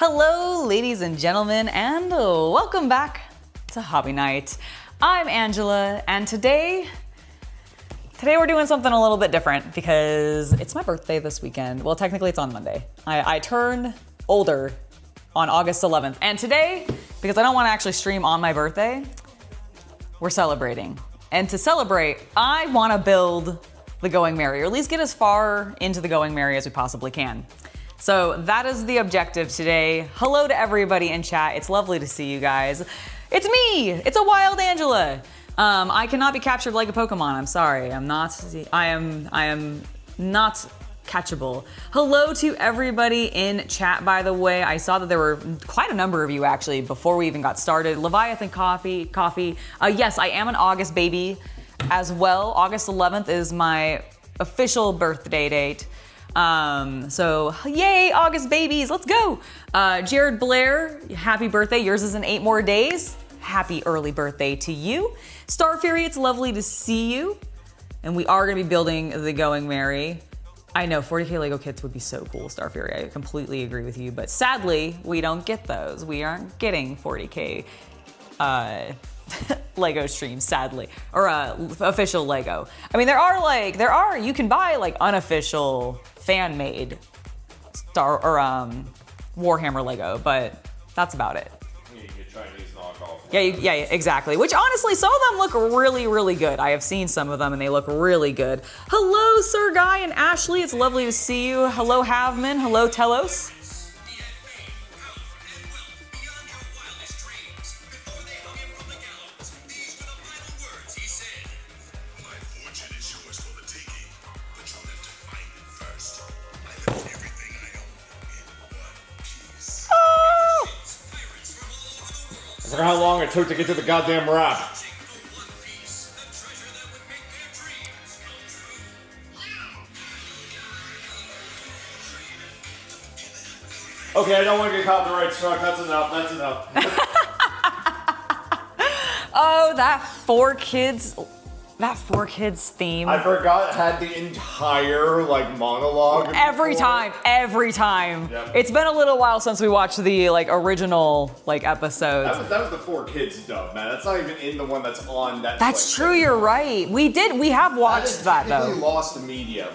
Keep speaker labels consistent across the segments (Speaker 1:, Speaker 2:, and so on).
Speaker 1: Hello, ladies and gentlemen, and welcome back to Hobby Night. I'm Angela, and today we're doing something a little bit different because it's my birthday this weekend. Well, technically it's on Monday. I turned older on August 11th, and today, because I don't want to actually stream on my birthday, we're celebrating. And to celebrate, I want to build the Going Merry, or at least get as far into the Going Merry as we possibly can. So that is the objective today. Hello to everybody in chat. It's lovely to see you guys. It's me. It's a wild Angela. I cannot be captured like a Pokemon. I'm sorry. I am not catchable. Hello to everybody in chat, by the way. I saw that there were quite a number of you actually before we even got started. Leviathan Coffee. Yes, I am an August baby as well. August 11th is my official birthday date. So yay, August babies, let's go. Jared Blair, happy birthday. Yours is in 8 more days. Happy early birthday to you. Star Fury, it's lovely to see you. And we are gonna be building the Going Merry. I know 40K Lego kits would be so cool, Star Fury. I completely agree with you, but sadly, we don't get those. We aren't getting 40K Lego streams, sadly, or official Lego. I mean, you can buy like unofficial fan-made Star or Warhammer Lego, but that's about it.
Speaker 2: You get Chinese knockoff.
Speaker 1: Yeah, exactly. Which honestly, some of them look really, really good. I have seen some of them and they look really good. Hello, Sir Guy and Ashley. It's lovely to see you. Hello, Havman. Hello, Telos.
Speaker 2: I forgot how long it took to get to the goddamn rap. Okay, I don't want to get copyright struck. That's enough.
Speaker 1: Oh, that 4Kids theme.
Speaker 2: I forgot it had the entire monologue.
Speaker 1: Every time.
Speaker 2: Yep.
Speaker 1: It's been a little while since we watched the original episodes.
Speaker 2: That was the 4Kids dub, man. That's not even in the one that's on Netflix.
Speaker 1: That's true, you're right. We have watched that though.
Speaker 2: Technically lost media,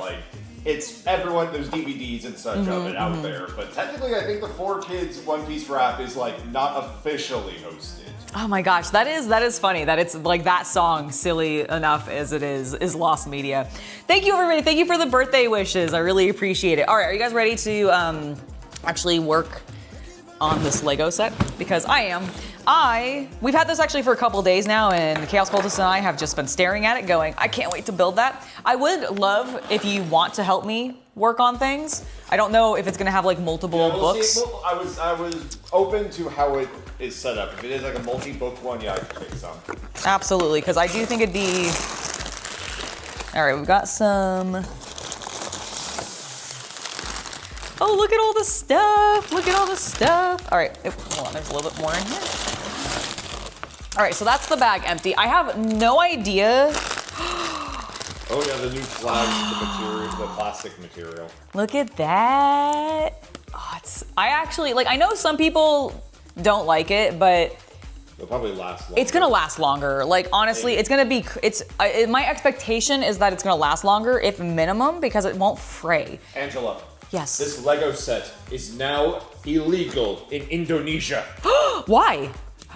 Speaker 2: it's everyone, there's DVDs and such of it out there, but technically I think the 4Kids One Piece rap is not officially hosted.
Speaker 1: Oh my gosh, that is funny that it's that song, silly enough as it is lost media. Thank you everybody, thank you for the birthday wishes, I really appreciate it. All right, are you guys ready to actually work on this Lego set? Because I am. We've had this actually for a couple days now, and the Chaos Cultist and I have just been staring at it going, I can't wait to build that. I would love if you want to help me work on things. I don't know if it's gonna have multiple books.
Speaker 2: See, I was open to how it is set up. If it is a multi-book one, yeah, I could take some.
Speaker 1: Absolutely, because I do think it'd be... All right, we've got some... Oh, look at all the stuff. All right, hold on, there's a little bit more in here. All right, so that's the bag empty. I have no idea.
Speaker 2: Oh yeah, the new flag, the plastic material.
Speaker 1: Look at that. Oh, I actually, I know some people don't like it, but
Speaker 2: it'll probably last longer.
Speaker 1: It's gonna last longer. Honestly, it's gonna be, my expectation is that it's gonna last longer, if minimum, because it won't fray.
Speaker 2: Angela.
Speaker 1: Yes.
Speaker 2: This Lego set is now illegal in Indonesia.
Speaker 1: Why?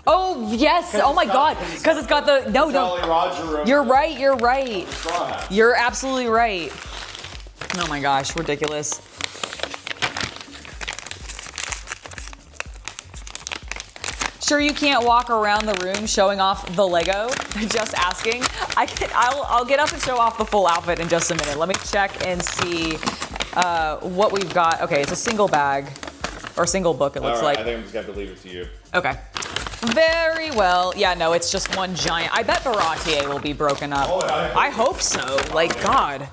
Speaker 1: Oh, yes. Oh my God. Because it's got the, no.
Speaker 2: Roger
Speaker 1: You're right. You're absolutely right. Oh my gosh, ridiculous. Sure you can't walk around the room showing off the Lego? Just asking. I'll get up and show off the full outfit in just a minute. Let me check and see what we've got. Okay, it's a single bag, or single book, it looks like.
Speaker 2: I think I'm just gonna have to leave it to you.
Speaker 1: Okay. Very well. Yeah, no, it's just one giant. I bet Baratier will be broken up.
Speaker 2: Oh,
Speaker 1: I hope so. God.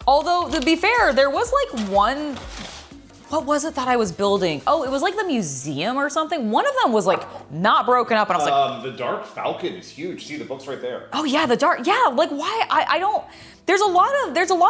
Speaker 1: Although, to be fair, there was one what was it that I was building? Oh, it was like the museum or something. One of them was like not broken up, and I was like,
Speaker 2: the Dark Falcon is huge. See, the book's right there.
Speaker 1: oh yeah, the dark. Yeah, like why? I don't. There's a lot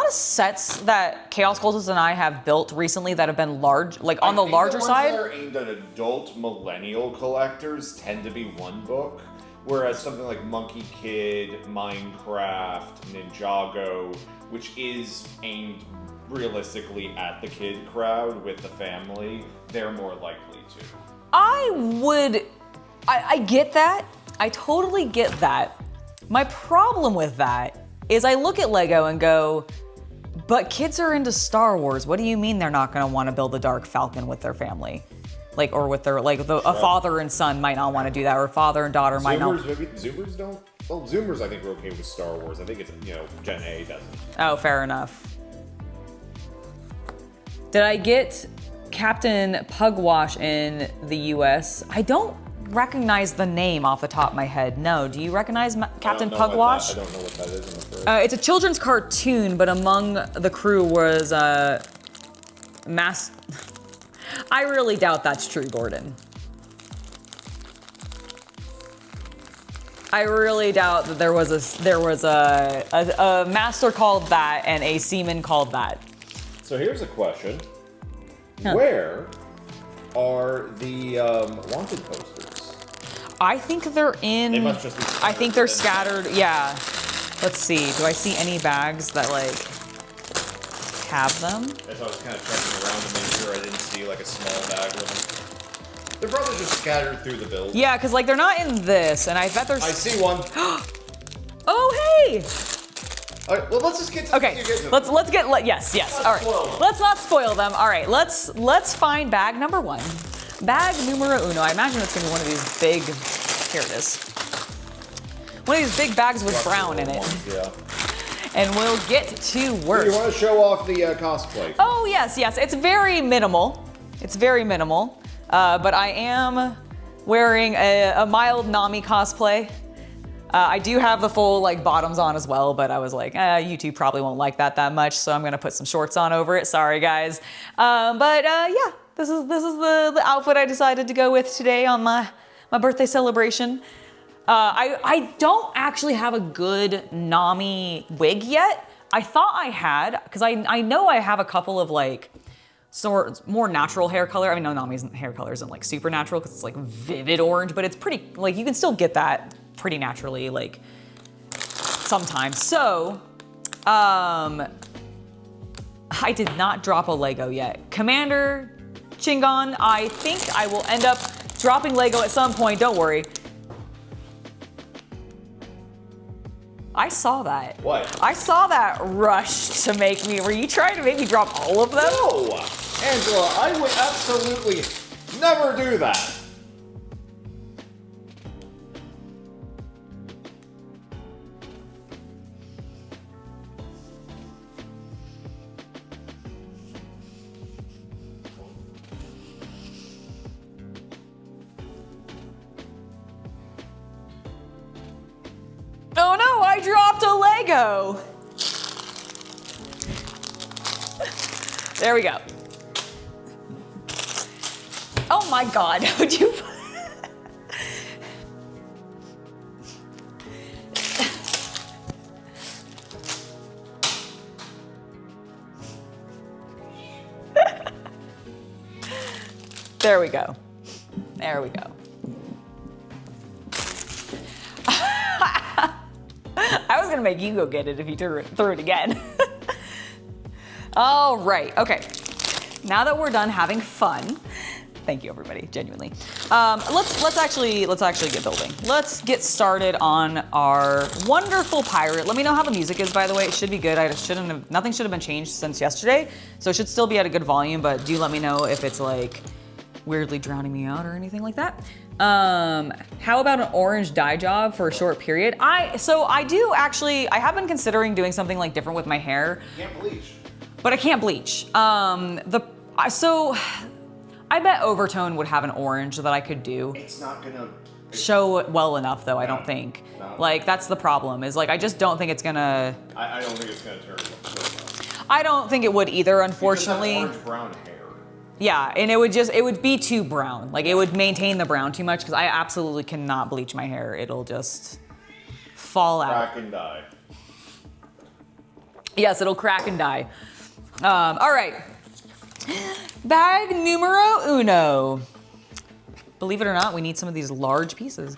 Speaker 1: of sets that Chaos Cultist and I have built recently that have been large, like on the larger side.
Speaker 2: The ones that are aimed at adult millennial collectors tend to be one book, whereas something like Monkey Kid, Minecraft, Ninjago, which is aimed realistically at the kid crowd with the family, they're more likely to.
Speaker 1: I get that. I totally get that. My problem with that is I look at Lego and go, but kids are into Star Wars. What do you mean they're not gonna wanna build a Dark Falcon with their family? Like, or with their, a father and son might not wanna do that, or a father and daughter might not.
Speaker 2: Maybe Zoomers don't? Well, Zoomers I think are okay with Star Wars. I think it's, Gen A doesn't.
Speaker 1: Oh, fair enough. Did I get Captain Pugwash in the US? I don't recognize the name off the top of my head. No, do you recognize Captain Pugwash?
Speaker 2: I don't know what that is, I'm afraid.
Speaker 1: It's a children's cartoon, but among the crew was I really doubt that's true, Gordon. I really doubt that there was a master called that and a seaman called that.
Speaker 2: So here's a question. Where are the wanted posters?
Speaker 1: I think they're in...
Speaker 2: They must just be
Speaker 1: I think they're scattered, yeah. Let's see, do I see any bags that like have them?
Speaker 2: As I was kind of checking around to make sure I didn't see like a small bag with them. They're probably just scattered through the build.
Speaker 1: Yeah, because like they're not in this, and I bet there's...
Speaker 2: I see one.
Speaker 1: Oh, hey!
Speaker 2: All right, well, let's just get to
Speaker 1: Okay, let's get yes. All right, let's not spoil them. All right, let's find bag number one. Bag numero uno. I imagine it's gonna be one of these big. Here it is. One of these big bags with brown in it.
Speaker 2: Yeah.
Speaker 1: And we'll get to work.
Speaker 2: You want to show off the cosplay?
Speaker 1: Oh yes. It's very minimal. It's very minimal. But I am wearing a mild Nami cosplay. I do have the full like bottoms on as well, but I was like, YouTube probably won't like that much, so I'm gonna put some shorts on over it. Sorry, guys. Yeah, this is the outfit I decided to go with today on my birthday celebration. I don't actually have a good Nami wig yet. I thought I had, because I know I have a couple of like more natural hair color. I mean, no, Nami's hair color isn't like super natural because it's like vivid orange, but it's pretty, like you can still get that pretty naturally, like sometimes. So, I did not drop a Lego yet. Commander Chingon, I think I will end up dropping Lego at some point, don't worry. I saw that.
Speaker 2: What?
Speaker 1: I saw that rush to make me, were you trying to make me drop all of them?
Speaker 2: No! Angela, I would absolutely never do that.
Speaker 1: Oh no, I dropped a Lego. There we go. Oh my God, would you? There we go. There we go. I was gonna make you go get it if you threw it again. All right, okay. Now that we're done having fun, thank you everybody, genuinely. Let's actually get building. Let's get started on our wonderful pirate. Let me know how the music is, by the way. It should be good. Nothing should have been changed since yesterday, so it should still be at a good volume. But do let me know if it's like weirdly drowning me out or anything like that. How about an orange dye job for a short period? I have been considering doing something like different with my hair.
Speaker 2: You can't bleach.
Speaker 1: But I can't bleach. So I bet Overtone would have an orange that I could do.
Speaker 2: It's not gonna
Speaker 1: show it well enough though, I don't think.
Speaker 2: No.
Speaker 1: Like that's the problem, is like I just don't think it's gonna.
Speaker 2: I don't think it's gonna turn.
Speaker 1: I don't think it would either, unfortunately.
Speaker 2: You just have orange brown hair.
Speaker 1: Yeah, and it would be too brown. Like it would maintain the brown too much because I absolutely cannot bleach my hair. It'll just fall out.
Speaker 2: Crack and die.
Speaker 1: Yes, it'll crack and die. All right. Bag numero uno. Believe it or not, we need some of these large pieces.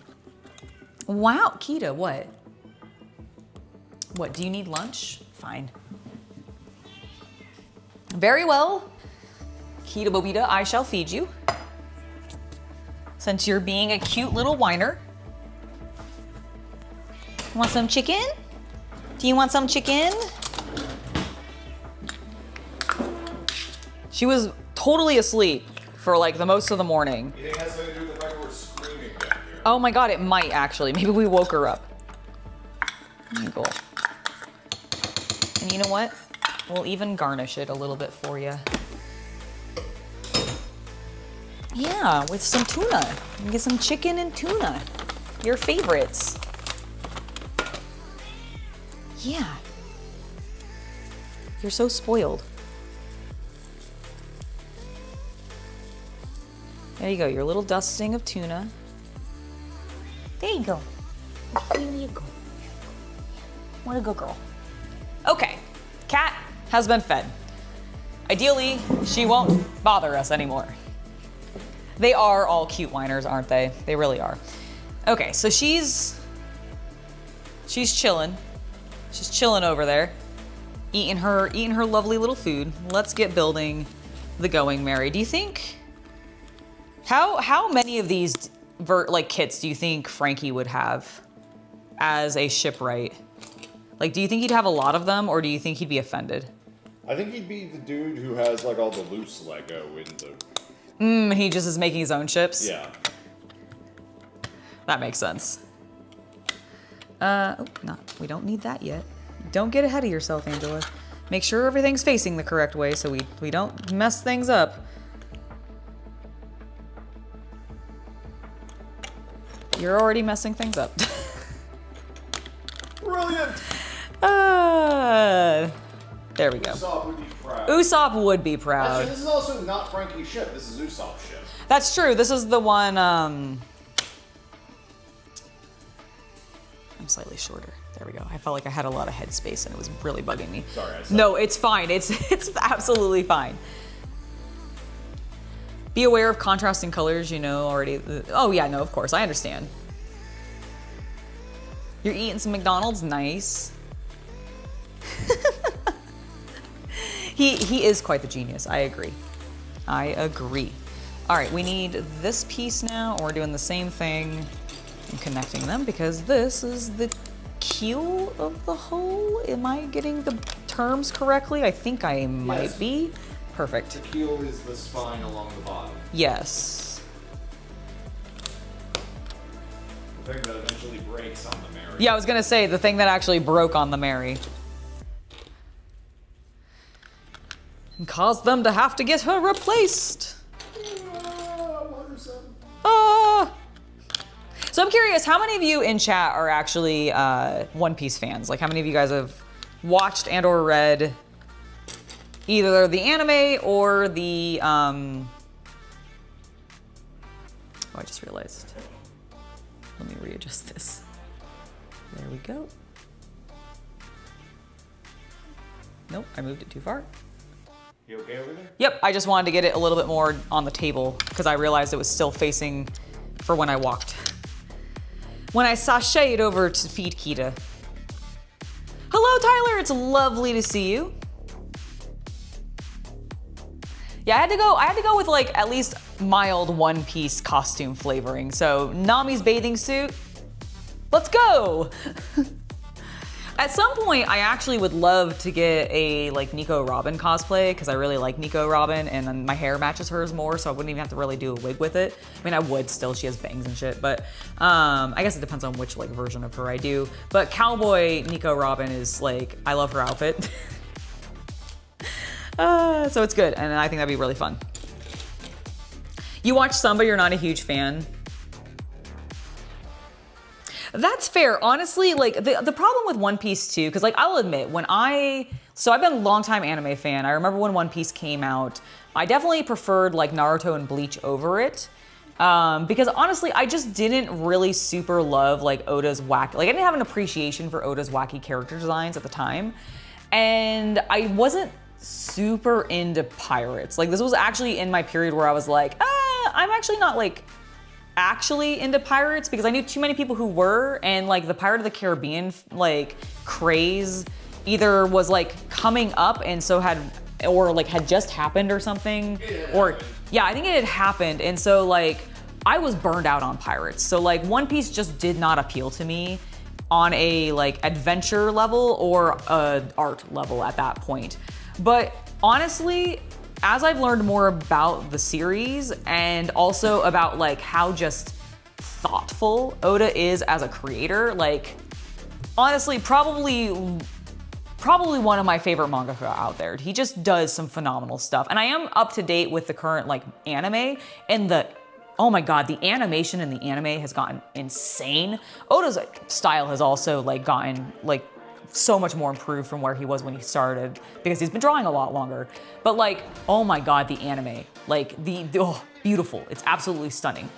Speaker 1: Wow, Kita, what? What, do you need lunch? Fine. Very well. Kita Bobita, I shall feed you. Since you're being a cute little whiner. Want some chicken? Do you want some chicken? She was totally asleep for like the most of the morning.
Speaker 2: You think it has something to do with the fact that we're screaming down here?
Speaker 1: Oh my God, it might actually. Maybe we woke her up. Cool. And you know what? We'll even garnish it a little bit for you. Yeah, with some tuna. You can get some chicken and tuna. Your favorites. Yeah. You're so spoiled. There you go, your little dusting of tuna. There you go. There you go. What a good girl. Okay, cat has been fed. Ideally, she won't bother us anymore. They are all cute whiners, aren't they? They really are. Okay, so she's chilling. She's chilling over there, eating her lovely little food. Let's get building the Going Merry. Do you think, how many of these kits do you think Frankie would have as a shipwright? Like, do you think he'd have a lot of them, or do you think he'd be offended?
Speaker 2: I think he'd be the dude who has like all the loose Lego in the...
Speaker 1: He just is making his own ships?
Speaker 2: Yeah.
Speaker 1: That makes sense. We don't need that yet. Don't get ahead of yourself, Angela. Make sure everything's facing the correct way so we don't mess things up. You're already messing things up.
Speaker 2: Brilliant!
Speaker 1: There we go.
Speaker 2: Usopp would be proud.
Speaker 1: Usopp would be proud.
Speaker 2: Actually, this is also not Frankie's ship. This is Usopp's ship.
Speaker 1: That's true. This is the one, I'm slightly shorter. There we go. I felt like I had a lot of headspace and it was really bugging me.
Speaker 2: Sorry, I said
Speaker 1: No, it's fine. It's absolutely fine. Be aware of contrasting colors, you know, already. Oh yeah, no, of course, I understand. You're eating some McDonald's? Nice. He is quite the genius, I agree. I agree. All right, we need this piece now, and we're doing the same thing and connecting them because this is the keel of the hull. Am I getting the terms correctly? I think I might be. Perfect.
Speaker 2: The keel is the spine along the bottom.
Speaker 1: Yes.
Speaker 2: The thing that eventually breaks on the Mary.
Speaker 1: Yeah, I was gonna say the thing that actually broke on the Mary. And caused them to have to get her replaced. So I'm curious, how many of you in chat are actually One Piece fans? Like, how many of you guys have watched and or read either the anime or the, oh, I just realized. Let me readjust this. There we go. Nope, I moved it too far.
Speaker 2: You okay over there?
Speaker 1: Yep, I just wanted to get it a little bit more on the table because I realized it was still facing for when I walked. When I sashayed over to feed Kita. Hello, Tyler, it's lovely to see you. Yeah, I had to go with like at least mild One Piece costume flavoring. So Nami's bathing suit, let's go. At some point, I actually would love to get a like Nico Robin cosplay because I really like Nico Robin and then my hair matches hers more, so I wouldn't even have to really do a wig with it. I mean, I would still, she has bangs and shit, but I guess it depends on which like version of her I do. But cowboy Nico Robin is like, I love her outfit. So it's good, and I think that'd be really fun. You watch some, but you're not a huge fan. That's fair. Honestly, like the problem with One Piece too, because like I'll admit, when I So I've been a longtime anime fan. I remember when One Piece came out. I definitely preferred like Naruto and Bleach over it. Because honestly, I just didn't really super love like Oda's wacky, like I didn't have an appreciation for Oda's wacky character designs at the time. And I wasn't super into pirates. Like this was actually in my period where I was like, I'm actually not like actually into pirates because I knew too many people who were, and like the Pirate of the Caribbean like craze either was like coming up and so had just happened or something, or yeah, I think it had happened, and so like I was burned out on pirates. So like One Piece just did not appeal to me on a like adventure level or a art level at that point. But honestly, as I've learned more about the series and also about like how just thoughtful Oda is as a creator, like honestly, probably one of my favorite mangaka out there. He just does some phenomenal stuff. And I am up to date with the current like anime, and oh my God, the animation in the anime has gotten insane. Oda's style has also like gotten like so much more improved from where he was when he started because he's been drawing a lot longer. But like, oh my God, the anime, like beautiful. It's absolutely stunning.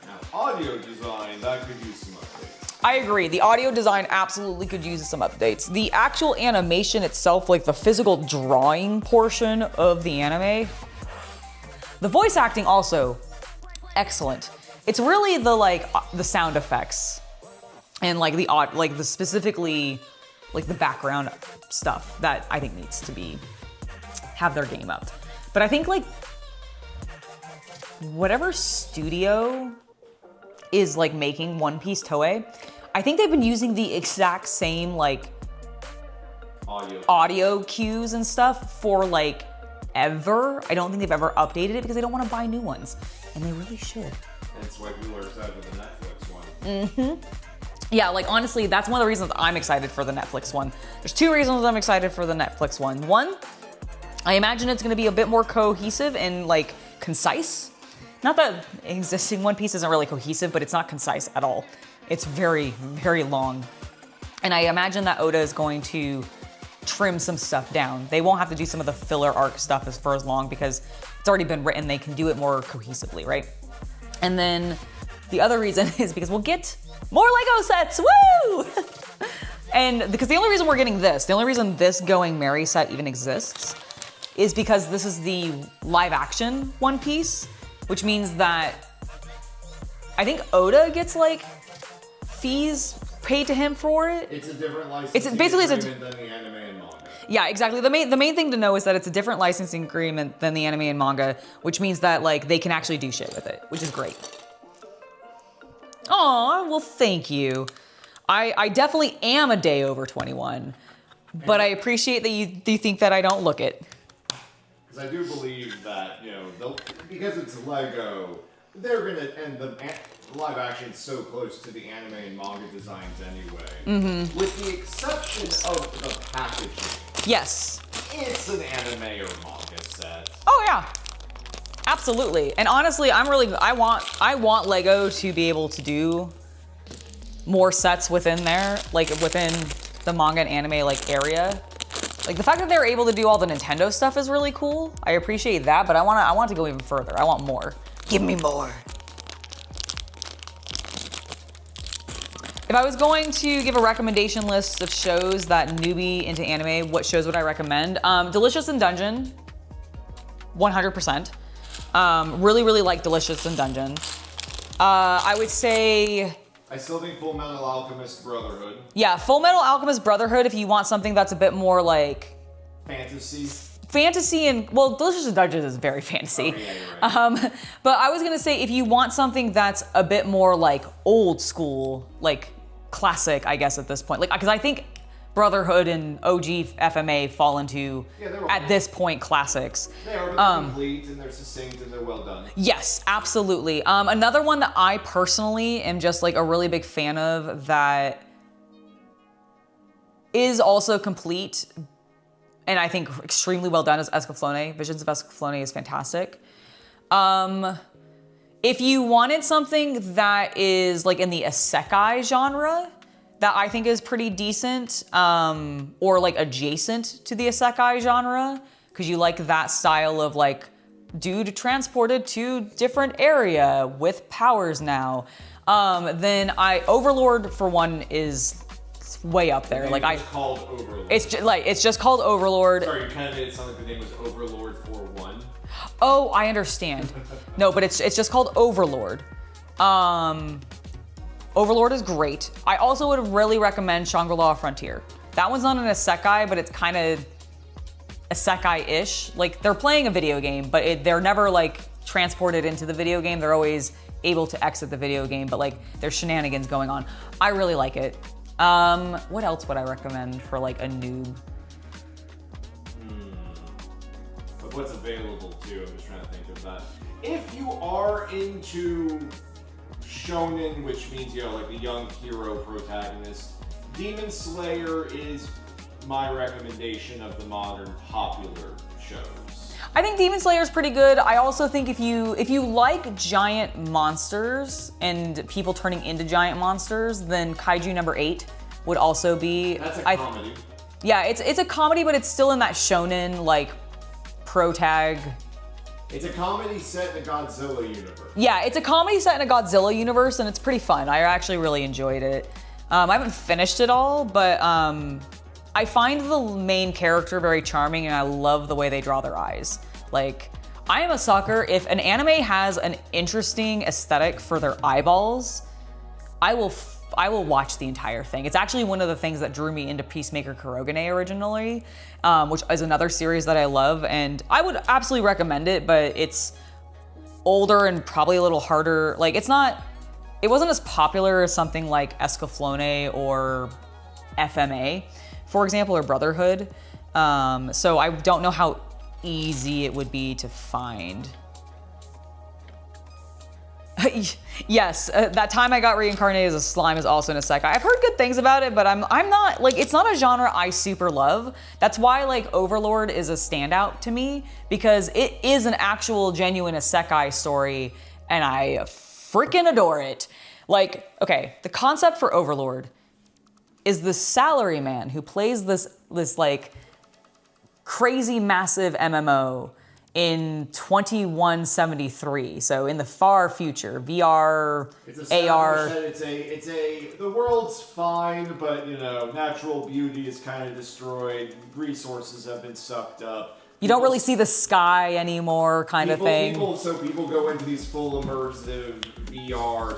Speaker 2: Now, audio design, that could use some updates.
Speaker 1: I agree. The audio design absolutely could use some updates. The actual animation itself, like the physical drawing portion of the anime, the voice acting also excellent. It's really the sound effects and like the specifically like the background stuff that I think needs to have their game up. But I think like whatever studio is like making One Piece Toei, I think they've been using the exact same like audio cues and stuff for like ever. I don't think they've ever updated it because they don't want to buy new ones, and they really should.
Speaker 2: That's why people are excited for the Netflix one.
Speaker 1: Yeah, like honestly, that's one of the reasons I'm excited for the Netflix one. There's two reasons I'm excited for the Netflix one. One, I imagine it's gonna be a bit more cohesive and like concise. Not that existing One Piece isn't really cohesive, but it's not concise at all. It's very, very long. And I imagine that Oda is going to trim some stuff down. They won't have to do some of the filler arc stuff for as long because it's already been written. They can do it more cohesively, right? And then the other reason is because we'll get more Lego sets, woo! And because the only reason we're getting the only reason this Going Merry set even exists is because this is the live action One Piece, which means that I think Oda gets like fees paid to him for it.
Speaker 2: It's a different licensing agreement than the anime and manga.
Speaker 1: Yeah, exactly. The main thing to know is that it's a different licensing agreement than the anime and manga, which means that like they can actually do shit with it, which is great. Aw, well thank you. I definitely am a day over 21, but I appreciate that you think that I don't look it.
Speaker 2: Because I do believe that, because it's Lego, they're gonna end the live action so close to the anime and manga designs anyway. With the exception of the packaging.
Speaker 1: Yes.
Speaker 2: It's an anime or manga set.
Speaker 1: Oh yeah. Absolutely. And honestly, I want Lego to be able to do more sets within there, like within the manga and anime like area. Like the fact that they're able to do all the Nintendo stuff is really cool. I appreciate that, but I want to go even further. I want more. Give me more. If I was going to give a recommendation list of shows that newbie into anime, what shows would I recommend? Delicious in Dungeon, 100%. Really, really like Delicious in Dungeon. I would say...
Speaker 2: I still think Full Metal Alchemist Brotherhood.
Speaker 1: Yeah, Full Metal Alchemist Brotherhood if you want something that's a bit more like... Fantasy and... Well, Delicious in Dungeon is very fantasy.
Speaker 2: Oh, yeah, you're right.
Speaker 1: But I was going to say if you want something that's a bit more like old school, like classic, I guess at this point. Like, because I think Brotherhood and OG FMA fall into, at this point, classics.
Speaker 2: They are complete and they're succinct and they're well done.
Speaker 1: Yes, absolutely. Another one that I personally am just like a really big fan of that is also complete and I think extremely well done is Escaflowne. Visions of Escaflowne is fantastic. If you wanted something that is like in the isekai genre, that I think is pretty decent, or like adjacent to the isekai genre, because you like that style of like dude transported to different area with powers now. Then Overlord for one is way up there. Like
Speaker 2: it's called Overlord.
Speaker 1: It's just called Overlord.
Speaker 2: Sorry, you kind of made it sound like the name was Overlord for one.
Speaker 1: Oh, I understand. No, but it's just called Overlord. Overlord is great. I also would really recommend Shangri-La Frontier. That one's not an isekai, but it's kind of isekai-ish. Like, they're playing a video game, but they're never like transported into the video game. They're always able to exit the video game, but like there's shenanigans going on. I really like it. What else would I recommend for like a noob?
Speaker 2: But what's available too? I'm just trying to think of that. If you are into shonen, which means, you know, like the young hero protagonist, Demon Slayer is my recommendation of the modern popular shows.
Speaker 1: I think Demon Slayer is pretty good. I also think if you like giant monsters and people turning into giant monsters, then Kaiju number 8 would also be.
Speaker 2: That's a comedy.
Speaker 1: Yeah, it's a comedy, but it's still in that shonen like protag.
Speaker 2: It's a comedy set in a Godzilla universe.
Speaker 1: Yeah, it's a comedy set in a Godzilla universe, and it's pretty fun. I actually really enjoyed it. I haven't finished it all, but I find the main character very charming, and I love the way they draw their eyes. Like, I am a sucker. If an anime has an interesting aesthetic for their eyeballs, I will watch the entire thing. It's actually one of the things that drew me into Peacemaker Kurogane originally, which is another series that I love, and I would absolutely recommend it, but it's older and probably a little harder. Like, it wasn't as popular as something like Escaflowne or FMA, for example, or Brotherhood. So I don't know how easy it would be to find. Yes, that time I got reincarnated as a slime is also an isekai. I've heard good things about it, but I'm not, like, it's not a genre I super love. That's why, like, Overlord is a standout to me, because it is an actual genuine isekai story, and I freaking adore it. Like, okay, the concept for Overlord is the salaryman who plays this like crazy massive MMO in 2173, so in the far future, VR, AR.
Speaker 2: It's the world's fine, but, you know, natural beauty is kind of destroyed. Resources have been sucked up.
Speaker 1: You don't really see the sky anymore, kind of thing.
Speaker 2: People go into these full immersive VR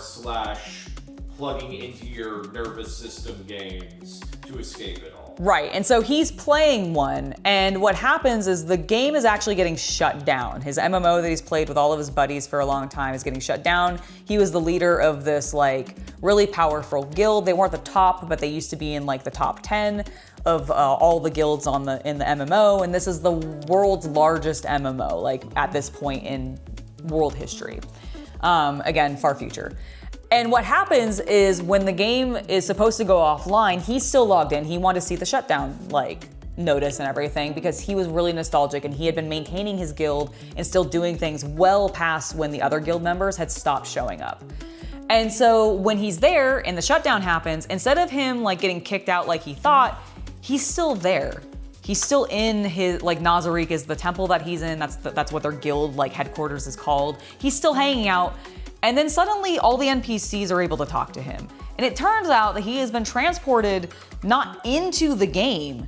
Speaker 2: / plugging into your nervous system games to escape it all.
Speaker 1: Right, and so he's playing one, and what happens is the game is actually getting shut down. His MMO that he's played with all of his buddies for a long time is getting shut down. He was the leader of this like really powerful guild. They weren't the top, but they used to be in like the top 10 of all the guilds in the MMO, and this is the world's largest MMO, like at this point in world history. Again, far future. And what happens is when the game is supposed to go offline, he's still logged in. He wanted to see the shutdown like notice and everything because he was really nostalgic and he had been maintaining his guild and still doing things well past when the other guild members had stopped showing up. And so when he's there and the shutdown happens, instead of him like getting kicked out like he thought, he's still there. He's still in his, like, Nazarick is the temple that he's in. That's what their guild like headquarters is called. He's still hanging out. And then suddenly all the NPCs are able to talk to him. And it turns out that he has been transported not into the game,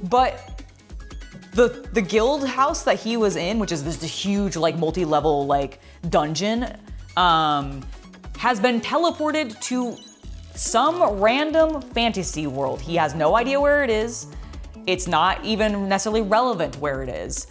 Speaker 1: but the guild house that he was in, which is this huge like multi-level like dungeon, has been teleported to some random fantasy world. He has no idea where it is. It's not even necessarily relevant where it is.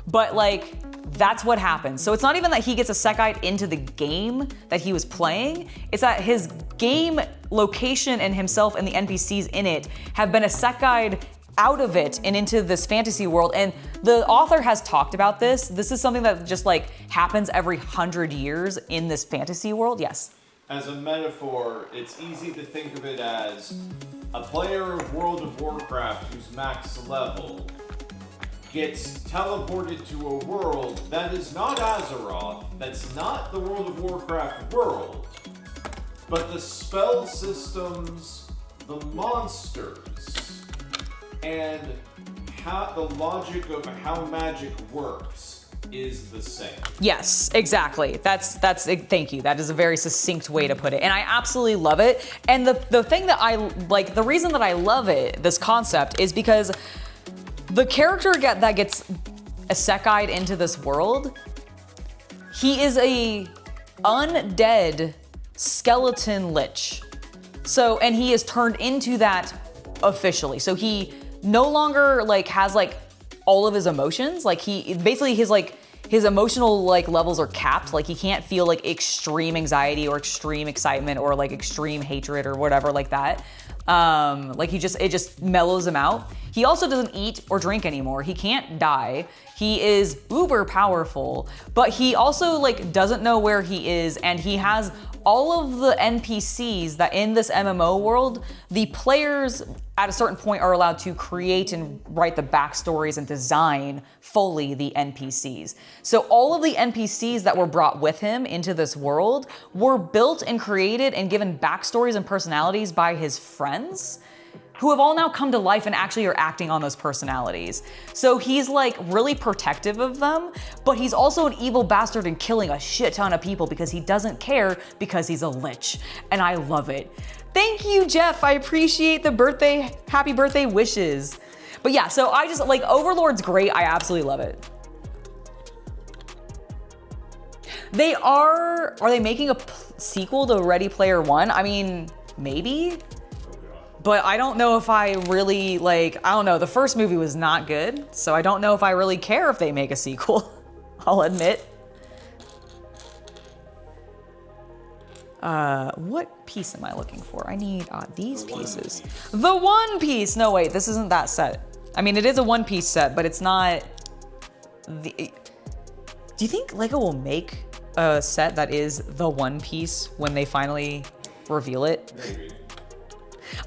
Speaker 1: But like, that's what happens. So it's not even that he gets isekai'd into the game that he was playing, it's that his game location and himself and the NPCs in it have been isekai'd out of it and into this fantasy world. And the author has talked about this. This is something that just like happens every 100 years in this fantasy world. Yes?
Speaker 2: As a metaphor, it's easy to think of it as a player of World of Warcraft who's max level gets teleported to a world that is not Azeroth, that's not the World of Warcraft world, but the spell systems, the monsters and how the logic of how magic works is the same.
Speaker 1: Yes, exactly. That's thank you. That is a very succinct way to put it. And I absolutely love it. And the thing that I like, the reason that I love it, this concept, is because the character that gets isekai'd into this world, he is a undead skeleton lich. So, and he is turned into that officially. So he no longer like has like all of his emotions. Like he basically his emotional like levels are capped. Like he can't feel like extreme anxiety or extreme excitement or like extreme hatred or whatever like that. Like it just mellows him out. He also doesn't eat or drink anymore. He can't die. He is uber powerful, but he also like doesn't know where he is, and he has all of the NPCs that in this MMO world, the players at a certain point are allowed to create and write the backstories and design fully the NPCs. So all of the NPCs that were brought with him into this world were built and created and given backstories and personalities by his friends, who have all now come to life and actually are acting on those personalities. So he's like really protective of them, but he's also an evil bastard and killing a shit ton of people because he doesn't care because he's a lich. And I love it. Thank you, Jeff. I appreciate the happy birthday wishes. But yeah, so I just like Overlord's great. I absolutely love it. Are they making a sequel to Ready Player One? I mean, maybe. But I don't know if I really I don't know, the first movie was not good, so I don't know if I really care if they make a sequel, I'll admit. What piece am I looking for? I need these pieces. The One Piece! No, wait, this isn't that set. I mean, it is a One Piece set, but it's not the... Do you think LEGO will make a set that is the One Piece when they finally reveal it?
Speaker 2: Maybe.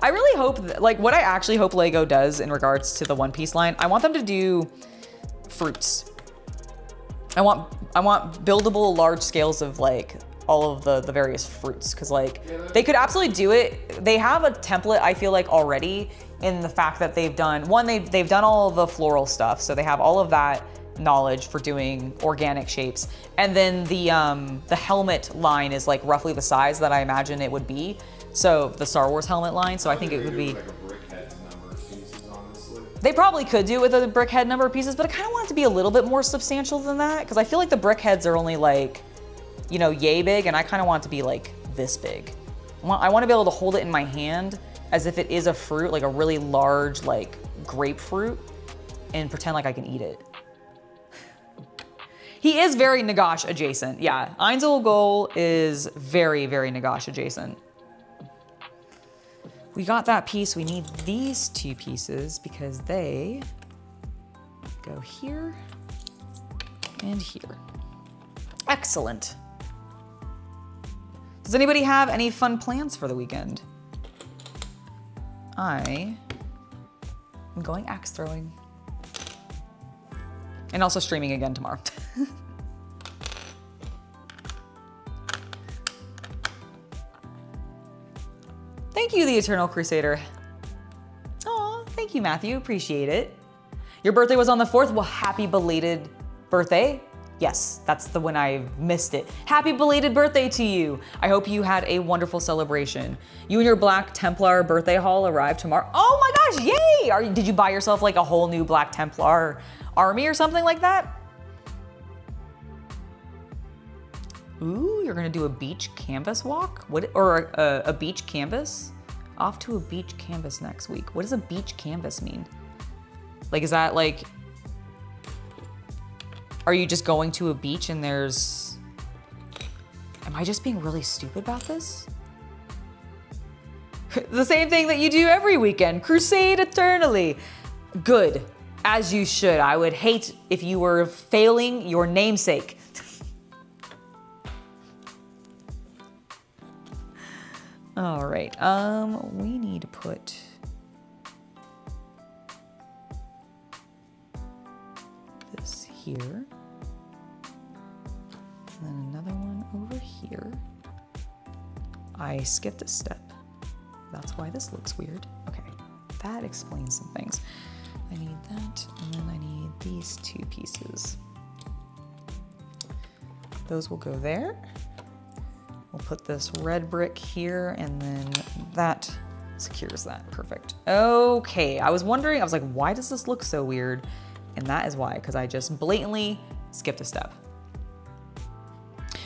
Speaker 1: I really hope, what I actually hope LEGO does in regards to the One Piece line, I want them to do fruits. I want buildable large scales of all of the various fruits, because they could absolutely do it. They have a template, I feel like, already in the fact that they've done all of the floral stuff, so they have all of that knowledge for doing organic shapes. And then the helmet line is roughly the size that I imagine it would be. So the Star Wars helmet line, so I think it would be...
Speaker 2: Like a brickhead number of pieces, honestly.
Speaker 1: They probably could do it with a brickhead number of pieces, but I kind of want it to be a little bit more substantial than that, because I feel like the brickheads are only yay big, and I kind of want it to be this big. I want to be able to hold it in my hand as if it is a fruit, like a really large grapefruit, and pretend like I can eat it. He is very Nagash adjacent. Yeah, Ainzel Goal is very, very Nagash adjacent. We got that piece. We need these two pieces because they go here and here. Excellent. Does anybody have any fun plans for the weekend? I am going axe throwing. And also streaming again tomorrow. Thank you, the Eternal Crusader. Aw, thank you, Matthew. Appreciate it. Your birthday was on the 4th. Well, happy belated birthday. Yes, that's the one I missed it. Happy belated birthday to you. I hope you had a wonderful celebration. You and your Black Templar birthday haul arrive tomorrow. Oh my gosh, yay! Did you buy yourself a whole new Black Templar army or something like that? Ooh, you're gonna do a beach canvas walk? Or a beach canvas? Off to a beach canvas next week. What does a beach canvas mean? Is that are you just going to a beach and there's... Am I just being really stupid about this? The same thing that you do every weekend. Crusade eternally. Good, as you should. I would hate if you were failing your namesake. All right, we need to put this here, and then another one over here. I skipped a step. That's why this looks weird. Okay, that explains some things. I need that, and then I need these 2 pieces. Those will go there. We'll put this red brick here, and then that secures that. Perfect. Okay, I was wondering, I was like, why does this look so weird? And that is why, because I just blatantly skipped a step.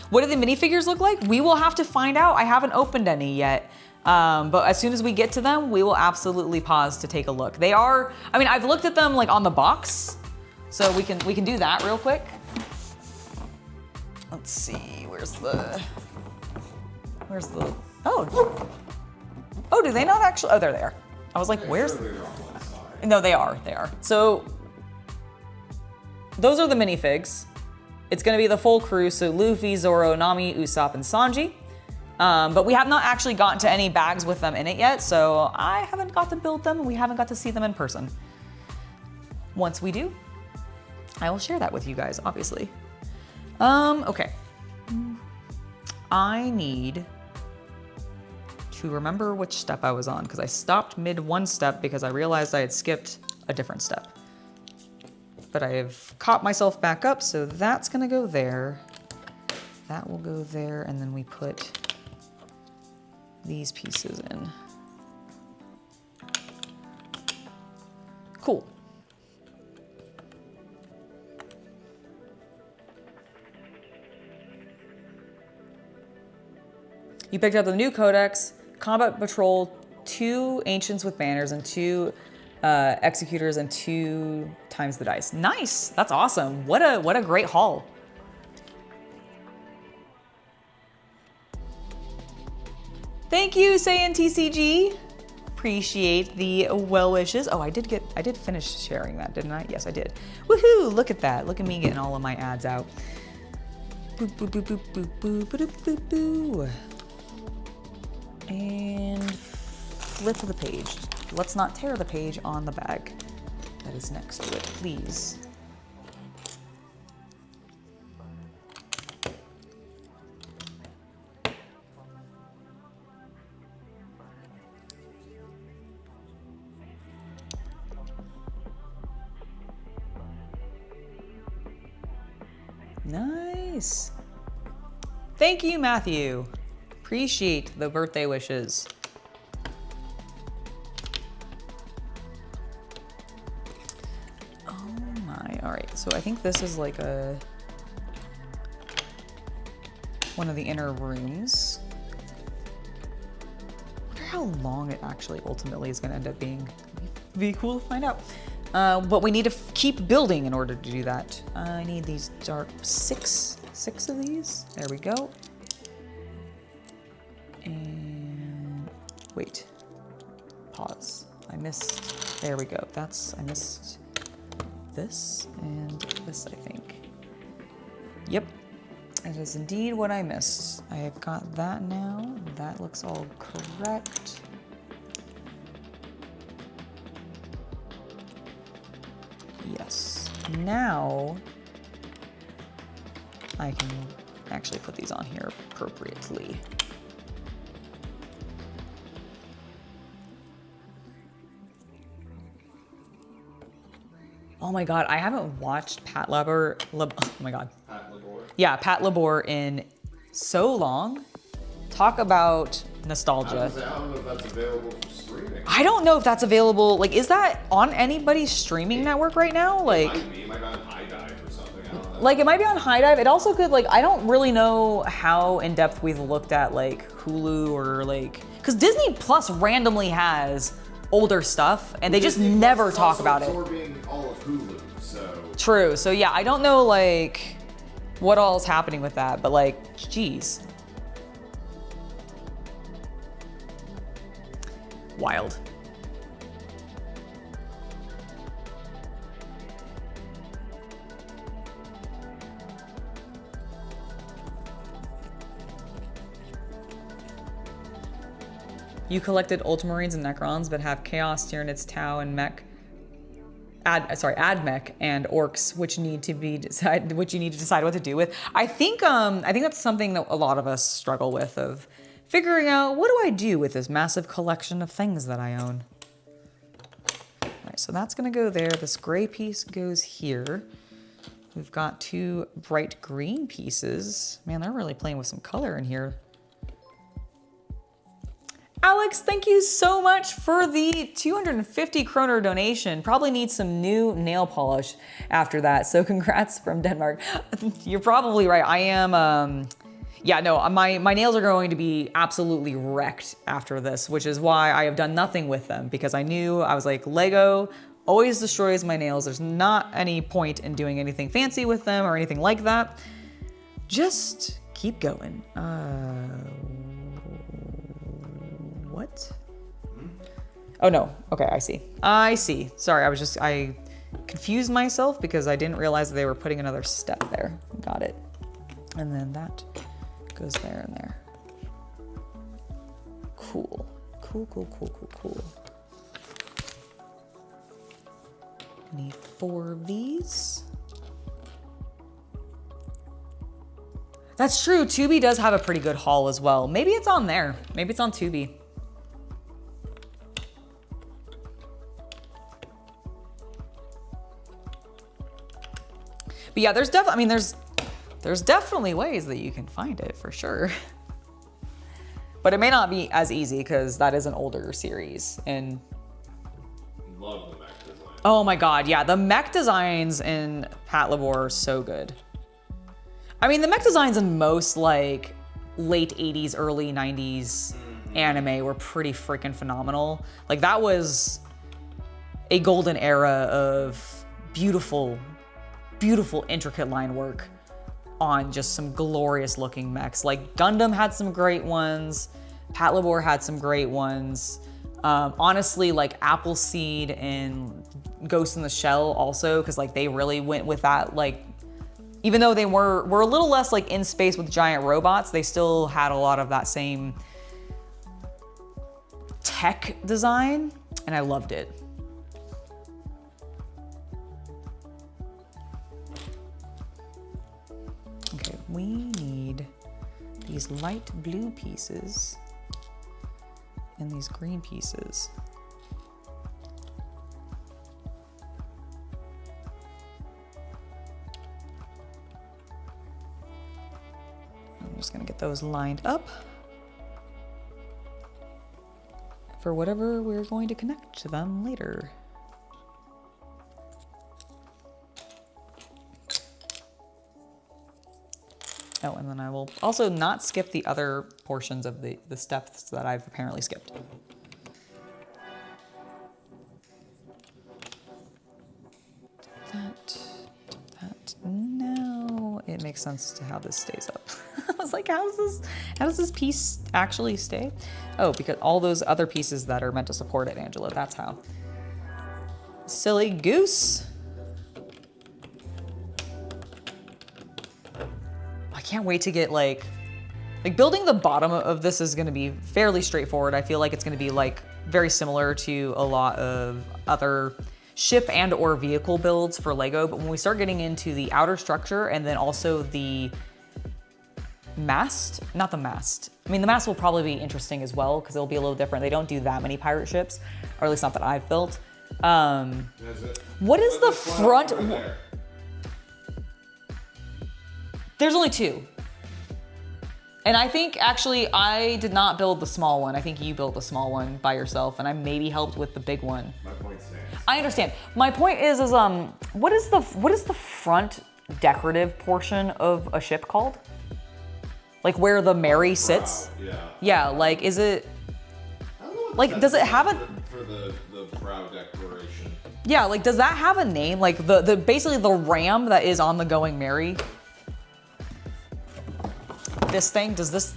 Speaker 1: What do the minifigures look like? We will have to find out. I haven't opened any yet. But as soon as we get to them, we will absolutely pause to take a look. They are, I mean, I've looked at them like on the box, so we can do that real quick. Let's see, where's the, oh, do they not actually, oh, they're there. I was like, where's, no, they are. So those are the minifigs. It's gonna be the full crew, so Luffy, Zoro, Nami, Usopp, and Sanji. But we have not actually gotten to any bags with them in it yet, so I haven't got to build them, and we haven't got to see them in person. Once we do, I will share that with you guys, obviously. Okay. I need to remember which step I was on, because I stopped mid one step because I realized I had skipped a different step. But I have caught myself back up, so that's gonna go there. That will go there, and then we put these pieces in. Cool. You picked up the new codex, Combat Patrol, 2 Ancients with banners, and 2 Executors, and 2 times the dice. Nice, that's awesome. What a great haul. Thank you, Saiyan TCG. Appreciate the well wishes. Oh, I did finish sharing that, didn't I? Yes, I did. Woohoo! Look at that. Look at me getting all of my ads out. Boop, boop, boop, boop, boop, boop, boop, boop, boop. And flip the page. Let's not tear the page on the bag that is next to it, please. Nice. Thank you, Matthew. Appreciate the birthday wishes. Oh my, all right. So I think this is like one of the inner rooms. I wonder how long it actually ultimately is gonna end up being. Be cool to find out. But we need to keep building in order to do that. I need these dark six of these. There we go. And wait, pause. I missed, there we go. I missed this and this, I think. Yep, it is indeed what I missed. I have got that now. That looks all correct. Yes. Now I can actually put these on here appropriately. Oh my God, I haven't watched Pat Labor, oh my God.
Speaker 2: Pat Labor?
Speaker 1: Yeah, Pat Labor in so long. Talk about nostalgia.
Speaker 2: I don't know if that's available for streaming.
Speaker 1: I don't know if that's available. Like, is that on anybody's streaming network right now? Like,
Speaker 2: It might be on High Dive or something. I don't know.
Speaker 1: Like, it might be on High Dive. It also could, like, I don't really know how in depth we've looked at like Hulu or like, because Disney Plus randomly has older stuff and they just never talk about it.
Speaker 2: Absorbing all of Hulu, so.
Speaker 1: True. So yeah, I don't know like what all is happening with that, but like, geez. Wild. You collected Ultramarines and Necrons, but have Chaos, Tyranids, Tau, and Mech. Admech and Orcs, which you need to decide what to do with. I think that's something that a lot of us struggle with, of figuring out what do I do with this massive collection of things that I own. All right, so that's gonna go there. This gray piece goes here. We've got 2 bright green pieces. Man, they're really playing with some color in here. Alex, thank you so much for the 250 kroner donation. Probably need some new nail polish after that. So congrats from Denmark. You're probably right. I am, yeah, no, my nails are going to be absolutely wrecked after this, which is why I have done nothing with them, because I knew, I was like, Lego always destroys my nails. There's not any point in doing anything fancy with them or anything like that. Just keep going. What? Oh no, okay, I see. Sorry, I confused myself because I didn't realize that they were putting another step there. Got it. And then that goes there and there. Cool. Cool. Need 4 of these. That's true, Tubi does have a pretty good haul as well. Maybe it's on there. Maybe it's on Tubi. But yeah, there's definitely ways that you can find it for sure. But it may not be as easy because that is an older series. And
Speaker 2: Love the mech design.
Speaker 1: oh my god, yeah, the mech designs in Patlabor are so good. I mean, the mech designs in most like late 80s, early 90s anime were pretty freaking phenomenal. Like that was a golden era of beautiful intricate line work on just some glorious looking mechs. Like Gundam had some great ones, Patlabor had some great ones. Honestly, like Appleseed and Ghost in the Shell also, because like they really went with that, like even though they were a little less like in space with giant robots, they still had a lot of that same tech design, and I loved it. Okay, we need these light blue pieces and these green pieces. I'm just gonna get those lined up for whatever we're going to connect to them later. Oh, and then I will also not skip the other portions of the steps that I've apparently skipped. That, no, it makes sense to how this stays up. I was like, how does this piece actually stay? Oh, because all those other pieces that are meant to support it, Angela, that's how. Silly goose. I can't wait to get like building the bottom of this is gonna be fairly straightforward. I feel like it's gonna be like very similar to a lot of other ship and or vehicle builds for Lego. But when we start getting into the outer structure and then also the mast, not the mast. I mean, the mast will probably be interesting as well because it'll be a little different. They don't do that many pirate ships, or at least not that I've built. What is the front? There's only 2. And I think actually I did not build the small one. I think you built the small one by yourself and I maybe helped with the big one.
Speaker 2: My point stands.
Speaker 1: I understand. My point is what is the front decorative portion of a ship called? Like where the Mary sits?
Speaker 2: Yeah.
Speaker 1: Yeah, like is it
Speaker 2: I don't know what
Speaker 1: like
Speaker 2: that
Speaker 1: does it
Speaker 2: is
Speaker 1: have a
Speaker 2: for the prow declaration?
Speaker 1: Yeah, like does that have a name? Like the basically the ram that is on the Going Merry. This thing, does this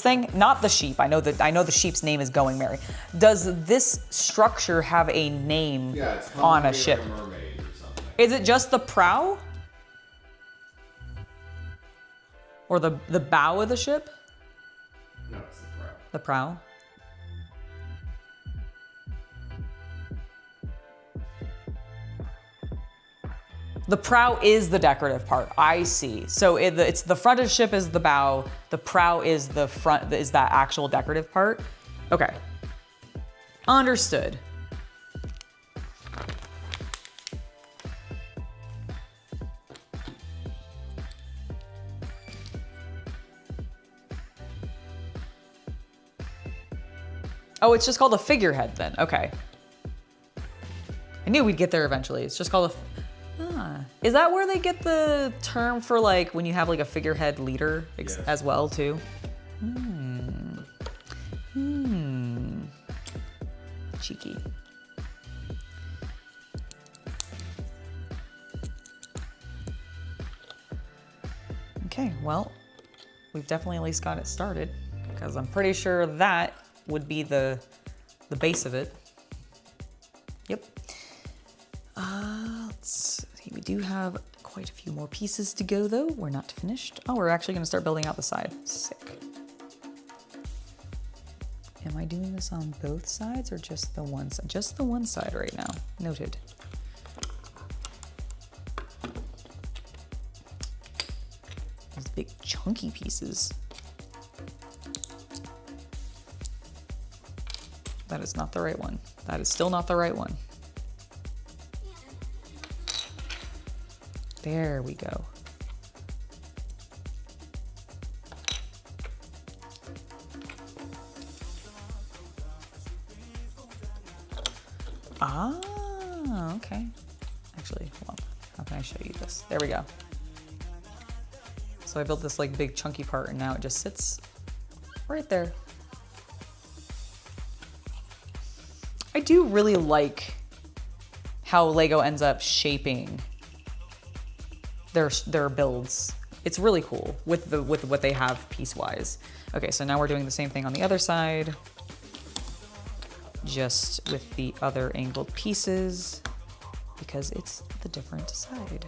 Speaker 1: thing, not the sheep, I know the sheep's name is Going Merry. Does this structure have a name on a ship?
Speaker 2: Like a mermaid or something.
Speaker 1: Is it just the prow? Or the bow of the ship?
Speaker 2: No, it's the prow.
Speaker 1: The prow? The prow is the decorative part. I see. So it's the front of the ship is the bow. The prow is the front, is that actual decorative part. Okay. Understood. Oh, it's just called a figurehead then. Okay. I knew we'd get there eventually. It's just called a... Is that where they get the term for like when you have like a figurehead leader as well too? Cheeky. Okay, well, we've definitely at least got it started because I'm pretty sure that would be the base of it. Yep. Let's see, we do have quite a few more pieces to go though. We're not finished. Oh, we're actually gonna start building out the side. Sick. Am I doing this on both sides or just the one side? Just the one side right now. Noted. These big chunky pieces. That is not the right one. That is still not the right one. There we go. Ah, okay. Actually, hold on. How can I show you this? There we go. So I built this like big chunky part and now it just sits right there. I do really like how Lego ends up shaping their builds. It's really cool with what they have piece-wise. Okay, so now we're doing the same thing on the other side, just with the other angled pieces because it's the different side.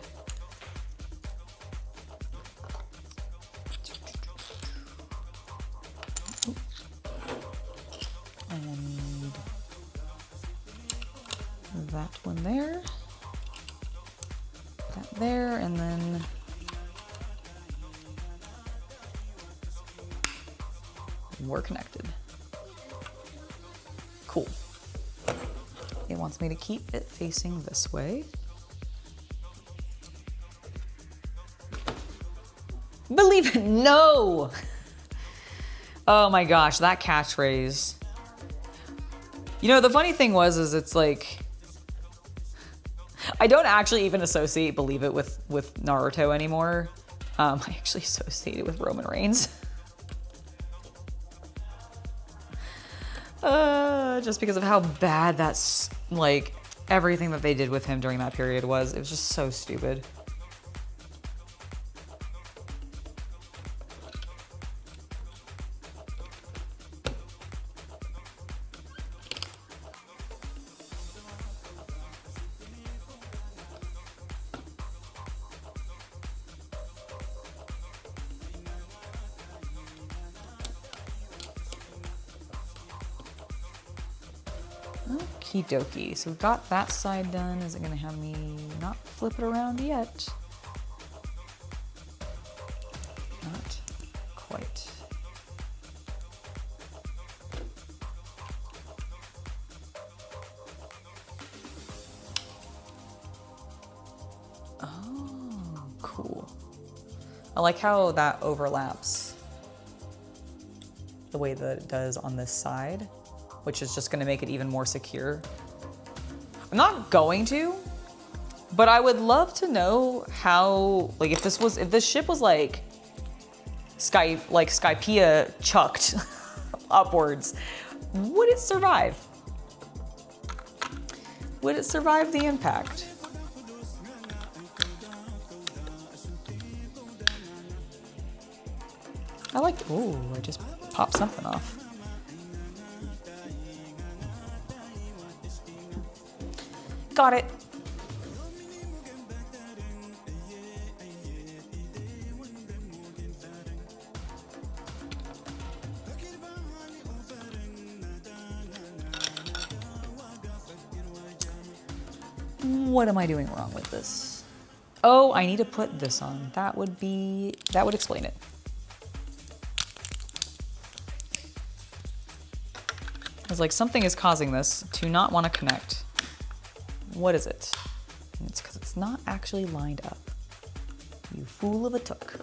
Speaker 1: I need that one there, that there, and then we're connected. Cool. It wants me to keep it facing this way. Believe it, no! Oh my gosh, that catchphrase. You know, the funny thing is it's like, I don't actually even associate Believe It with Naruto anymore. I actually associate it with Roman Reigns. Just because of how bad that's, like, everything that they did with him during that period was. It was just so stupid. Okie dokie. So we've got that side done. Is it gonna have me not flip it around yet? Not quite. Oh, cool. I like how that overlaps the way that it does on this side, which is just gonna make it even more secure. I'm not going to, but I would love to know how, like if this ship was like Skypea chucked upwards, would it survive? Would it survive the impact? I like, ooh, I just popped something off. Got it. What am I doing wrong with this? Oh, I need to put this on. That would explain it. It's like something is causing this to not want to connect. What is it? And it's because it's not actually lined up. You fool of a took.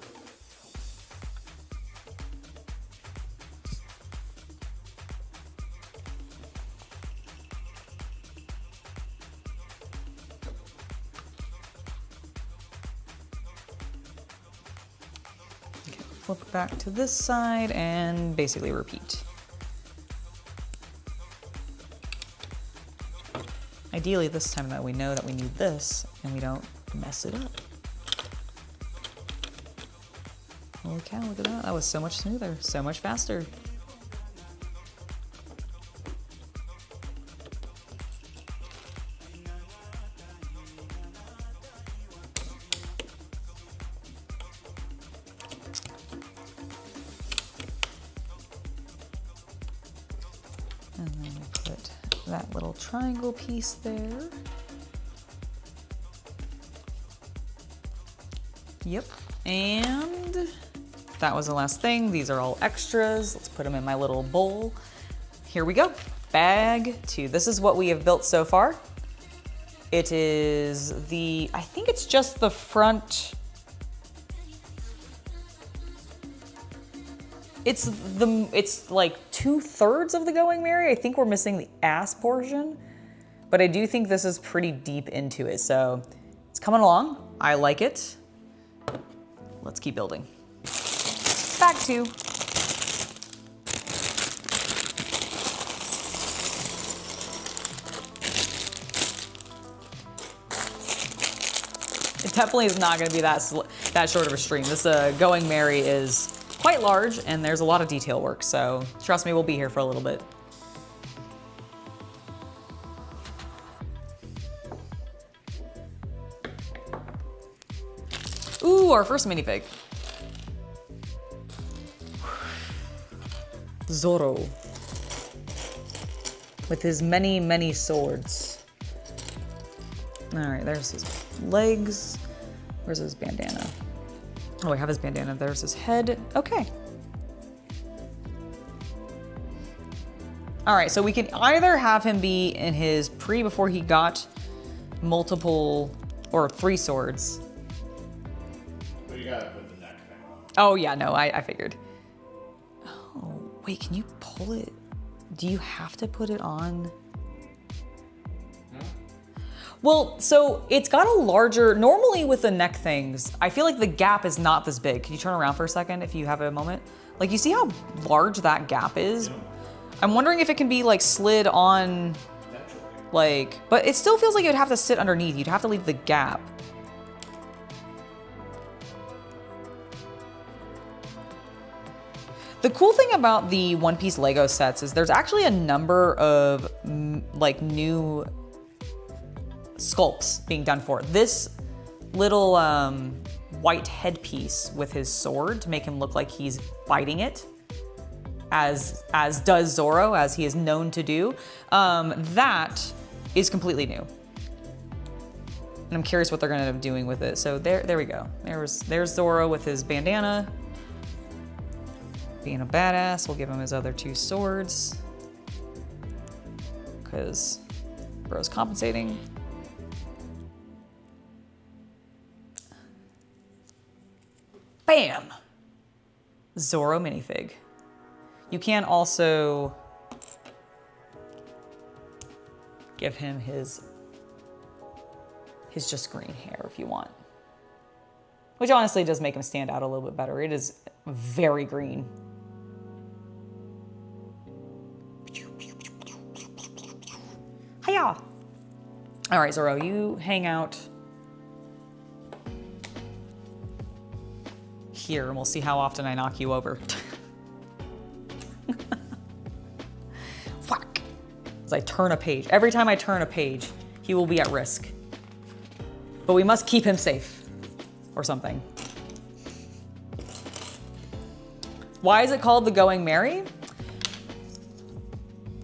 Speaker 1: Okay, flip back to this side and basically repeat. Ideally this time though, we know that we need this and we don't mess it up. Holy cow, look at that. That was so much smoother, so much faster. And then we put that little triangle piece there. Yep, and that was the last thing. These are all extras. Let's put them in my little bowl. Here we go, bag 2. This is what we have built so far. It is I think it's just the front. It's like 2/3 of the Going Merry. I think we're missing the ass portion, but I do think this is pretty deep into it. So it's coming along. I like it. Let's keep building. Bag 2. It definitely is not going to be that short of a stream. This Going Merry is quite large and there's a lot of detail work, so trust me, we'll be here for a little bit. Ooh, our first minifig. Zoro. With his many, many swords. All right, there's his legs. Where's his bandana? Oh, I have his bandana. There's his head. Okay. All right, so we can either have him be in his before he got multiple or 3 swords.
Speaker 2: But you gotta put the neck thing on.
Speaker 1: Oh yeah, no, I figured. Oh, wait, can you pull it? Do you have to put it on? Well, so it's got a larger, normally with the neck things, I feel like the gap is not this big. Can you turn around for a second if you have a moment? Like, you see how large that gap is? Yeah. I'm wondering if it can be like slid on, like, but it still feels like it would have to sit underneath. You'd have to leave the gap. The cool thing about the One Piece Lego sets is there's actually a number of like new sculpts being done for it. This little white headpiece with his sword to make him look like he's fighting it, as does Zoro, as he is known to do, that is completely new. And I'm curious what they're gonna end up doing with it. So there we go. There's Zoro with his bandana. Being a badass, we'll give him his other 2 swords. Because bro's compensating. Bam! Zoro minifig. You can also give him his just green hair if you want. Which honestly does make him stand out a little bit better. It is very green. Hiya! All right, Zoro, you hang out here and we'll see how often I knock you over. Whack! As I turn a page. Every time I turn a page, he will be at risk. But we must keep him safe. Or something. Why is it called the Going Merry?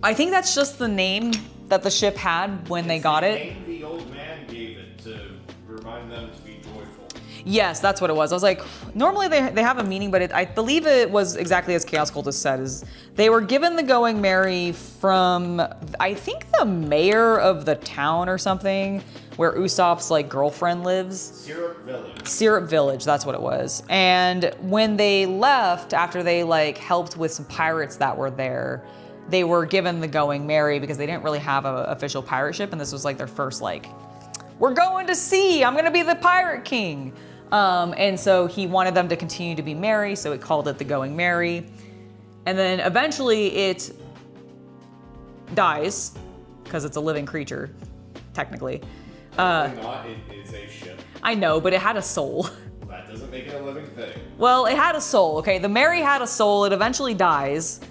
Speaker 1: I think that's just the name that the ship had when they got it.
Speaker 2: The name the old man gave it to remind them to be joyful.
Speaker 1: Yes, that's what it was. I was like, normally they have a meaning, but I believe it was exactly as Chaos Cultist said, is they were given the Going Merry from, I think, the mayor of the town or something, where Usopp's like girlfriend lives.
Speaker 2: Syrup Village.
Speaker 1: Syrup Village, that's what it was. And when they left, after they like helped with some pirates that were there, they were given the Going Merry because they didn't really have an official pirate ship, and this was like their first like, we're going to sea, I'm gonna be the pirate king. And so he wanted them to continue to be merry, so he called it the Going Merry. And then eventually it dies, because it's a living creature, technically.
Speaker 2: Not, it is a ship.
Speaker 1: I know, but it had a soul.
Speaker 2: That doesn't make it a living thing.
Speaker 1: Well, it had a soul, okay? The Merry had a soul, it eventually dies,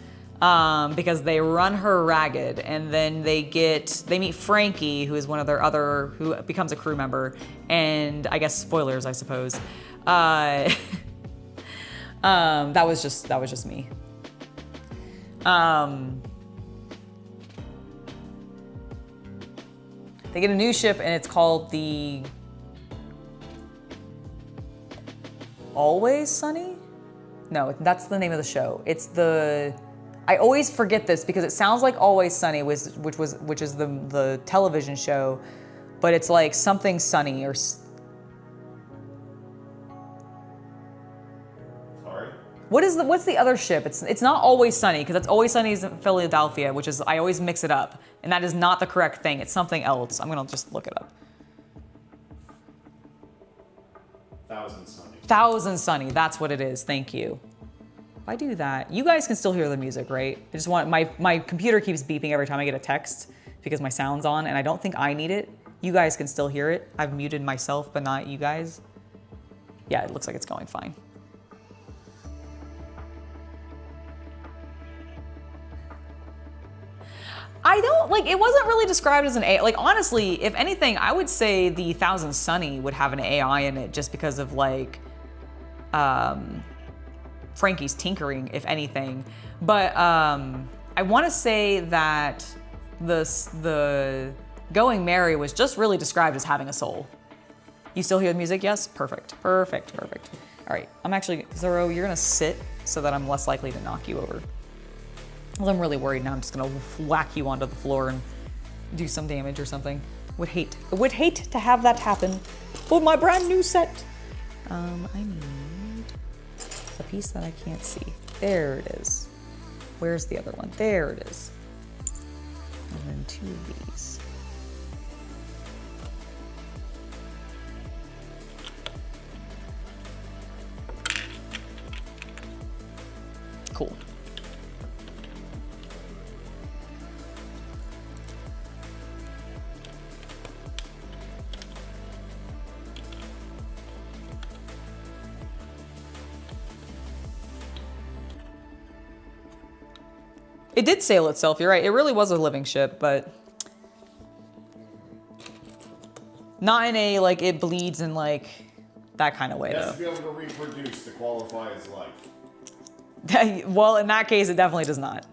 Speaker 1: because they run her ragged, and then they meet Frankie, who is one of who becomes a crew member, and I guess spoilers, I suppose. That was just me. They get a new ship, and it's called the Always Sunny? No, that's the name of the show. It's the, I always forget this because it sounds like Always Sunny, which is the television show, but it's like something sunny or.
Speaker 2: Sorry?
Speaker 1: What's the other ship? It's not Always Sunny, because that's Always Sunny is in Philadelphia, which is, I always mix it up, and that is not the correct thing. It's something else. I'm gonna just look it up.
Speaker 2: Thousand Sunny.
Speaker 1: Thousand Sunny, that's what it is. Thank you. If I do that, you guys can still hear the music, right? I just want, my computer keeps beeping every time I get a text because my sound's on, and I don't think I need it. You guys can still hear it. I've muted myself, but not you guys. Yeah, it looks like it's going fine. I don't, like, it wasn't really described as an AI. Like, honestly, if anything, I would say the Thousand Sunny would have an AI in it just because of, like, Frankie's tinkering, if anything. But I want to say that the Going Merry was just really described as having a soul. You still hear the music? Yes? Perfect. Perfect. Perfect. All right. I'm actually, Zoro, you're going to sit so that I'm less likely to knock you over. Well, I'm really worried now. I'm just gonna whack you onto the floor and do some damage or something. Would hate to have that happen for my brand new set. I need a piece that I can't see. There it is. Where's the other one? There it is. And then two of these. Cool. It did sail itself, you're right. It really was a living ship, but not in a, like, it bleeds in, like, that kind of way,
Speaker 2: It has
Speaker 1: though.
Speaker 2: to be able to reproduce to qualify as life.
Speaker 1: Well, in that case, it definitely does not.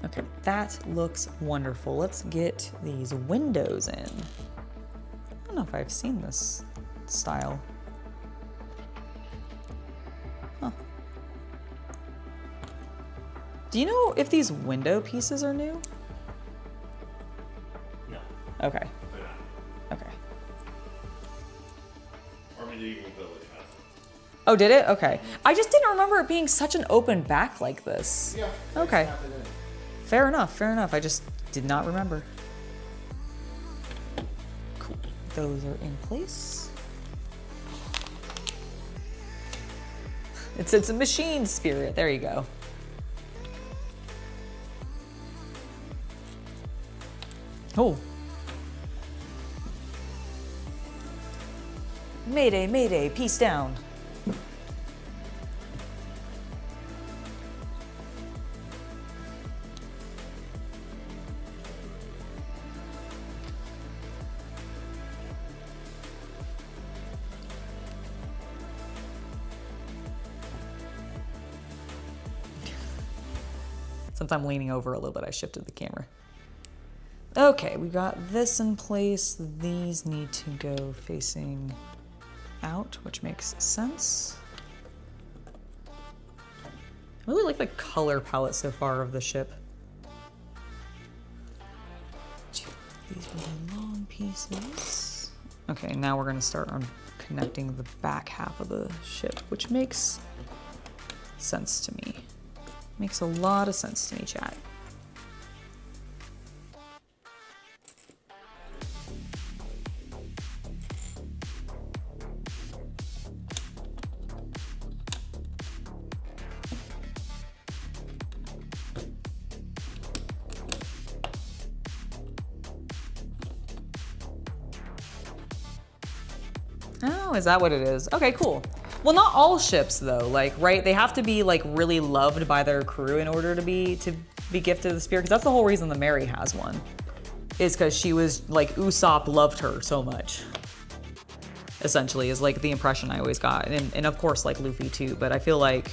Speaker 1: Okay, that looks wonderful. Let's get these windows in. I don't know if I've seen this style. Huh. Do you know if these window pieces are new?
Speaker 2: No.
Speaker 1: Okay.
Speaker 2: They're not.
Speaker 1: Okay.
Speaker 2: Or Medieval Village has it.
Speaker 1: Oh, did it? Okay. I just didn't remember it being such an open back like this.
Speaker 2: Yeah.
Speaker 1: Okay.
Speaker 2: Snap it in.
Speaker 1: Fair enough, fair enough. I just did not remember. Cool. Those are in place. It's a machine spirit. There you go. Oh. Mayday, mayday, peace down. Since I'm leaning over a little bit, I shifted the camera. Okay, we got this in place. These need to go facing out, which makes sense. I really like the color palette so far of the ship. These really long pieces. Okay, now we're gonna start on connecting the back half of the ship, which makes sense to me. Makes a lot of sense to me, chat. Oh, is that what it is? Okay, cool. Well, not all ships though, like, right? They have to be like really loved by their crew in order to be gifted the spear, because that's the whole reason the Mary has one. Is because she was like, Usopp loved her so much. Essentially, is like the impression I always got. And of course, like Luffy too, but I feel like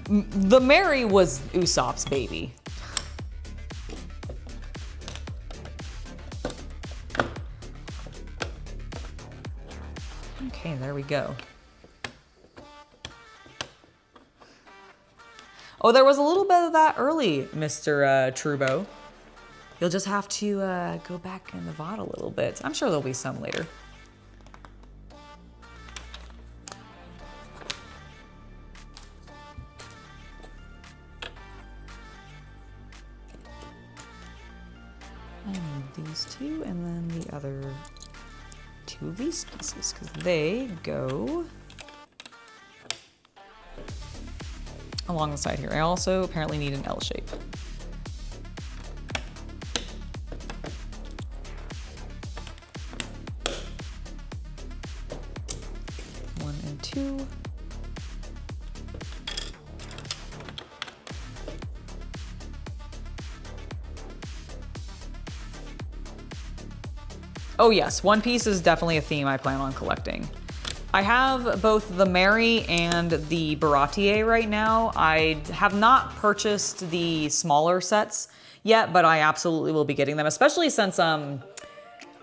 Speaker 1: the Mary was Usopp's baby. Okay, there we go. Oh, there was a little bit of that early, Mr. Trubo. You'll just have to go back in the VOD a little bit. I'm sure there'll be some later. I need these two and then the other two of these pieces because they go along the side here. I also apparently need an L shape. One and two. Oh yes, One Piece is definitely a theme I plan on collecting. I have both the Mary and the Baratier right now. I have not purchased the smaller sets yet, but I absolutely will be getting them, especially since I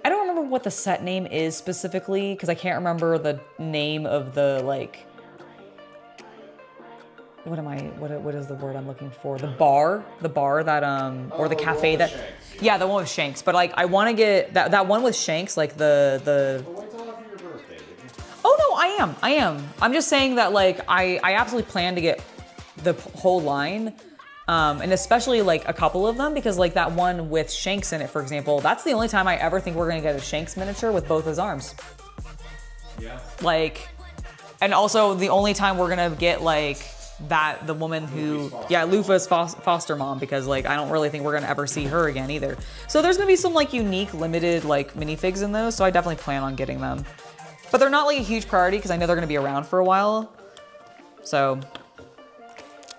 Speaker 1: don't remember what the set name is specifically, because I can't remember the name of the, like, what is the word I'm looking for? The bar that, or the cafe that, yeah, the one with Shanks. But like, I want to get that one with Shanks, like the.
Speaker 2: Well, wait till after your birthday, would you?
Speaker 1: Oh no, I am. I'm just saying that like I absolutely plan to get the whole line, and especially like a couple of them because like that one with Shanks in it, for example, that's the only time I ever think we're gonna get a Shanks miniature with both his arms.
Speaker 2: Yeah.
Speaker 1: Like, and also the only time we're gonna get like. That the woman who, yeah, Luffy's foster mom, because like I don't really think we're gonna ever see her again either. So there's gonna be some like unique limited like minifigs in those, so I definitely plan on getting them. But they're not like a huge priority because I know they're gonna be around for a while. So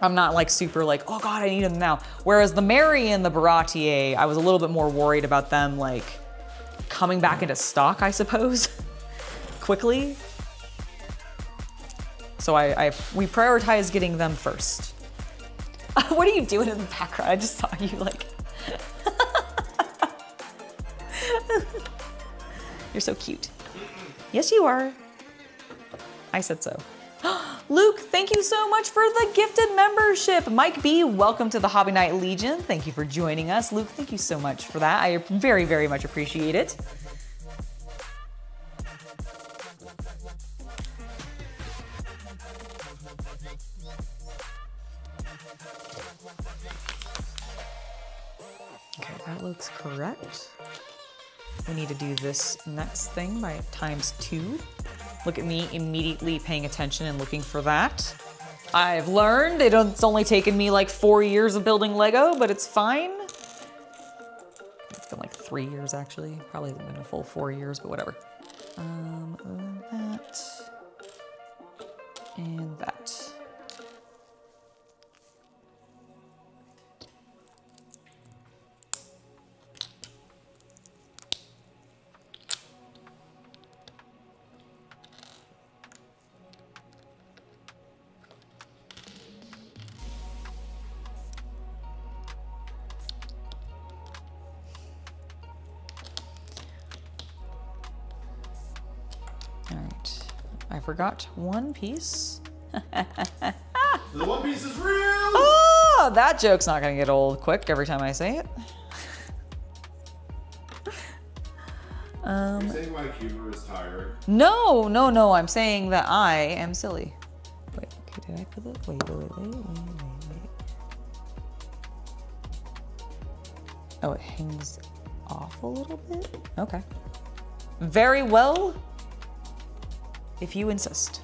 Speaker 1: I'm not like super like, oh god, I need them now. Whereas the Mary and the Baratier, I was a little bit more worried about them like coming back into stock, I suppose, quickly. So we prioritize getting them first. What are you doing in the background? I just saw you like. You're so cute. Yes, you are. I said so. Luke, thank you so much for the gifted membership. Mike B, welcome to the Hobby Night Legion. Thank you for joining us. Luke, thank you so much for that. I very, very much appreciate it. Okay, that looks correct. We need to do this next thing by ×2. Look at me immediately paying attention and looking for that. I've learned it's only taken me like 4 years of building Lego, but it's fine. It's been like 3 years actually. Probably hasn't been a full 4 years, but whatever. That and that. forgot one piece.
Speaker 2: The One Piece is real!
Speaker 1: Oh, that joke's not gonna get old quick every time I say it.
Speaker 2: Are you saying my humor is tiring?
Speaker 1: No, no, no, I'm saying that I am silly. Wait, okay, did I put it? Wait. Oh, it hangs off a little bit? Okay. Very well, if you insist.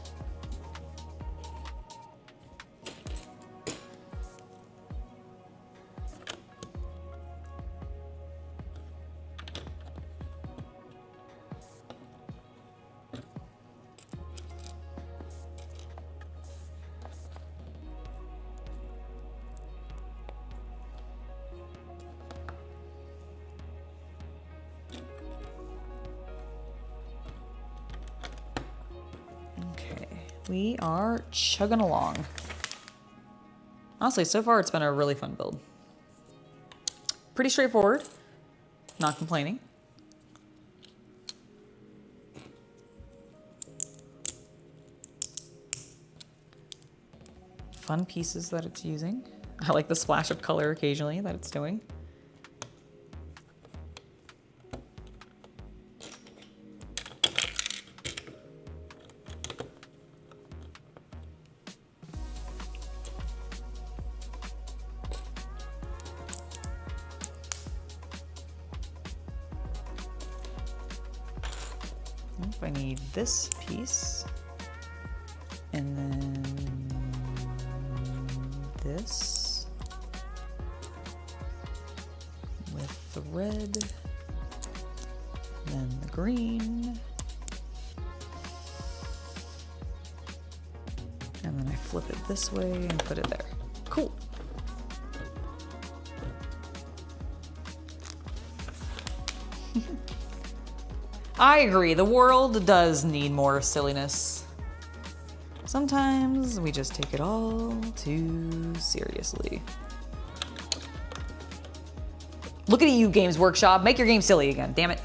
Speaker 1: We are chugging along. Honestly, so far it's been a really fun build. Pretty straightforward, not complaining. Fun pieces that it's using. I like the splash of color occasionally that it's doing. I need this piece, and then this with the red, then the green, and then I flip it this way and put it there. Cool. I agree, the world does need more silliness. Sometimes we just take it all too seriously. Look at you, Games Workshop. Make your game silly again, damn it.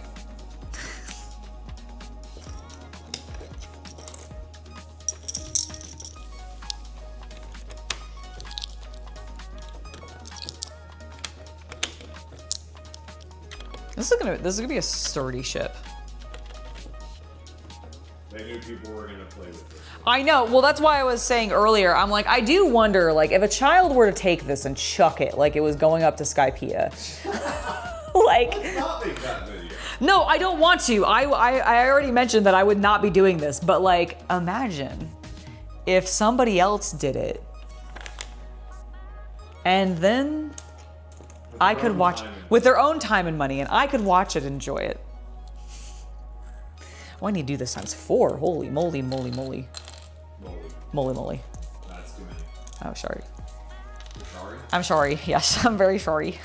Speaker 1: This is gonna be a sturdy ship.
Speaker 2: They knew people were gonna play with this.
Speaker 1: I know. Well, that's why I was saying earlier, I'm like, I do wonder, like, if a child were to take this and chuck it like it was going up to Skypea. Like,
Speaker 2: Let's not make that video.
Speaker 1: No, I don't want to. I already mentioned that I would not be doing this, but like, imagine if somebody else did it. And then I could watch with their own time and money, and I could watch it and enjoy it. Oh, I need to do this times 4. Holy moly, moly, moly. Moly, moly.
Speaker 2: That's too many.
Speaker 1: Oh, sorry.
Speaker 2: You're sorry?
Speaker 1: I'm sorry. Yes, I'm very sorry.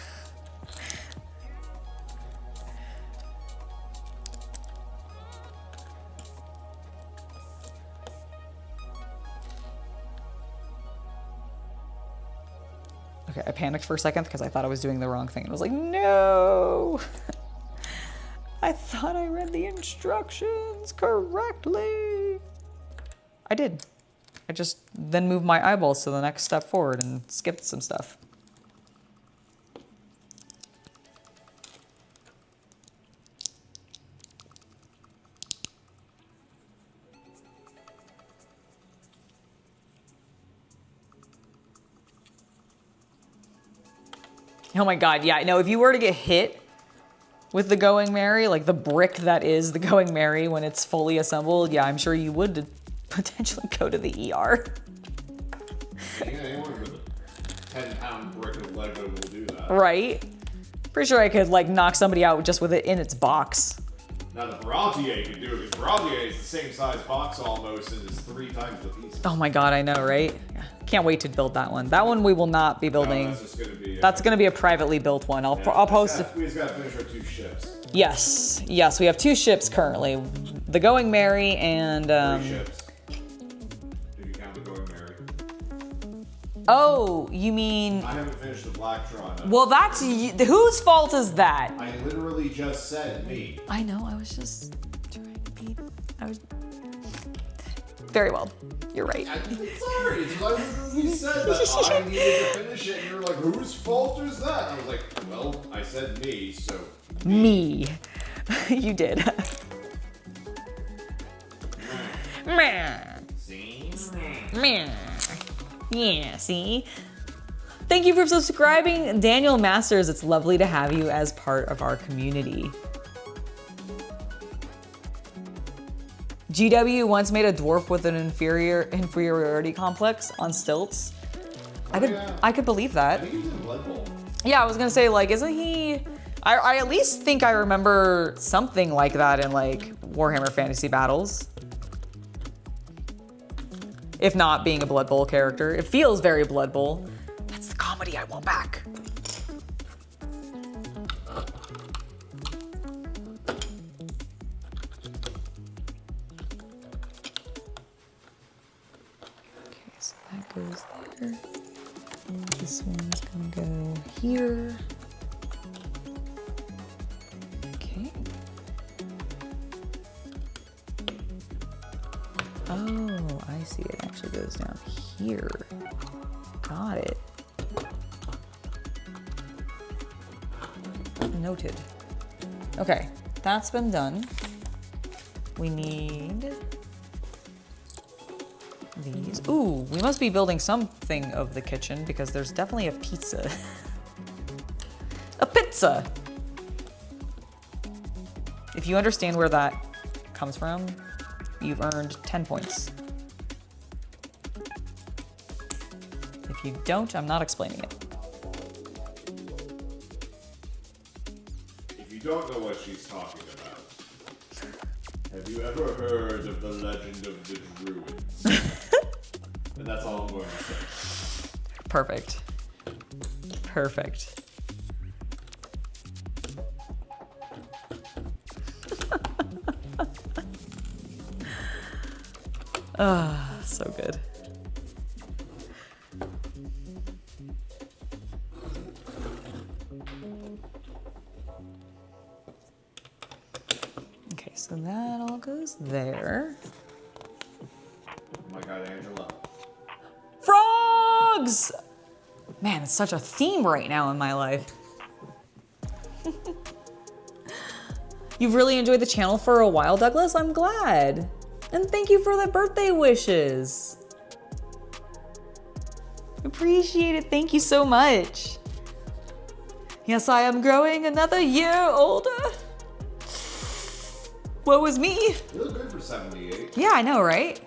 Speaker 1: Okay, I panicked for a second because I thought I was doing the wrong thing. I was like, no! I thought I read the instructions correctly. I did. I just then moved my eyeballs to the next step forward and skipped some stuff. Oh my God, yeah, no, if you were to get hit with the Going Merry, like the brick that is the Going Merry when it's fully assembled, yeah, I'm sure you would potentially go to the ER.
Speaker 2: Anyone with a 10-pound brick of Lego will do that.
Speaker 1: Right? Pretty sure I could like knock somebody out just with it in its box.
Speaker 2: Now the Baratier could do it, because Baratier is the same size box almost and is 3 times the piece.
Speaker 1: Oh my God, I know, right? Can't wait to build that one. That one we will not be building.
Speaker 2: No, that's just gonna be
Speaker 1: That's gonna be a privately built one. I'll post it.
Speaker 2: We just gotta finish our 2 ships.
Speaker 1: Yes, yes, we have 2 ships currently. The Going Merry and
Speaker 2: 3 ships. If you count the Going Merry.
Speaker 1: Oh, you mean?
Speaker 2: I haven't finished the Black Tron.
Speaker 1: Well, that's whose fault is that?
Speaker 2: I literally just said me.
Speaker 1: I know. I was just trying to be. Very well. You're right.
Speaker 2: Sorry, it's like you said that I needed to finish it, and you were like, whose fault is that? And I was like, well, I said me, so.
Speaker 1: Me. You did.
Speaker 2: See?
Speaker 1: Yeah, see? Thank you for subscribing, Daniel Masters. It's lovely to have you as part of our community. GW once made a dwarf with an inferiority complex on stilts. I could believe that.
Speaker 2: I think he was in Blood Bowl.
Speaker 1: Yeah, I was gonna say, like, isn't he? I at least think I remember something like that in like Warhammer Fantasy Battles. If not being a Blood Bowl character, it feels very Blood Bowl. That's the comedy I want back. Goes there. And this one's gonna go here. Okay. Oh, I see. It actually goes down here. Got it. Noted. Okay, that's been done. We need these. Ooh, we must be building something of the kitchen because there's definitely a pizza. A pizza! If you understand where that comes from, you've earned 10 points. If you don't, I'm not explaining it.
Speaker 2: If you don't know what she's talking about, have you ever heard of the legend of the Druids? And that's all I'm going to say.
Speaker 1: Perfect. Perfect. Ah, so good. Okay, so that all goes there.
Speaker 2: Oh my God, Angela.
Speaker 1: Frogs! Man, it's such a theme right now in my life. You've really enjoyed the channel for a while, Douglas. I'm glad. And thank you for the birthday wishes. Appreciate it. Thank you so much. Yes, I am growing another year older. What was me?
Speaker 2: You look good for 78.
Speaker 1: Yeah, I know, right?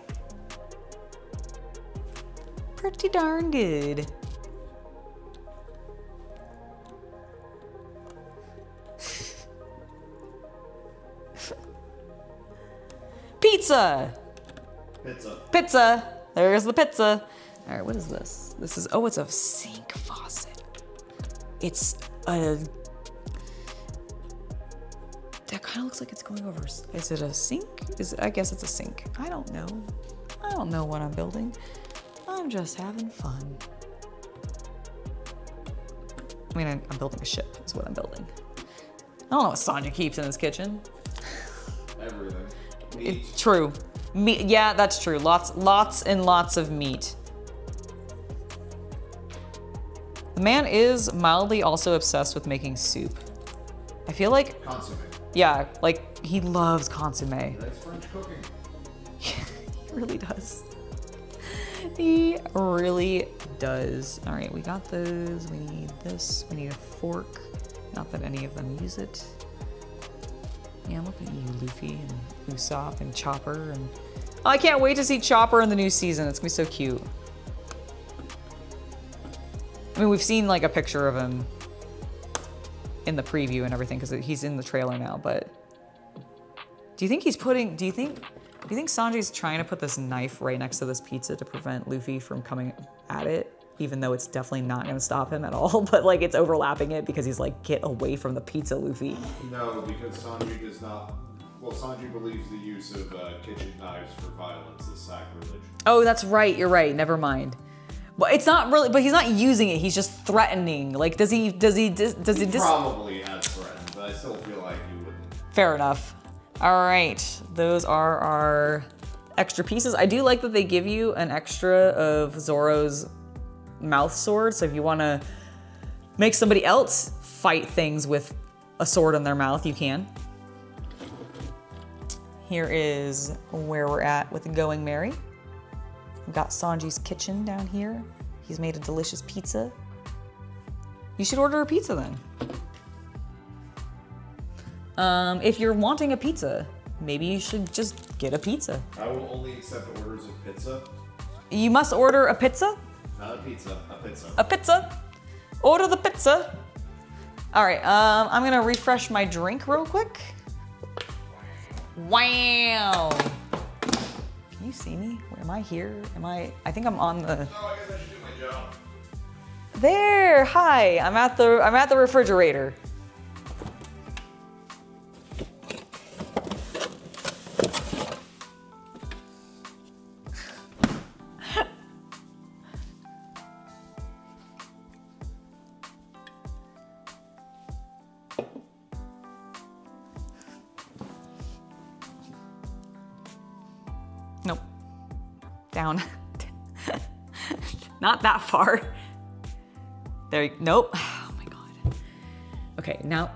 Speaker 1: Pretty darn good. Pizza!
Speaker 2: Pizza.
Speaker 1: Pizza! There's the pizza. All right, what is this? This is, oh, it's a sink faucet. It's a, that kind of looks like it's going over. Is it a sink? I guess it's a sink. I don't know. I don't know what I'm building. I'm just having fun. I mean, I'm building a ship is what I'm building. I don't know what Sanji keeps in his kitchen.
Speaker 2: Everything. Meat.
Speaker 1: It's true. Meat, yeah, that's true. Lots and lots of meat. The man is mildly also obsessed with making soup. I feel like,
Speaker 2: Consomme.
Speaker 1: yeah, like he loves consomme.
Speaker 2: That's French cooking.
Speaker 1: He really does. He really does. All right, we got those. We need this. We need a fork. Not that any of them use it. Yeah, I'm looking at you, Luffy and Usopp and Chopper, and oh, I can't wait to see Chopper in the new season. It's gonna be so cute. I mean, we've seen like a picture of him in the preview and everything because he's in the trailer now. But do you think he's putting? Do you think Sanji's trying to put this knife right next to this pizza to prevent Luffy from coming at it? Even though it's definitely not going to stop him at all, but like it's overlapping it because he's like, get away from the pizza, Luffy.
Speaker 2: No, because Sanji does not. Well, Sanji believes the use of kitchen knives for violence is sacrilege.
Speaker 1: Oh, that's right. You're right. Never mind. But it's not really. But he's not using it. He's just threatening. Like, does he?
Speaker 2: He probably has threatened, but I still feel like he wouldn't.
Speaker 1: Fair enough. All right. Those are our extra pieces. I do like that they give you an extra of Zoro's mouth sword. So if you want to make somebody else fight things with a sword in their mouth, you can. Here is where we're at with Going Merry. We've got Sanji's kitchen down here. He's made a delicious pizza. You should order a pizza then. If you're wanting a pizza, maybe you should just get a pizza.
Speaker 2: I will only accept orders of pizza.
Speaker 1: You must order a pizza?
Speaker 2: Not a pizza, a pizza.
Speaker 1: A pizza. Order the pizza. All right, I'm gonna refresh my drink real quick. Wow. Can you see me? Am I here? I think I'm on the.
Speaker 2: Oh, I guess I should do my job.
Speaker 1: There, hi, I'm at the refrigerator. Nope. Down. Not that far. There, nope. Oh my God. Okay, now,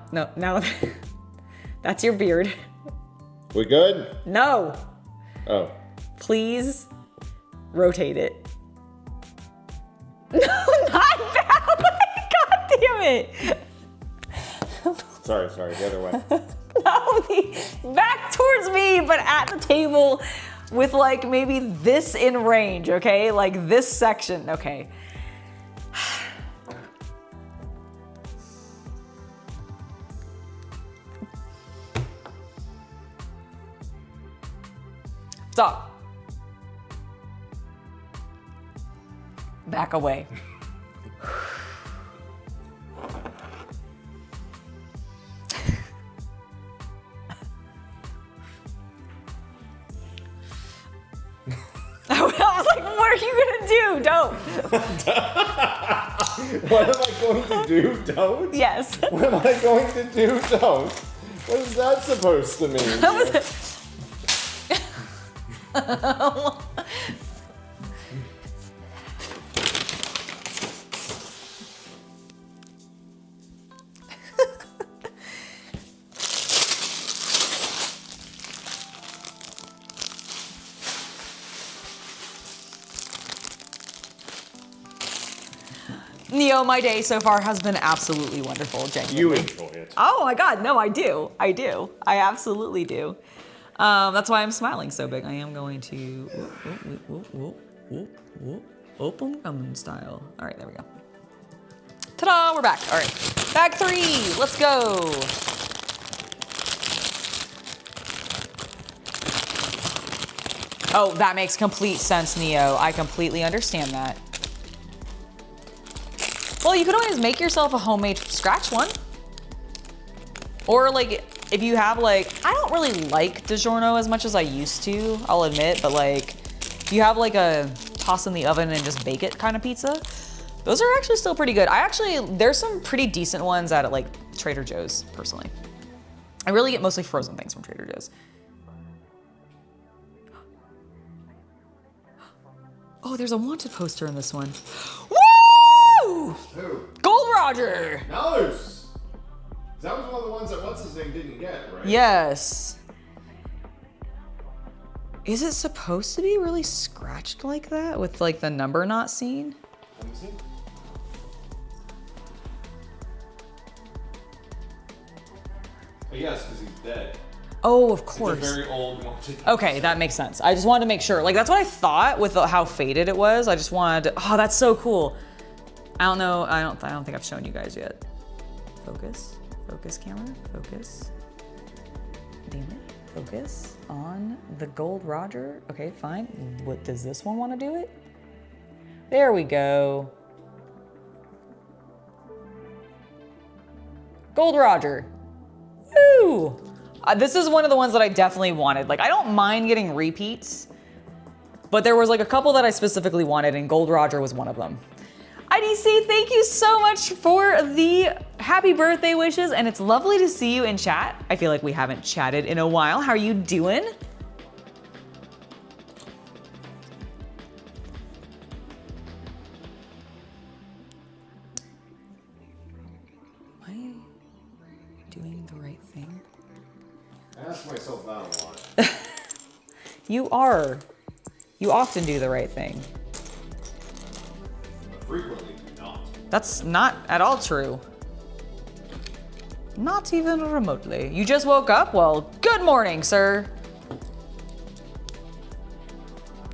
Speaker 1: that's your beard.
Speaker 2: We good?
Speaker 1: No.
Speaker 2: Oh.
Speaker 1: Please rotate it. No, not that way. God damn it.
Speaker 2: Sorry, the other way.
Speaker 1: No, back towards me, but at the table with like maybe this in range, okay? Like this section, okay. Stop. Back away. I was like, what are you gonna do? Don't.
Speaker 2: What am I going to do? Don't?
Speaker 1: Yes.
Speaker 2: What am I going to do? Don't? What is that supposed to mean?
Speaker 1: Neo, my day so far has been absolutely wonderful, genuinely.
Speaker 2: You enjoy it.
Speaker 1: Oh my God, no, I do. I absolutely do. That's why I'm smiling so big. I am going to open gum style. All right, there we go. Ta-da, we're back. All right, bag 3, let's go. Oh, that makes complete sense, Neo. I completely understand that. Well, you could always make yourself a homemade scratch one. Or like, if you have like, I don't really like DiGiorno as much as I used to, I'll admit, but like, if you have like a toss in the oven and just bake it kind of pizza, those are actually still pretty good. There's some pretty decent ones at like Trader Joe's, personally. I really get mostly frozen things from Trader Joe's. Oh, there's a wanted poster in this one. Woo!
Speaker 2: Who?
Speaker 1: Gold Roger!
Speaker 2: Nose! That was one of the ones that what's-his-name didn't get, right?
Speaker 1: Yes. Is it supposed to be really scratched like that with like the number not seen?
Speaker 2: Let me see. Oh, yes, because he's dead.
Speaker 1: Oh, of course.
Speaker 2: It's a very old wanted.
Speaker 1: Okay, that makes sense. I just wanted to make sure. Like, that's what I thought with how faded it was. I just wanted to, oh, that's so cool. I don't know, I don't think I've shown you guys yet. Focus, camera, focus. Damn it, focus on the Gold Roger. Okay, fine. What, does this one want to do it? There we go. Gold Roger. Woo! This is one of the ones that I definitely wanted. Like, I don't mind getting repeats, but there was like a couple that I specifically wanted, and Gold Roger was one of them. IDC, thank you so much for the happy birthday wishes, and it's lovely to see you in chat. I feel like we haven't chatted in a while. How are you doing? I doing the right thing?
Speaker 2: I ask myself that a lot.
Speaker 1: You are. You often do the right thing.
Speaker 2: But frequently not.
Speaker 1: That's not at all true. Not even remotely. You just woke up? Well, good morning, sir.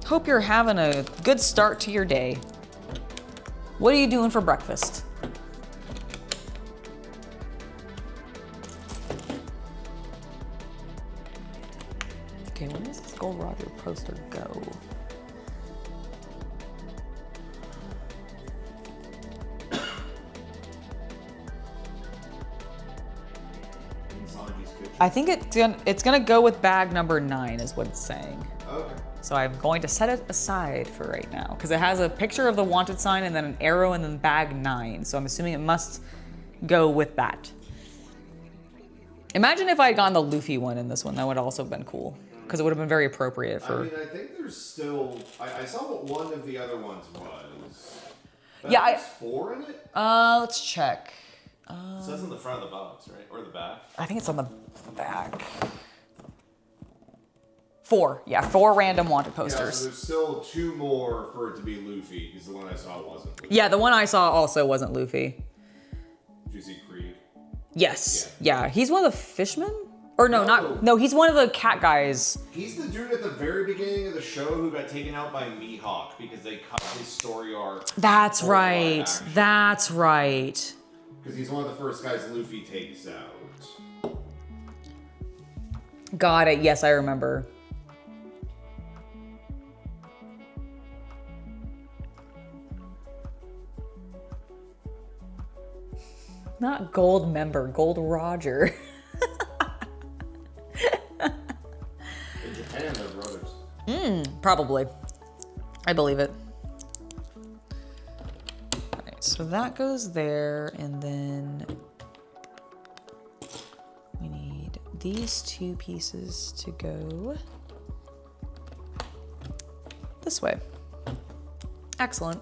Speaker 1: Hope you're having a good start to your day. What are you doing for breakfast? Okay, where does this Gold Roger poster go?
Speaker 2: Sanji's kitchen.
Speaker 1: I think it's gonna go with bag number 9 is what it's saying.
Speaker 2: Okay.
Speaker 1: So I'm going to set it aside for right now because it has a picture of the wanted sign and then an arrow and then bag 9. So I'm assuming it must go with that. Imagine if I had gotten the Luffy one in this one. That would also have been cool because it would have been very appropriate for.
Speaker 2: I mean, I think there's still. I saw what one of the other ones was.
Speaker 1: Yeah,
Speaker 2: There's 4 in it?
Speaker 1: Let's check.
Speaker 3: It says on the front of the box, right? Or the back?
Speaker 1: I think it's on the back. 4. Yeah, 4 random wanted
Speaker 2: Yeah,
Speaker 1: posters.
Speaker 2: so there's still 2 more for it to be Luffy, because the one I saw wasn't Luffy.
Speaker 1: Yeah, the one I saw also wasn't Luffy.
Speaker 2: Did you see Krieg?
Speaker 1: Yes. Yeah. He's one of the fishmen? Or no,
Speaker 2: No.
Speaker 1: no, he's one of the cat guys.
Speaker 2: He's the dude at the very beginning of the show who got taken out by Mihawk because they cut his story arc.
Speaker 1: That's
Speaker 2: for live
Speaker 1: right.
Speaker 2: action.
Speaker 1: That's right.
Speaker 2: Because he's one of the first guys Luffy takes out.
Speaker 1: Got it. Yes, I remember. Not gold member, Gold Roger.
Speaker 2: In Japan, they're brothers.
Speaker 1: Probably. I believe it. Alright, so that goes there, and then we need these 2 pieces to go this way. Excellent.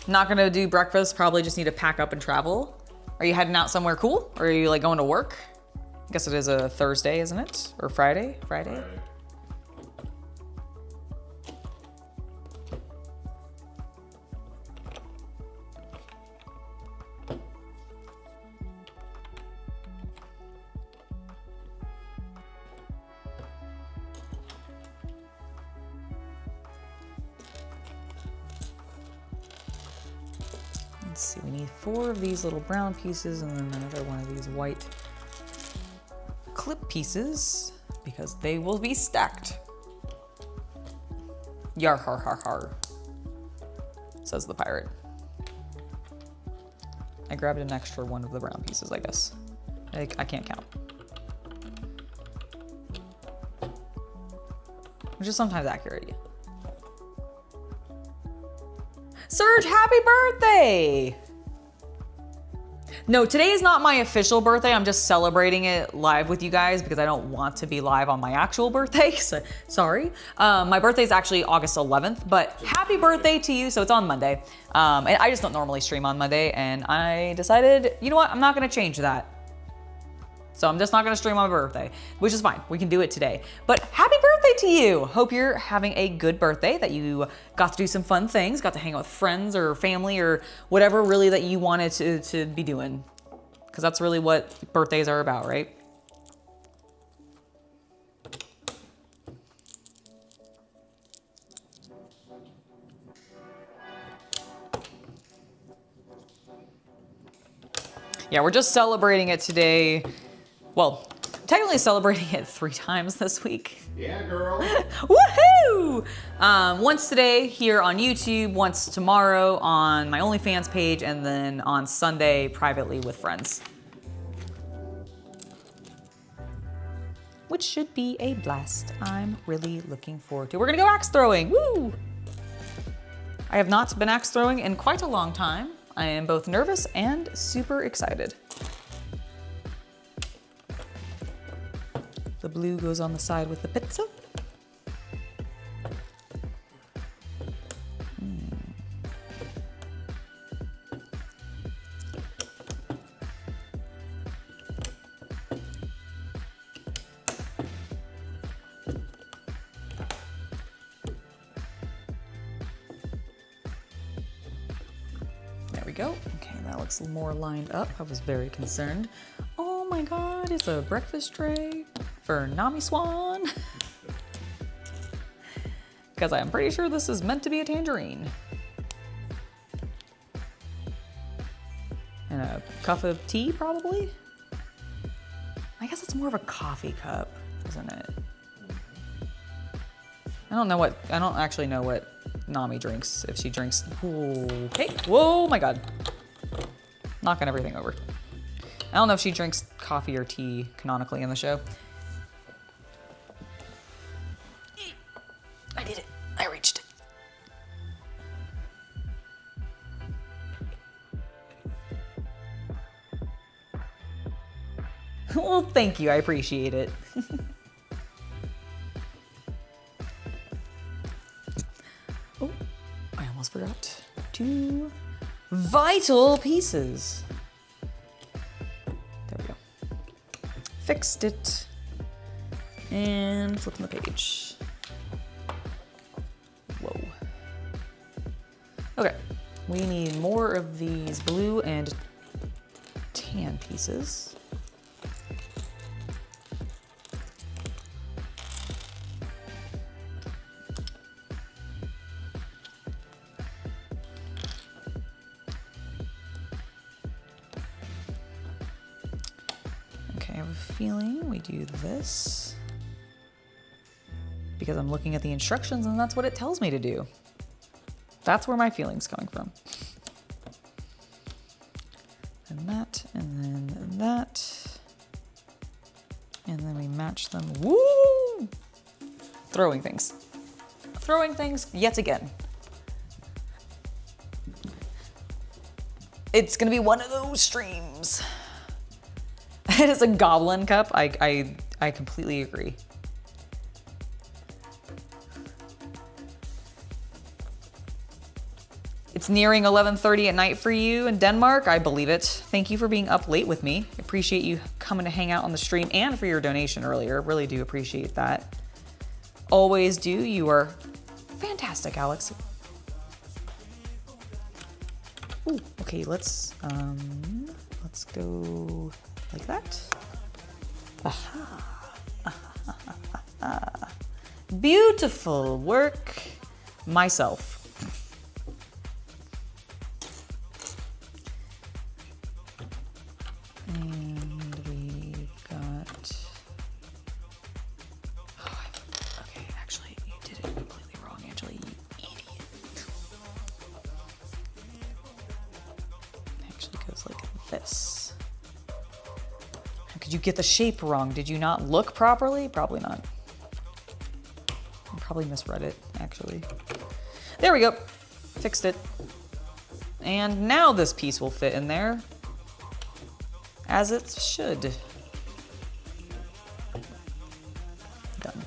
Speaker 1: Not gonna do breakfast, probably just need to pack up and travel. Are you heading out somewhere cool? Or are you like going to work? I guess it is a Thursday, isn't it? Or Friday? Friday?
Speaker 2: Right.
Speaker 1: Let's see, we need 4 of these little brown pieces and then another one of these white clip pieces because they will be stacked. Yar har har har, says the pirate. I grabbed an extra one of the brown pieces, I guess. I can't count. Which is sometimes accurate, yeah. Serge, happy birthday! No, today is not my official birthday. I'm just celebrating it live with you guys because I don't want to be live on my actual birthday. So, sorry. My birthday is actually August 11th, but happy birthday to you. So it's on Monday. And I just don't normally stream on Monday. And I decided, you know what? I'm not going to change that. So I'm just not gonna stream on my birthday, which is fine. We can do it today. But happy birthday to you. Hope you're having a good birthday, that you got to do some fun things, got to hang out with friends or family or whatever really that you wanted to be doing. Because that's really what birthdays are about, right? Yeah, we're just celebrating it today. Well, technically celebrating it 3 times this week.
Speaker 2: Yeah, girl.
Speaker 1: Woohoo! Once today here on YouTube, once tomorrow on my OnlyFans page, and then on Sunday privately with friends. Which should be a blast. I'm really looking forward to it. We're gonna go axe throwing, woo! I have not been axe throwing in quite a long time. I am both nervous and super excited. The blue goes on the side with the pizza. go. Okay, that looks more lined up. I was very concerned. Oh my God, it's a breakfast tray for Nami Swan. Because I'm pretty sure this is meant to be a tangerine. And a cup of tea, probably? I guess it's more of a coffee cup, isn't it? I don't actually know what Nami drinks, if she drinks. Okay, whoa, my God. Knocking everything over. I don't know if she drinks coffee or tea canonically in the show. I did it, I reached it. Well, thank you, I appreciate it. Oh, I almost forgot. 2 vital pieces. There we go. Fixed it. And flipping the page. Whoa. Okay, we need more of these blue and tan pieces. I have a feeling we do this because I'm looking at the instructions and that's what it tells me to do. That's where my feeling's coming from. And that, and then that. And then we match them. Woo! Throwing things. Throwing things yet again. It's gonna be one of those streams. It is a goblin cup. I completely agree. It's nearing 11:30 at night for you in Denmark. I believe it. Thank you for being up late with me. Appreciate you coming to hang out on the stream and for your donation earlier. Really do appreciate that. Always do. You are fantastic, Alex. Ooh, okay, let's go like that. Aha. Beautiful work myself. And we've got, okay, actually you did it completely wrong, Angela, you idiot. It actually goes like this. Did you get the shape wrong? Did you not look properly? Probably not. I probably misread it, actually. There we go. Fixed it. And now this piece will fit in there as it should. Done.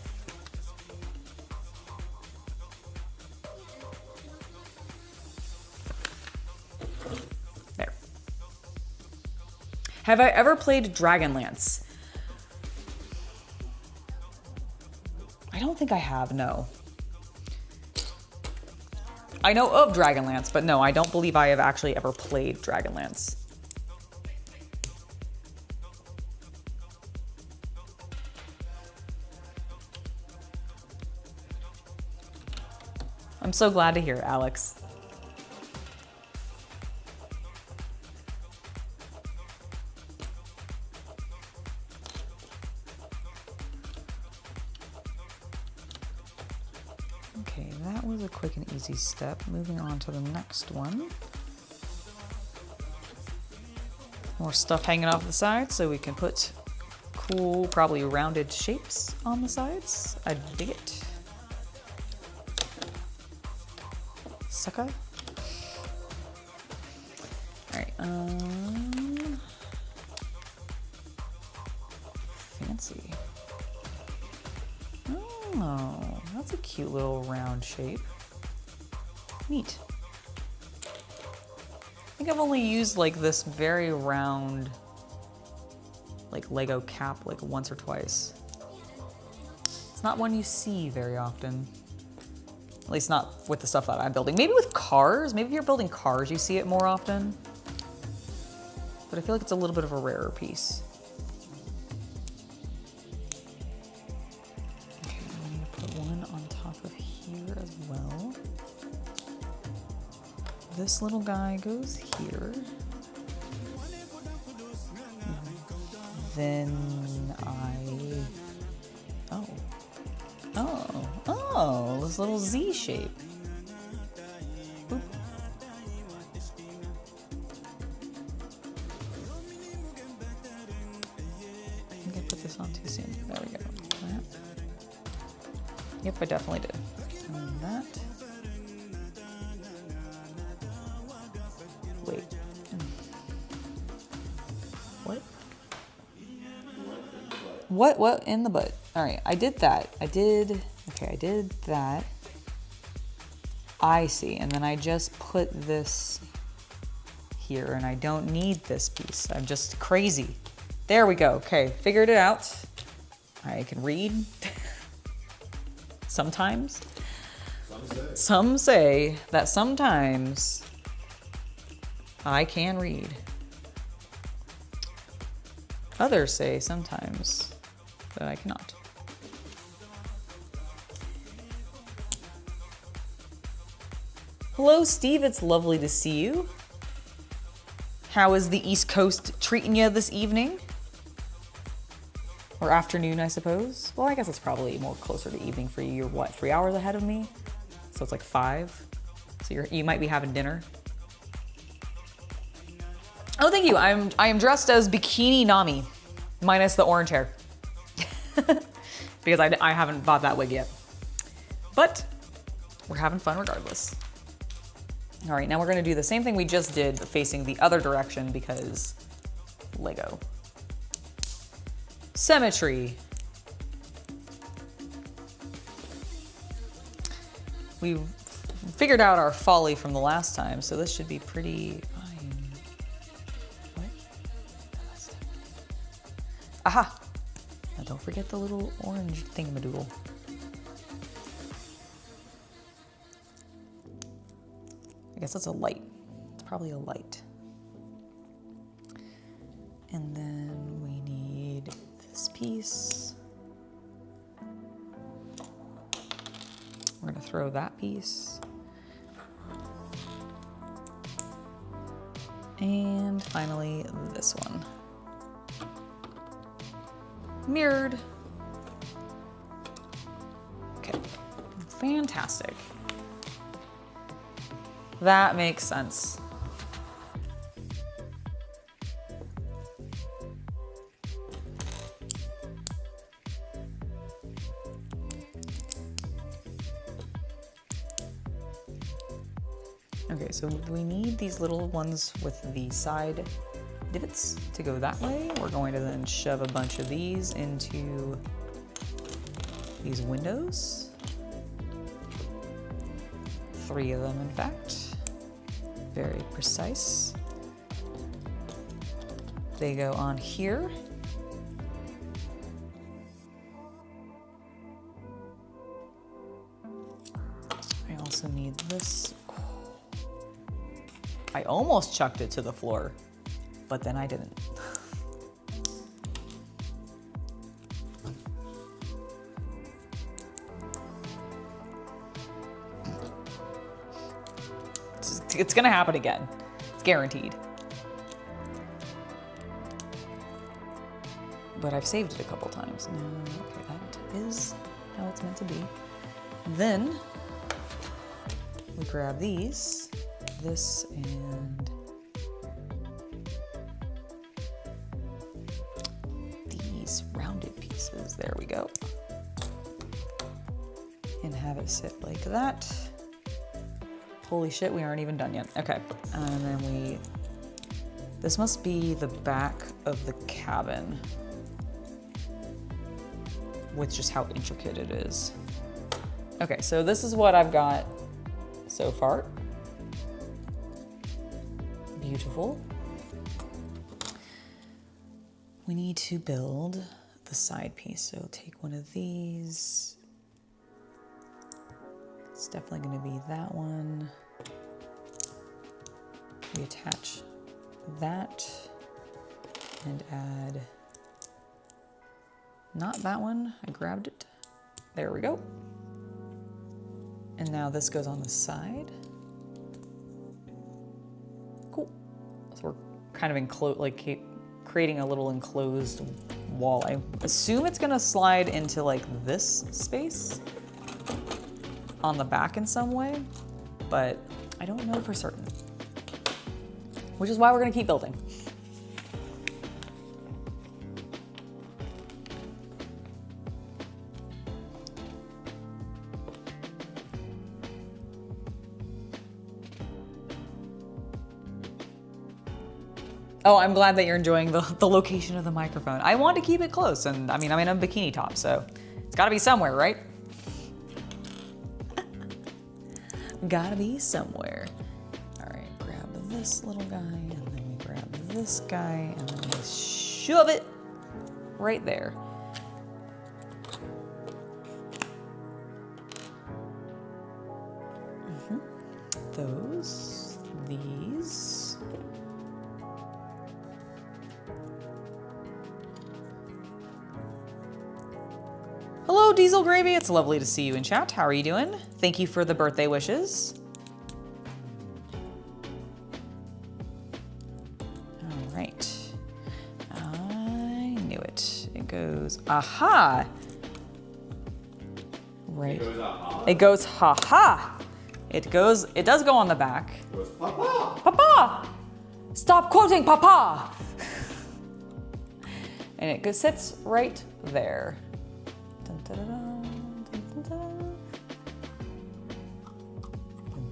Speaker 1: There. Have I ever played Dragonlance? I don't think I have, no. I know of Dragonlance, but no, I don't believe I have actually ever played Dragonlance. I'm so glad to hear it, Alex. Okay, that was a quick and easy step. Moving on to the next one. More stuff hanging off the sides so we can put cool, probably rounded shapes on the sides. I dig it. Sucker. All right, fancy. Oh, that's a cute little round shape. Neat. I think I've only used like this very round, like Lego cap like once or twice. It's not one you see very often. At least not with the stuff that I'm building. Maybe with cars. Maybe if you're building cars, you see it more often. But I feel like it's a little bit of a rarer piece. Okay, I'm gonna put one on top of here as well. This little guy goes here. Then oh, this little Z shape. Boop. I think I put this on too soon. There we go. That. Yep, I definitely did. And that. Wait. What? What in the butt? All right, I did that. I did that. I see, and then I just put this here, and I don't need this piece. I'm just crazy. There we go. Okay, figured it out. I can read. Sometimes. Some say that sometimes I can read. Others say sometimes that I cannot. Hello, Steve. It's lovely to see you. How is the East Coast treating you this evening? Or afternoon, I suppose. Well, I guess it's probably more closer to evening for you. You're what, 3 hours ahead of me? So it's like 5. So you might be having dinner. Oh, thank you. I am dressed as Bikini Nami, minus the orange hair. Because I haven't bought that wig yet. But we're having fun regardless. All right, now we're gonna do the same thing we just did, but facing the other direction because Lego. Symmetry. We figured out our folly from the last time, so this should be pretty fine. What? Aha! Now don't forget the little orange thingamadoodle. I guess that's a light. It's probably a light. And then we need this piece. We're gonna throw that piece. And finally, this one. Mirrored. Okay, fantastic. That makes sense. Okay, so we need these little ones with the side divots to go that way. We're going to then shove a bunch of these into these windows. 3 of them, in fact. Very precise. They go on here. I also need this. I almost chucked it to the floor, but then I didn't. It's gonna happen again. It's guaranteed. But I've saved it a couple times. Okay, that is how it's meant to be. Then we grab these, this and these rounded pieces. There we go. And have it sit like that. Holy shit, we aren't even done yet. Okay, and then this must be the back of the cabin with just how intricate it is. Okay, so this is what I've got so far. Beautiful. We need to build the side piece. So take one of these. Let's definitely going to be that one. We attach that and add, not that one, I grabbed it. There we go. And now this goes on the side. Cool. So we're kind of enclosed, like creating a little enclosed wall. I assume it's gonna slide into like this space on the back in some way, but I don't know for certain. Which is why we're gonna keep building. Oh, I'm glad that you're enjoying the location of the microphone. I want to keep it close, and I mean, I'm in a bikini top, so it's gotta be somewhere, right? Gotta be somewhere. All right, grab this little guy, and then we grab this guy, and then we shove it right there. Those, these. Hello, Diesel Gravy. It's lovely to see you in chat. How are you doing? Thank you for the birthday wishes. All right. I knew it. It goes, aha. Right.
Speaker 3: It goes aha.
Speaker 1: It goes, ha-ha. It does go on the back.
Speaker 3: It goes papa.
Speaker 1: Papa! Stop quoting Papa! And it sits right there. Dun, da, da, da, dun, dun, da.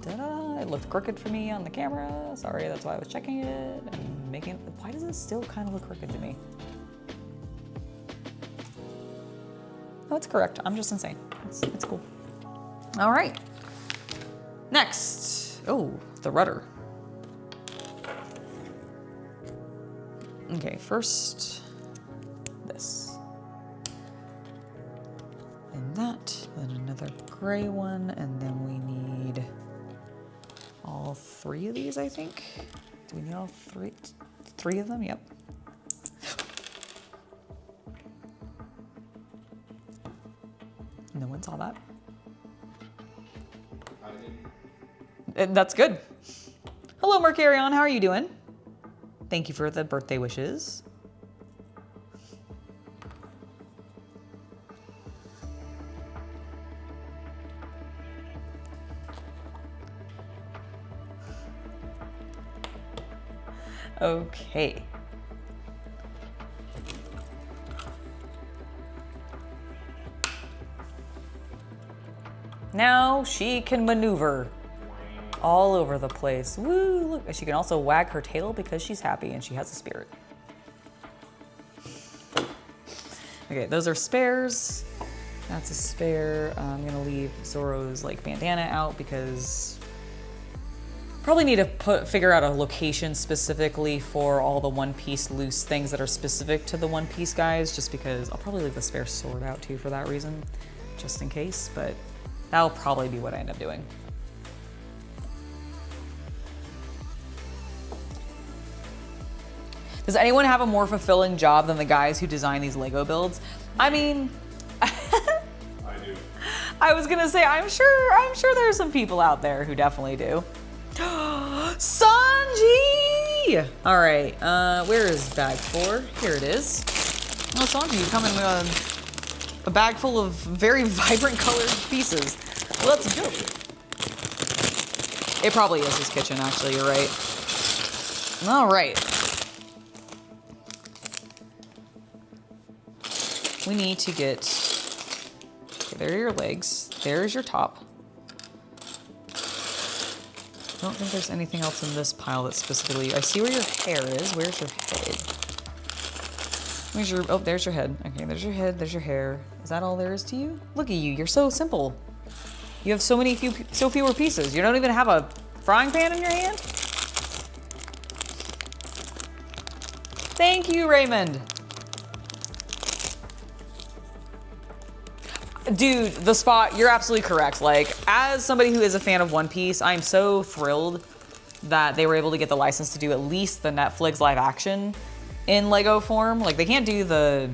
Speaker 1: Dun, da, da. It looked crooked for me on the camera. Sorry, that's why I was checking it and making it. Why does it still kind of look crooked to me? No, it's correct. I'm just insane. It's cool. All right. Next. Oh, the rudder. Okay, first this. And that, then another gray one, and then we need all three of these, I think. Do we need all three? Three of them? Yep. No one saw that. And that's good. Hello, Mercurion. How are you doing? Thank you for the birthday wishes. Okay. Now she can maneuver all over the place. Woo, look. She can also wag her tail because she's happy and she has a spirit. Okay, those are spares. That's a spare. I'm gonna leave Zoro's like bandana out because probably need to figure out a location specifically for all the One Piece loose things that are specific to the One Piece guys, just because I'll probably leave the spare sword out too for that reason, just in case, but that'll probably be what I end up doing. Does anyone have a more fulfilling job than the guys who design these Lego builds? I mean,
Speaker 3: I do.
Speaker 1: I was gonna say, I'm sure there's some people out there who definitely do. Sanji! All right, where is bag 4? Here it is. Oh, Sanji, you come in a bag full of very vibrant colored pieces. Let's go. It probably is his kitchen, actually, you're right. All right. We need to get, okay, there are your legs. There's your top. I don't think there's anything else in this pile that specifically, I see where your hair is. Where's your head? Where's your, oh, there's your head. Okay, there's your head, there's your hair. Is that all there is to you? Look at you, you're so simple. You have so fewer pieces. You don't even have a frying pan in your hand? Thank you, Raymond. Dude, the spot, you're absolutely correct. Like, as somebody who is a fan of One Piece, I'm so thrilled that they were able to get the license to do at least the Netflix live action in Lego form. Like, they can't do the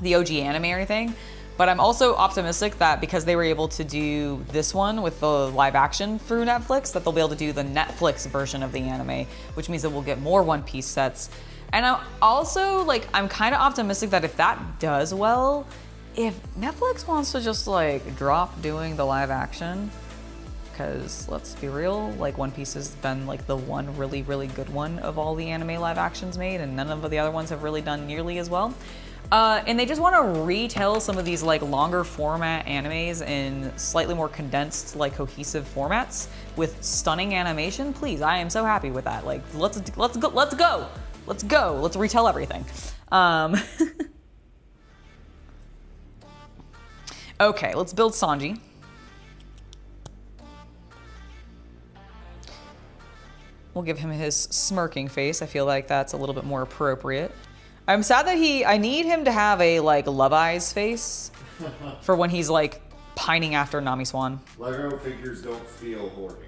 Speaker 1: OG anime or anything, but I'm also optimistic that because they were able to do this one with the live action through Netflix, that they'll be able to do the Netflix version of the anime, which means that we'll get more One Piece sets. And I'm also, like, I'm kind of optimistic that if that does well, if Netflix wants to just, like, drop doing the live action, because let's be real, like, One Piece has been, like, the one really, really good one of all the anime live actions made, and none of the other ones have really done nearly as well. And they just want to retell some of these like longer format animes in slightly more condensed, like cohesive formats with stunning animation. Please, I am so happy with that. Like, let's go. Let's retell everything. Okay, let's build Sanji. We'll give him his smirking face. I feel like that's a little bit more appropriate. I'm sad that I need him to have a, like, Love Eyes face for when he's, like, pining after Nami Swan.
Speaker 3: Lego figures don't feel horny.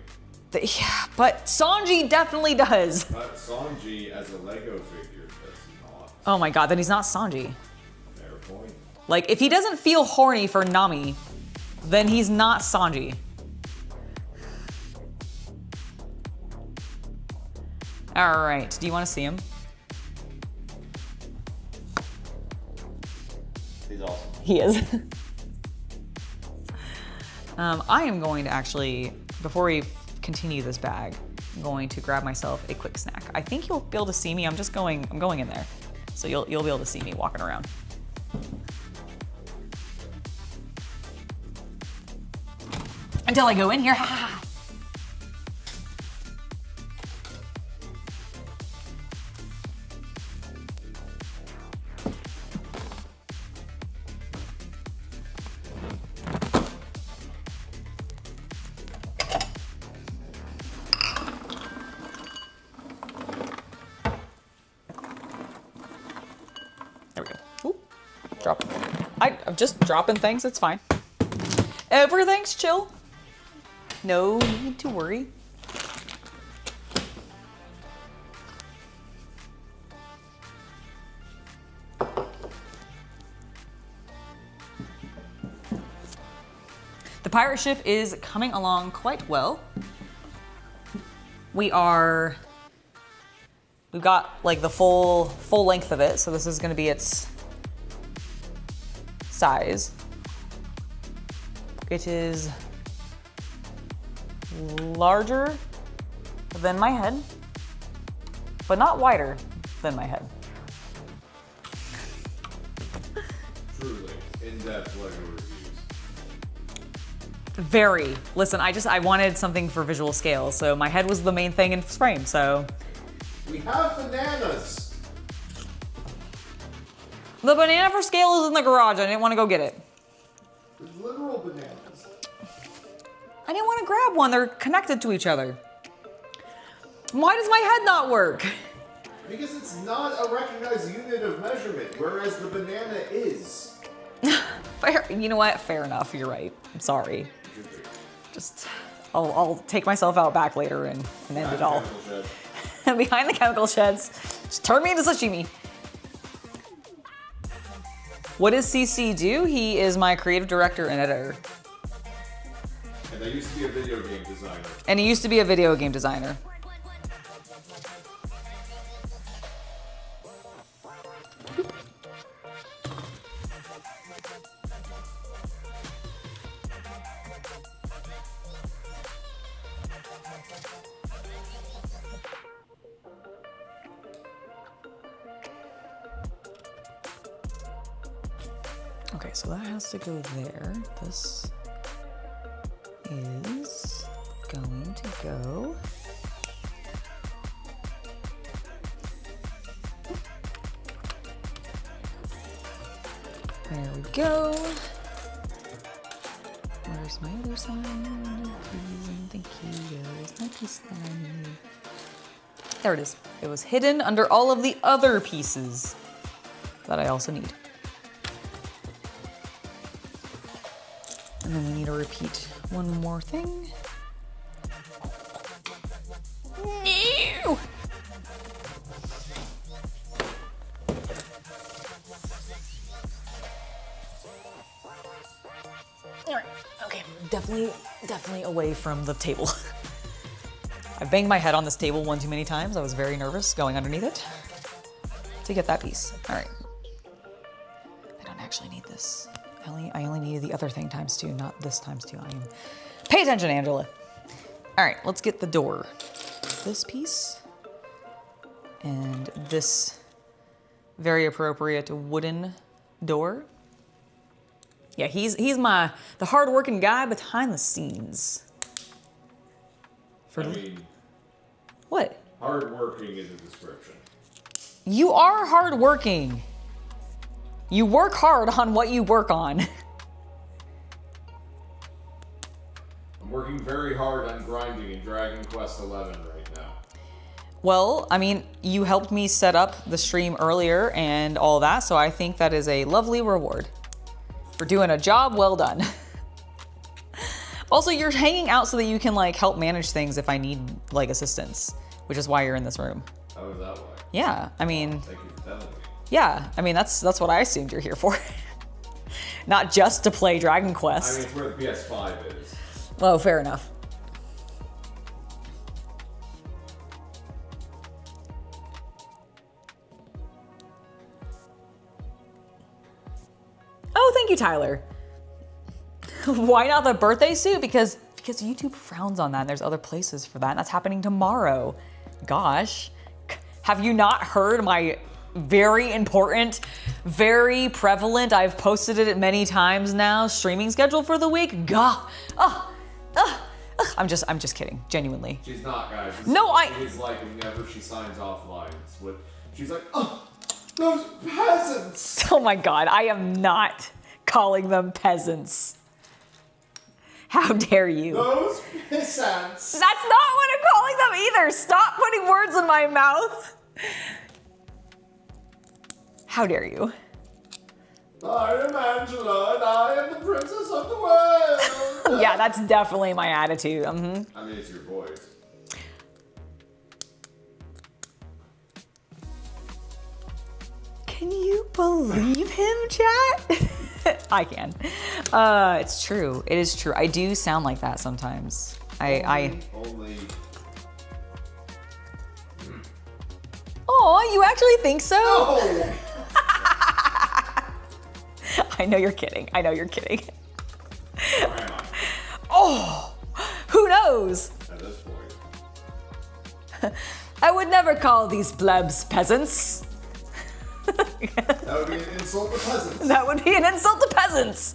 Speaker 1: Yeah, but Sanji definitely does.
Speaker 3: But Sanji as a Lego figure does not.
Speaker 1: Oh my god, then he's not Sanji.
Speaker 3: Fair point.
Speaker 1: Like, if he doesn't feel horny for Nami, then he's not Sanji. Alright, do you want to see him?
Speaker 2: He's awesome.
Speaker 1: He is. I am going to actually, before we continue this bag, I'm going to grab myself a quick snack. I think you'll be able to see me. I'm going in there. So you'll be able to see me walking around. Until I go in here. There we go. Ooh, drop. I'm just dropping things. It's fine. Everything's chill. No need to worry. The pirate ship is coming along quite well. We've got like the full length of it, so this is going to be its size. It is larger than my head, but not wider than my head.
Speaker 3: Truly, in-depth Lego reviews.
Speaker 1: Very. Listen, I wanted something for visual scale, so my head was the main thing in frame, so.
Speaker 3: We have bananas!
Speaker 1: The banana for scale is in the garage. I didn't want to go get it.
Speaker 3: There's literal bananas.
Speaker 1: I didn't want to grab one. They're connected to each other. Why does my head not work?
Speaker 3: Because it's not a recognized unit of measurement, whereas the banana is.
Speaker 1: Fair. You know what? Fair enough. You're right. I'm sorry. Just, I'll take myself out back later and end it all. Behind the chemical sheds. Just turn me into sashimi. What does CC do? He is my creative director and editor.
Speaker 3: And I used to be a video game designer.
Speaker 1: And he used to be a video game designer. Okay, so that has to go there. This is going to go. There we go. Where's my other side? Please and thank you. Where's my piece then? There it is. It was hidden under all of the other pieces that I also need. And then we need to repeat one more thing. No! All right, okay, definitely away from the table. I've banged my head on this table one too many times. I was very nervous going underneath it to get that piece. All right. I don't actually need this. I only needed the other thing times 2, not this times 2. Pay attention, Angela. All right, let's get the door. This piece and this very appropriate wooden door. Yeah, he's the hard-working guy behind the scenes.
Speaker 2: I mean,
Speaker 1: what?
Speaker 2: hard-working is a description.
Speaker 1: You are hard-working. You work hard on what you work on.
Speaker 2: I'm working very hard on grinding in Dragon Quest XI right now.
Speaker 1: Well, I mean, you helped me set up the stream earlier and all that, so I think that is a lovely reward for doing a job well done. Also, you're hanging out so that you can like help manage things if I need like assistance, which is why you're in this room.
Speaker 2: Oh, is that why?
Speaker 1: Yeah, I mean,
Speaker 2: Thank you for telling me.
Speaker 1: yeah, I mean that's what I assumed you're here for. Not just to play Dragon
Speaker 2: I
Speaker 1: Quest.
Speaker 2: mean, it's where the PS5 is.
Speaker 1: Oh, fair enough. Oh, thank you, Tyler. Why not the birthday suit? Because YouTube frowns on that, and there's other places for that, and that's happening tomorrow. Gosh, have you not heard my very important, very prevalent, I've posted it many times now, streaming schedule for the week? God, I'm just kidding, genuinely.
Speaker 2: She's not, guys. She's like whenever she signs off lines. She's like, oh, those peasants.
Speaker 1: Oh my God, I am not calling them peasants. How dare you?
Speaker 2: Those peasants.
Speaker 1: That's not what I'm calling them either. Stop putting words in my mouth. How dare you?
Speaker 2: I am Angela, and I am the princess of the world.
Speaker 1: Yeah, that's definitely my attitude. Mm-hmm.
Speaker 2: I mean, it's your voice.
Speaker 1: Can you believe him, chat? I can. It's true. It is true. I do sound like that sometimes.
Speaker 2: Only.
Speaker 1: Oh, you actually think so?
Speaker 2: No!
Speaker 1: I know you're kidding. I know you're kidding.
Speaker 2: Or am I?
Speaker 1: Oh, who knows?
Speaker 2: At this point.
Speaker 1: I would never call these plebs peasants.
Speaker 2: That would be an insult to peasants.
Speaker 1: That would be an insult to peasants.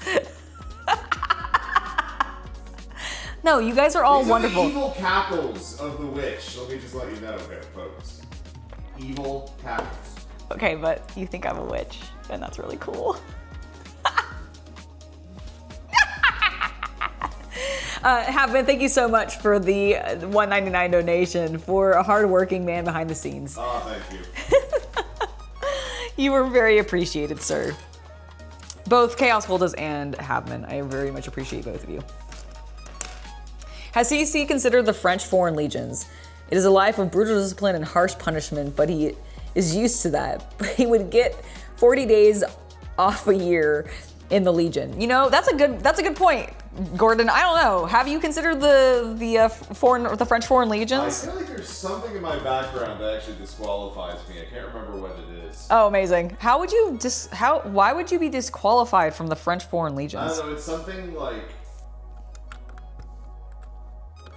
Speaker 1: No, you guys are all
Speaker 2: These
Speaker 1: wonderful.
Speaker 2: are the evil cackles of the witch. Let me just let you know, okay, folks. Evil cackles.
Speaker 1: Okay, but you think I'm a witch, and that's really cool. Havman, thank you so much for the $1.99 donation for a hardworking man behind the scenes.
Speaker 2: Oh, thank you.
Speaker 1: You were very appreciated, sir. Both Chaos Cultist and Havman, I very much appreciate both of you. Has CC considered the French Foreign Legions? It is a life of brutal discipline and harsh punishment, but he is used to that. But he would get 40 days off a year in the Legion. You know, that's a good point, Gordon. I don't know. Have you considered the French Foreign Legions?
Speaker 2: I feel like there's something in my background that actually disqualifies me. I can't remember what it is.
Speaker 1: Oh, amazing. Why would you be disqualified from the French Foreign Legions?
Speaker 2: I don't know, it's something like,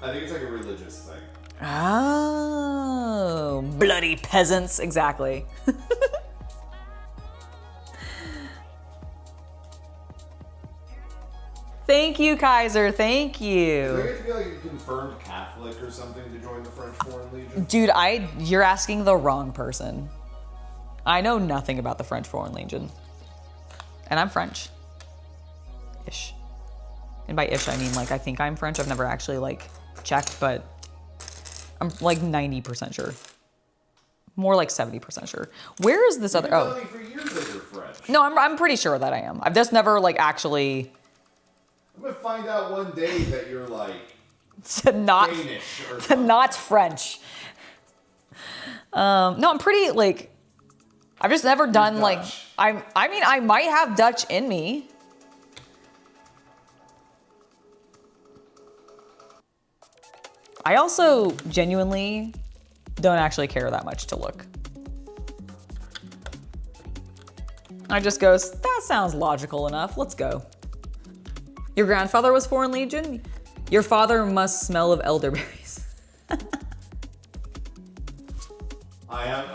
Speaker 2: I think it's like a religious thing.
Speaker 1: Oh, bloody peasants, exactly. Thank you, Kaiser, thank
Speaker 2: Do
Speaker 1: you.
Speaker 2: you have to be like a confirmed Catholic or something to join the French Foreign Legion?
Speaker 1: Dude, you're asking the wrong person. I know nothing about the French Foreign Legion. And I'm French. Ish. And by ish, I mean like I think I'm French. I've never actually like checked, but I'm like 90% sure. More like 70% sure. Where is this other?
Speaker 2: You've been
Speaker 1: Oh,
Speaker 2: telling me for years that you're French.
Speaker 1: no, I'm pretty sure that I am. I've just never like actually
Speaker 3: I'm gonna find out one day that you're like
Speaker 1: not
Speaker 3: Danish or something.
Speaker 1: not French. No, I'm pretty like. I've just never done like.
Speaker 3: Dutch.
Speaker 1: I mean, I might have Dutch in me. I also genuinely don't actually care that much to look. I just go, that sounds logical enough. Let's go. Your grandfather was Foreign Legion? Your father must smell of elderberries.
Speaker 3: I have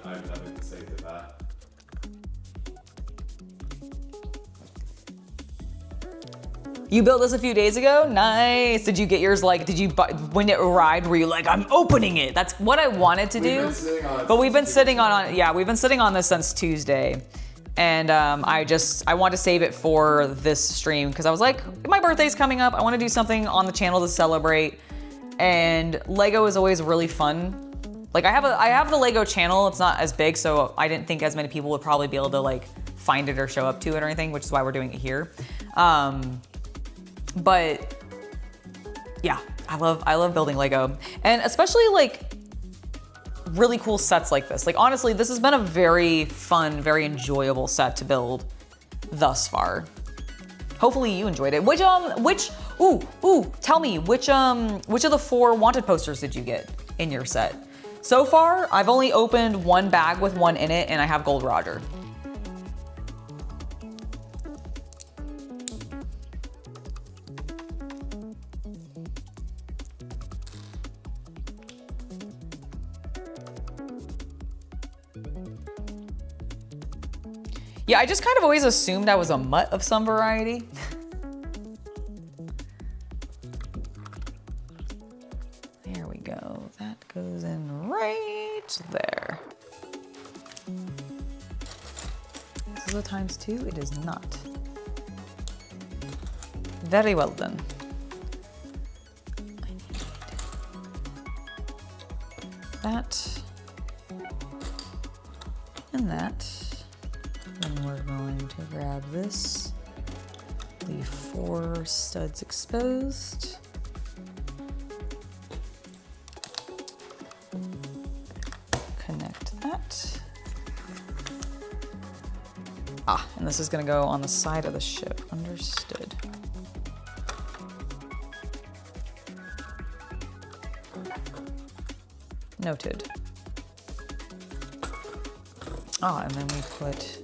Speaker 3: nothing to say to that.
Speaker 1: You built this a few days ago? Nice. Did you get yours like, did you buy, when it arrived, were you like, I'm opening it? That's what I wanted to do. We've been sitting on it. We've been sitting on this since Tuesday. And I want to save it for this stream because I was like, my birthday's coming up. I want to do something on the channel to celebrate. And Lego is always really fun. Like I have the Lego channel. It's not as big, so I didn't think as many people would probably be able to like find it or show up to it or anything, which is why we're doing it here. But yeah, I love building Lego, and especially like really cool sets like this. Like honestly, this has been a very fun, very enjoyable set to build thus far. Hopefully you enjoyed it. Tell me which of the 4 wanted posters did you get in your set? So far, I've only opened one bag with one in it, and I have Gold Roger. Yeah, I just kind of always assumed I was a mutt of some variety. There we go. That goes in right there. This is a ×2. It is not. Very well done. I need that and that. Then we're going to grab this, leave 4 studs exposed. Connect that. And this is gonna go on the side of the ship, understood. Noted. And then we put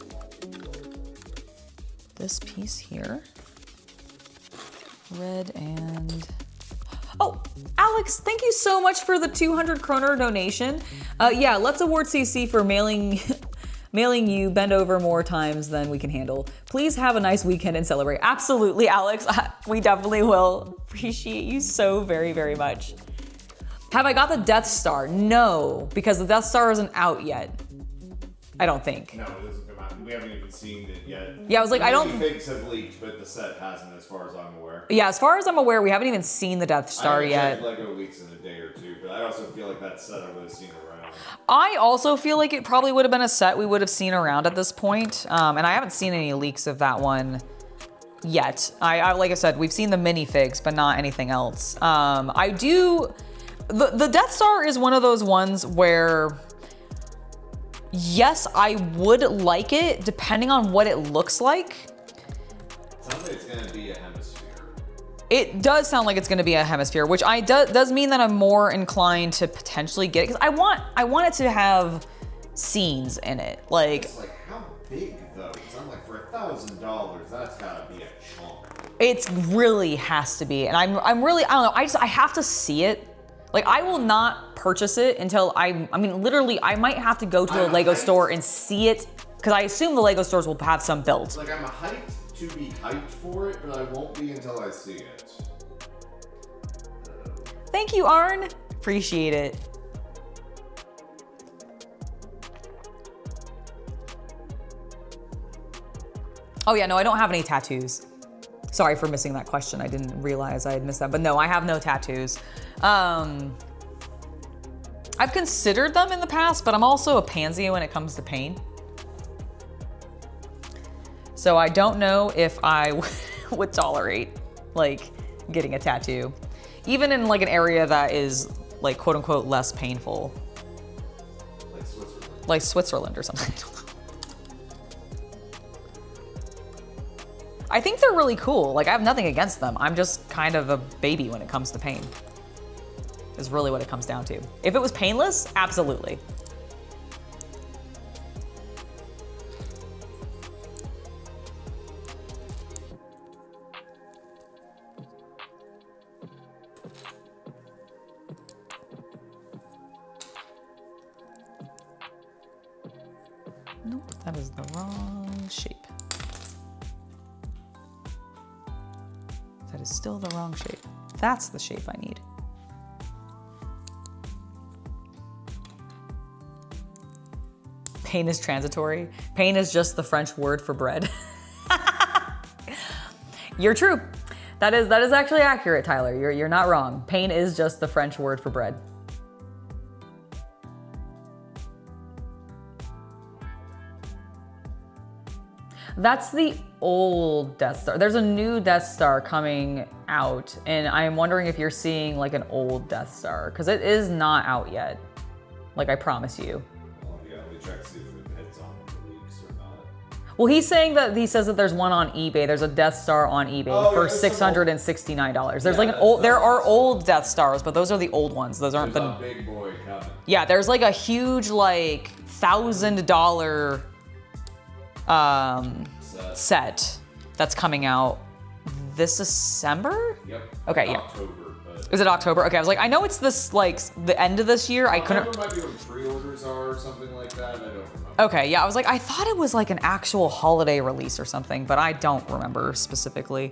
Speaker 1: this piece here, red and, Alex, thank you so much for the 200 kroner donation. Yeah, let's award CC for mailing you bend over more times than we can handle. Please have a nice weekend and celebrate. Absolutely, Alex, we definitely will. Appreciate you so very, very much. Have I got the Death Star? No, because the Death Star isn't out yet. I don't think.
Speaker 3: No, it doesn't come out. We haven't even seen it yet.
Speaker 1: Yeah, I was like, I don't.
Speaker 3: Minifigs have leaked, but the set hasn't, as far as I'm aware.
Speaker 1: Yeah, as far as I'm aware, we haven't even seen the Death Star yet.
Speaker 3: Lego leaks in a day or two, but I also feel like that set I would have seen around.
Speaker 1: I also feel like it probably would have been a set we would have seen around at this point, and I haven't seen any leaks of that one yet. I like I said, we've seen the minifigs, but not anything else. The Death Star is one of those ones where, yes, I would like it, depending on what it looks like.
Speaker 3: Sounds like it's gonna be a hemisphere.
Speaker 1: It does sound like it's gonna be a hemisphere, which does mean that I'm more inclined to potentially get it, because I want it to have scenes in it. Like,
Speaker 3: it's like, how big though? Because I'm like, for $1,000, that's gotta be a chunk.
Speaker 1: it really has to be, and I'm really, I don't know, I have to see it. Like, I will not purchase it until I mean, literally, I might have to go to a Lego store and see it, because I assume the Lego stores will have some built.
Speaker 3: Like, I'm hyped to be hyped for it, but I won't be until I see it.
Speaker 1: Thank you, Arn. Appreciate it. Oh yeah, no, I don't have any tattoos. Sorry for missing that question. I didn't realize I had missed that, but no, I have no tattoos. I've considered them in the past, but I'm also a pansy when it comes to pain. So I don't know if I would tolerate like getting a tattoo, even in like an area that is like quote unquote less painful, like Switzerland or something. I think they're really cool. Like I have nothing against them. I'm just kind of a baby when it comes to pain. Is really what it comes down to. If it was painless, absolutely. Nope, that is the wrong shape. That is still the wrong shape. That's the shape I need. Pain is transitory. Pain is just the French word for bread. You're true. That is actually accurate, Tyler. You're not wrong. Pain is just the French word for bread. That's the old Death Star. There's a new Death Star coming out, and I'm wondering if you're seeing like an old Death Star, because it is not out yet. Like I promise you.
Speaker 3: Well, yeah, we check to see if it hits on the leaks or not.
Speaker 1: Well, he says that there's one on eBay. There's a Death Star on eBay for $669. There's like an old. There are old Death Stars, but those are the old ones. Those aren't
Speaker 3: There's a big boy coming.
Speaker 1: Yeah, there's like a huge like $1,000 set that's coming out this December?
Speaker 3: Yep.
Speaker 1: Okay, yeah.
Speaker 3: October, but
Speaker 1: Is it October? Okay, I was like, I know it's this like the end of this year. I couldn't.
Speaker 3: October might be when pre-orders are or something like that. I don't remember.
Speaker 1: Okay, yeah, I was like, I thought it was like an actual holiday release or something, but I don't remember specifically.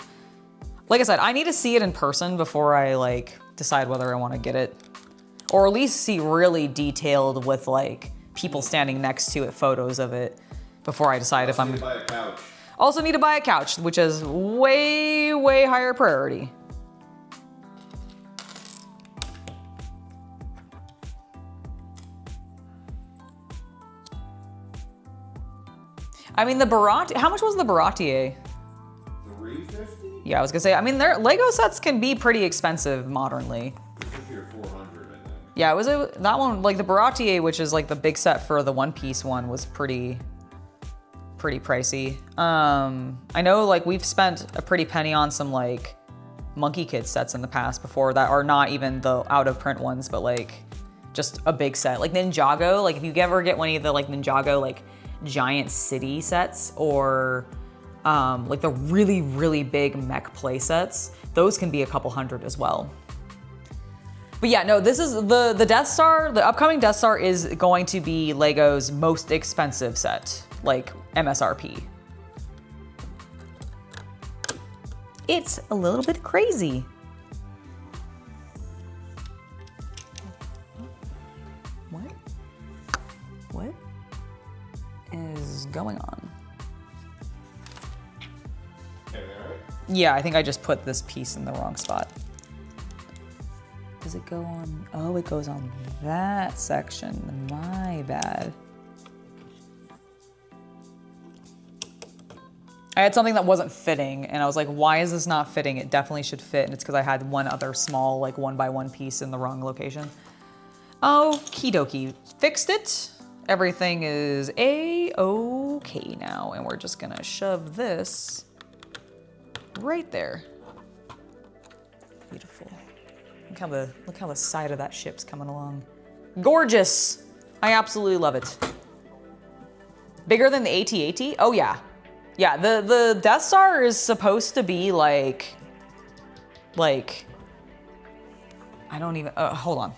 Speaker 1: Like I said, I need to see it in person before I like decide whether I want to get it, or at least see really detailed with like people standing next to it, photos of it, before I decide if I'm.
Speaker 3: Need to buy a couch.
Speaker 1: Also need to buy a couch, which is way, way higher priority. I mean, the Baratier, how much was the Baratier?
Speaker 3: $350?
Speaker 1: Yeah, I was gonna say, I mean, their Lego sets can be pretty expensive modernly.
Speaker 3: $350 or $400, I think.
Speaker 1: Yeah, it was that one, like the Baratier, which is like the big set for the One Piece one, was pretty pricey. I know like we've spent a pretty penny on some like Monkey Kid sets in the past before that are not even the out of print ones, but like just a big set. Like Ninjago, like if you ever get one of the like Ninjago like giant city sets or like the really, really big mech play sets, those can be a couple hundred as well. But yeah, no, this is the Death Star, the upcoming Death Star is going to be Lego's most expensive set, like MSRP. It's a little bit crazy. What is going on?
Speaker 3: Okay, all right.
Speaker 1: Yeah, I think I just put this piece in the wrong spot. Does it go on? Oh, it goes on that section. My bad. I had something that wasn't fitting and I was like, why is this not fitting? It definitely should fit. And it's because I had one other small, like 1x1 piece in the wrong location. Okie dokie. Fixed it. Everything is A-okay now. And we're just gonna shove this right there. Beautiful. Look how the side of that ship's coming along. Gorgeous. I absolutely love it. Bigger than the AT-AT? Oh yeah. Yeah, the Death Star is supposed to be like, I don't even, hold on.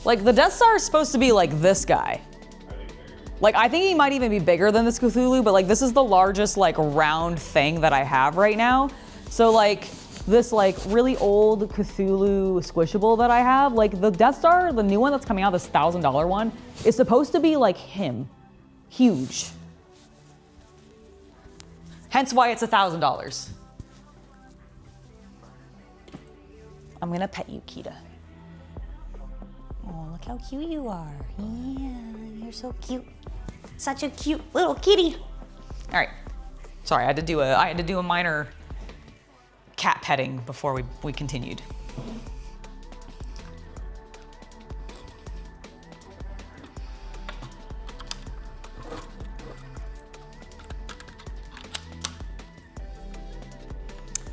Speaker 1: Like the Death Star is supposed to be like this guy. Like I think he might even be bigger than this Cthulhu, but like this is the largest like round thing that I have right now. So like this like really old Cthulhu squishable that I have, like the Death Star, the new one that's coming out, this $1,000 one, is supposed to be like him, huge. Hence why it's $1,000. I'm gonna pet you, Kita.
Speaker 4: Oh, look how cute you are. Yeah, you're so cute. Such a cute little kitty.
Speaker 1: All right. Sorry, I had to do a minor cat petting before we continued.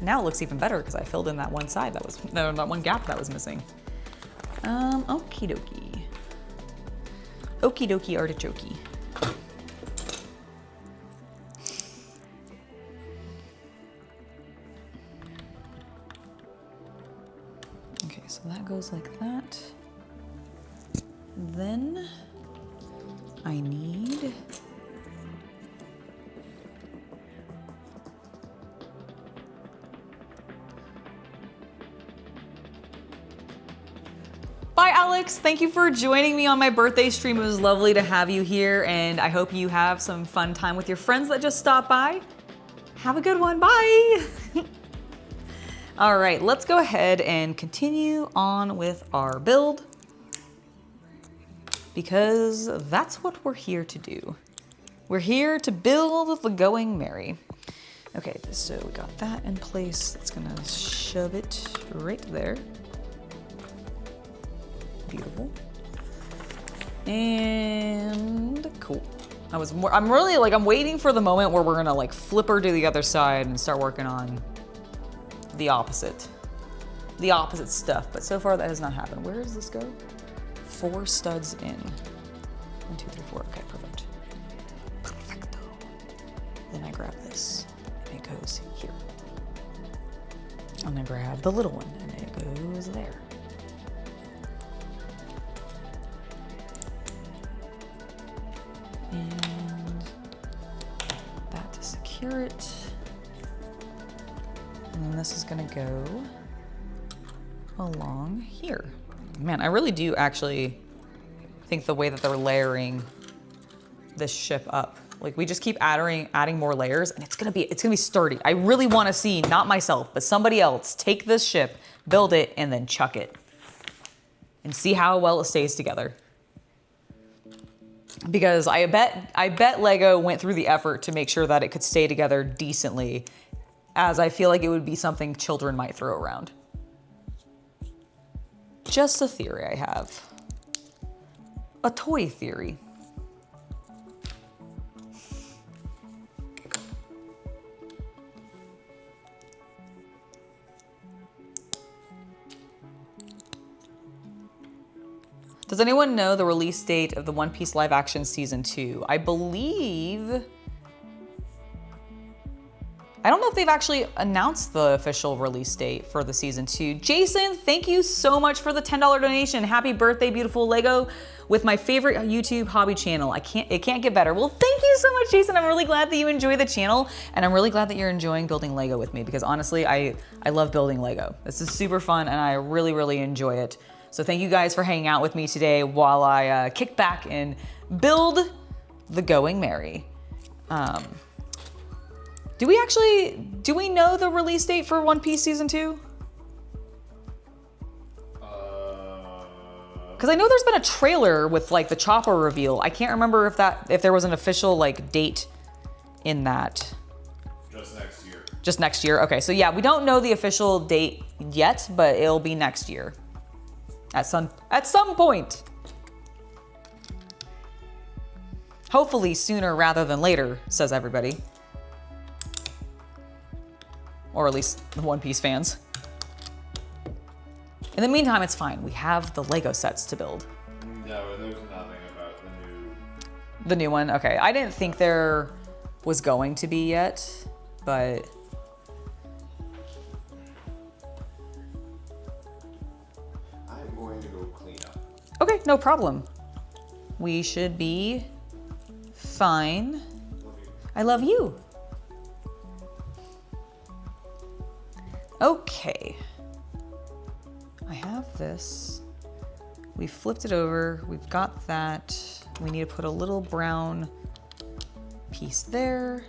Speaker 1: Now it looks even better because I filled in that one side that one gap that was missing. Okie dokie. Okie dokie artichoke. Okay, so that goes like that. Then I need Bye, Alex. Thank you for joining me on my birthday stream. It was lovely to have you here, and I hope you have some fun time with your friends that just stopped by. Have a good one. Bye. All right, let's go ahead and continue on with our build because that's what we're here to do. We're here to build the Going Merry. Okay, so we got that in place. It's gonna shove it right there. Beautiful. And cool. I'm waiting for the moment where we're gonna like flip her to the other side and start working on the opposite stuff. But so far that has not happened. Where does this go? 4 studs in. 1, 2, 3, 4. Okay, perfect. Perfecto. Then I grab this and it goes here. I'm gonna grab the little one and it goes there. And that to secure it. And then this is gonna go along here. Man, I really do actually think the way that they're layering this ship up, like we just keep adding more layers and it's gonna be sturdy. I really wanna see, not myself, but somebody else take this ship, build it, and then chuck it. And see how well it stays together. Because I bet Lego went through the effort to make sure that it could stay together decently, as I feel like it would be something children might throw around. Just a theory I have. A toy theory. Does anyone know the release date of the One Piece live action season 2? I believe, I don't know if they've actually announced the official release date for the season 2. Jason, thank you so much for the $10 donation. Happy birthday, beautiful Lego, with my favorite YouTube hobby channel. It can't get better. Well, thank you so much, Jason. I'm really glad that you enjoy the channel, and I'm really glad that you're enjoying building Lego with me, because honestly, I love building Lego. This is super fun, and I really, really enjoy it. So thank you guys for hanging out with me today while I kick back and build the Going Merry. Do we know the release date for One Piece season 2? Because I know there's been a trailer with like the chopper reveal. I can't remember if there was an official like date in that.
Speaker 3: Just next year.
Speaker 1: Just next year. Okay, so yeah, we don't know the official date yet, but it'll be next year. At some point. Hopefully sooner rather than later, says everybody. Or at least the One Piece fans. In the meantime, it's fine. We have the Lego sets to build.
Speaker 3: No, there's nothing about
Speaker 1: The new one? Okay. I didn't think there was going to be yet, but...
Speaker 3: I'm going to go clean up.
Speaker 1: Okay, no problem. We should be fine.
Speaker 3: Love you.
Speaker 1: I love you. Okay. I have this. We flipped it over. We've got that. We need to put a little brown piece there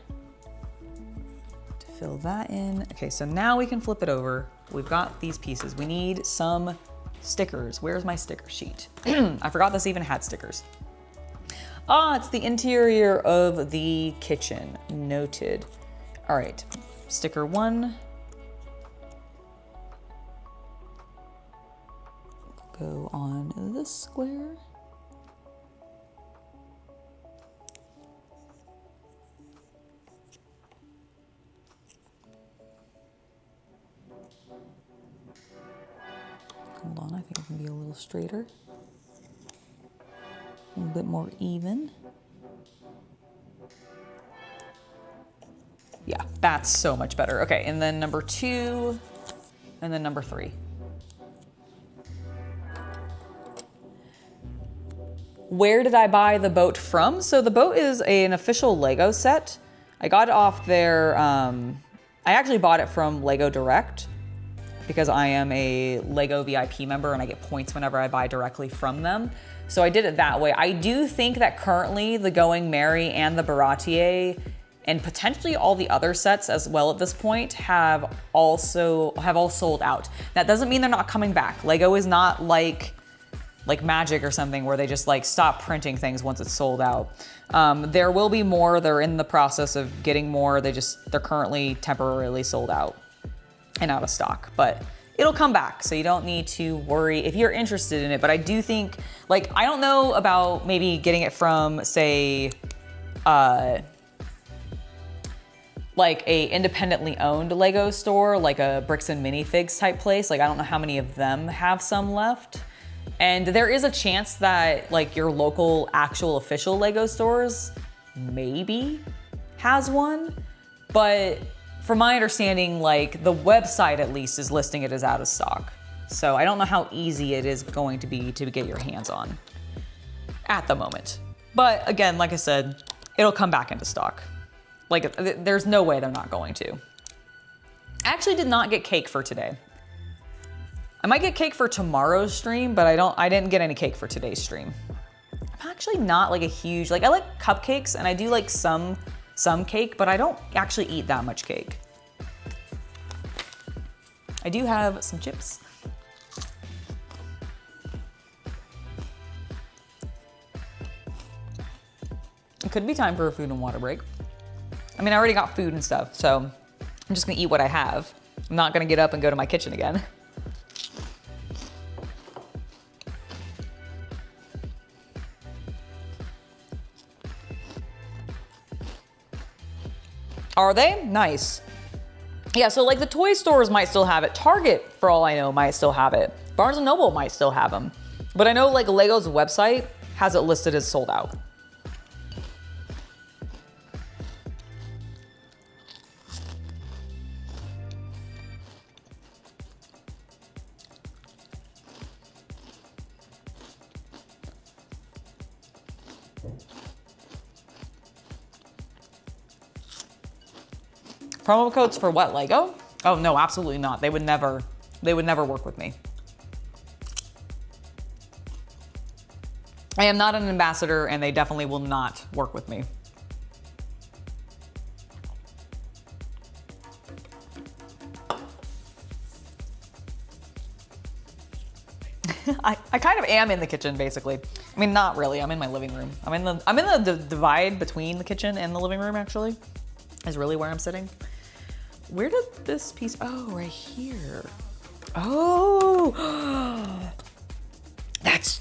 Speaker 1: to fill that in. Okay, so now we can flip it over. We've got these pieces. We need some Stickers. Where's my sticker sheet? I forgot this even had stickers. Ah, it's the interior of the kitchen. Noted. All right, sticker 1. Go on this square. Hold on, I think it can be a little straighter. A little bit more even. Yeah, that's so much better. Okay, and then number 2, and then number 3. Where did I buy the boat from? So the boat is an official Lego set. I got it off their, I actually bought it from Lego Direct because I am a Lego VIP member and I get points whenever I buy directly from them. So I did it that way. I do think that currently the Going Merry and the Baratier and potentially all the other sets as well at this point have all sold out. That doesn't mean they're not coming back. Lego is not like Magic or something where they just like stop printing things once it's sold out. There will be more. They're in the process of getting more. They're currently temporarily sold out and out of stock, but it'll come back. So you don't need to worry if you're interested in it. But I do think, like, I don't know about maybe getting it from, say, like a independently owned Lego store, like a Bricks and Minifigs type place. Like, I don't know how many of them have some left. And there is a chance that like your local actual official Lego stores maybe has one. But from my understanding, like the website at least is listing it as out of stock. So I don't know how easy it is going to be to get your hands on at the moment. But again, like I said, it'll come back into stock. Like there's no way they're not going to. I actually did not get cake for today. I might get cake for tomorrow's stream, but I didn't get any cake for today's stream. I'm actually not like a huge, like I like cupcakes and I do like some cake, but I don't actually eat that much cake. I do have some chips. It could be time for a food and water break. I mean, I already got food and stuff, so I'm just gonna eat what I have. I'm not gonna get up and go to my kitchen again. Are they? Nice. Yeah, so like the toy stores might still have it. Target, for all I know, might still have it. Barnes & Noble might still have them. But I know like Lego's website has it listed as sold out. Promo codes for what, Lego? Oh no, absolutely not. They would never work with me. I am not an ambassador and they definitely will not work with me. I kind of am in the kitchen basically. I mean, not really, I'm in my living room. I'm in the divide between the kitchen and the living room actually, is really where I'm sitting. Where did this piece, oh, right here. Oh,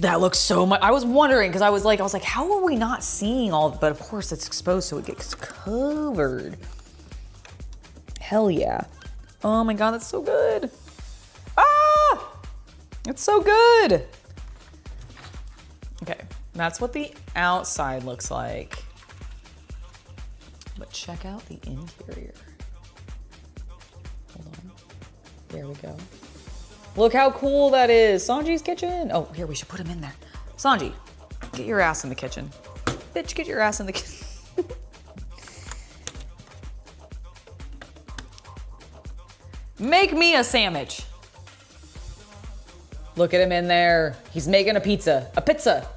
Speaker 1: that looks so much, I was wondering, because I was like, how are we not seeing all, but of course it's exposed so it gets covered. Hell yeah. Oh my God, that's so good. Ah, it's so good. Okay, that's what the outside looks like. But check out the interior. Hold on. There we go. Look how cool that is. Sanji's kitchen. Oh, here, we should put him in there. Sanji, get your ass in the kitchen. Bitch, get your ass in the kitchen. Make me a sandwich. Look at him in there. He's making a pizza. A pizza.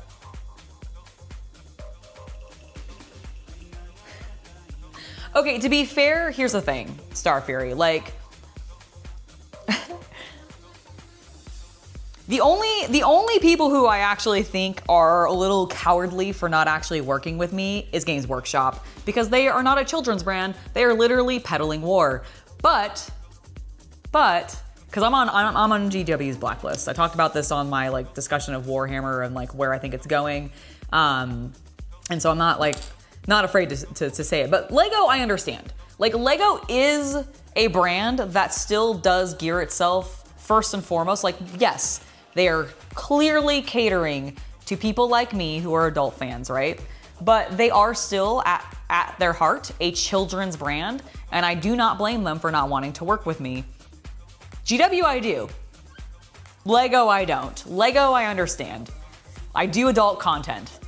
Speaker 1: Okay, to be fair, here's the thing, Star Fury. Like, The only people who I actually think are a little cowardly for not actually working with me is Games Workshop, because they are not a children's brand. They are literally peddling war. But, because I'm on GW's blacklist. I talked about this on my like discussion of Warhammer and like where I think it's going. And so I'm not afraid to say it. But Lego, I understand. Like Lego is a brand that still does gear itself first and foremost. Like, yes, they are clearly catering to people like me who are adult fans, right? But they are still at their heart a children's brand, and I do not blame them for not wanting to work with me. GW I do. Lego I don't. Lego I understand. I do adult content.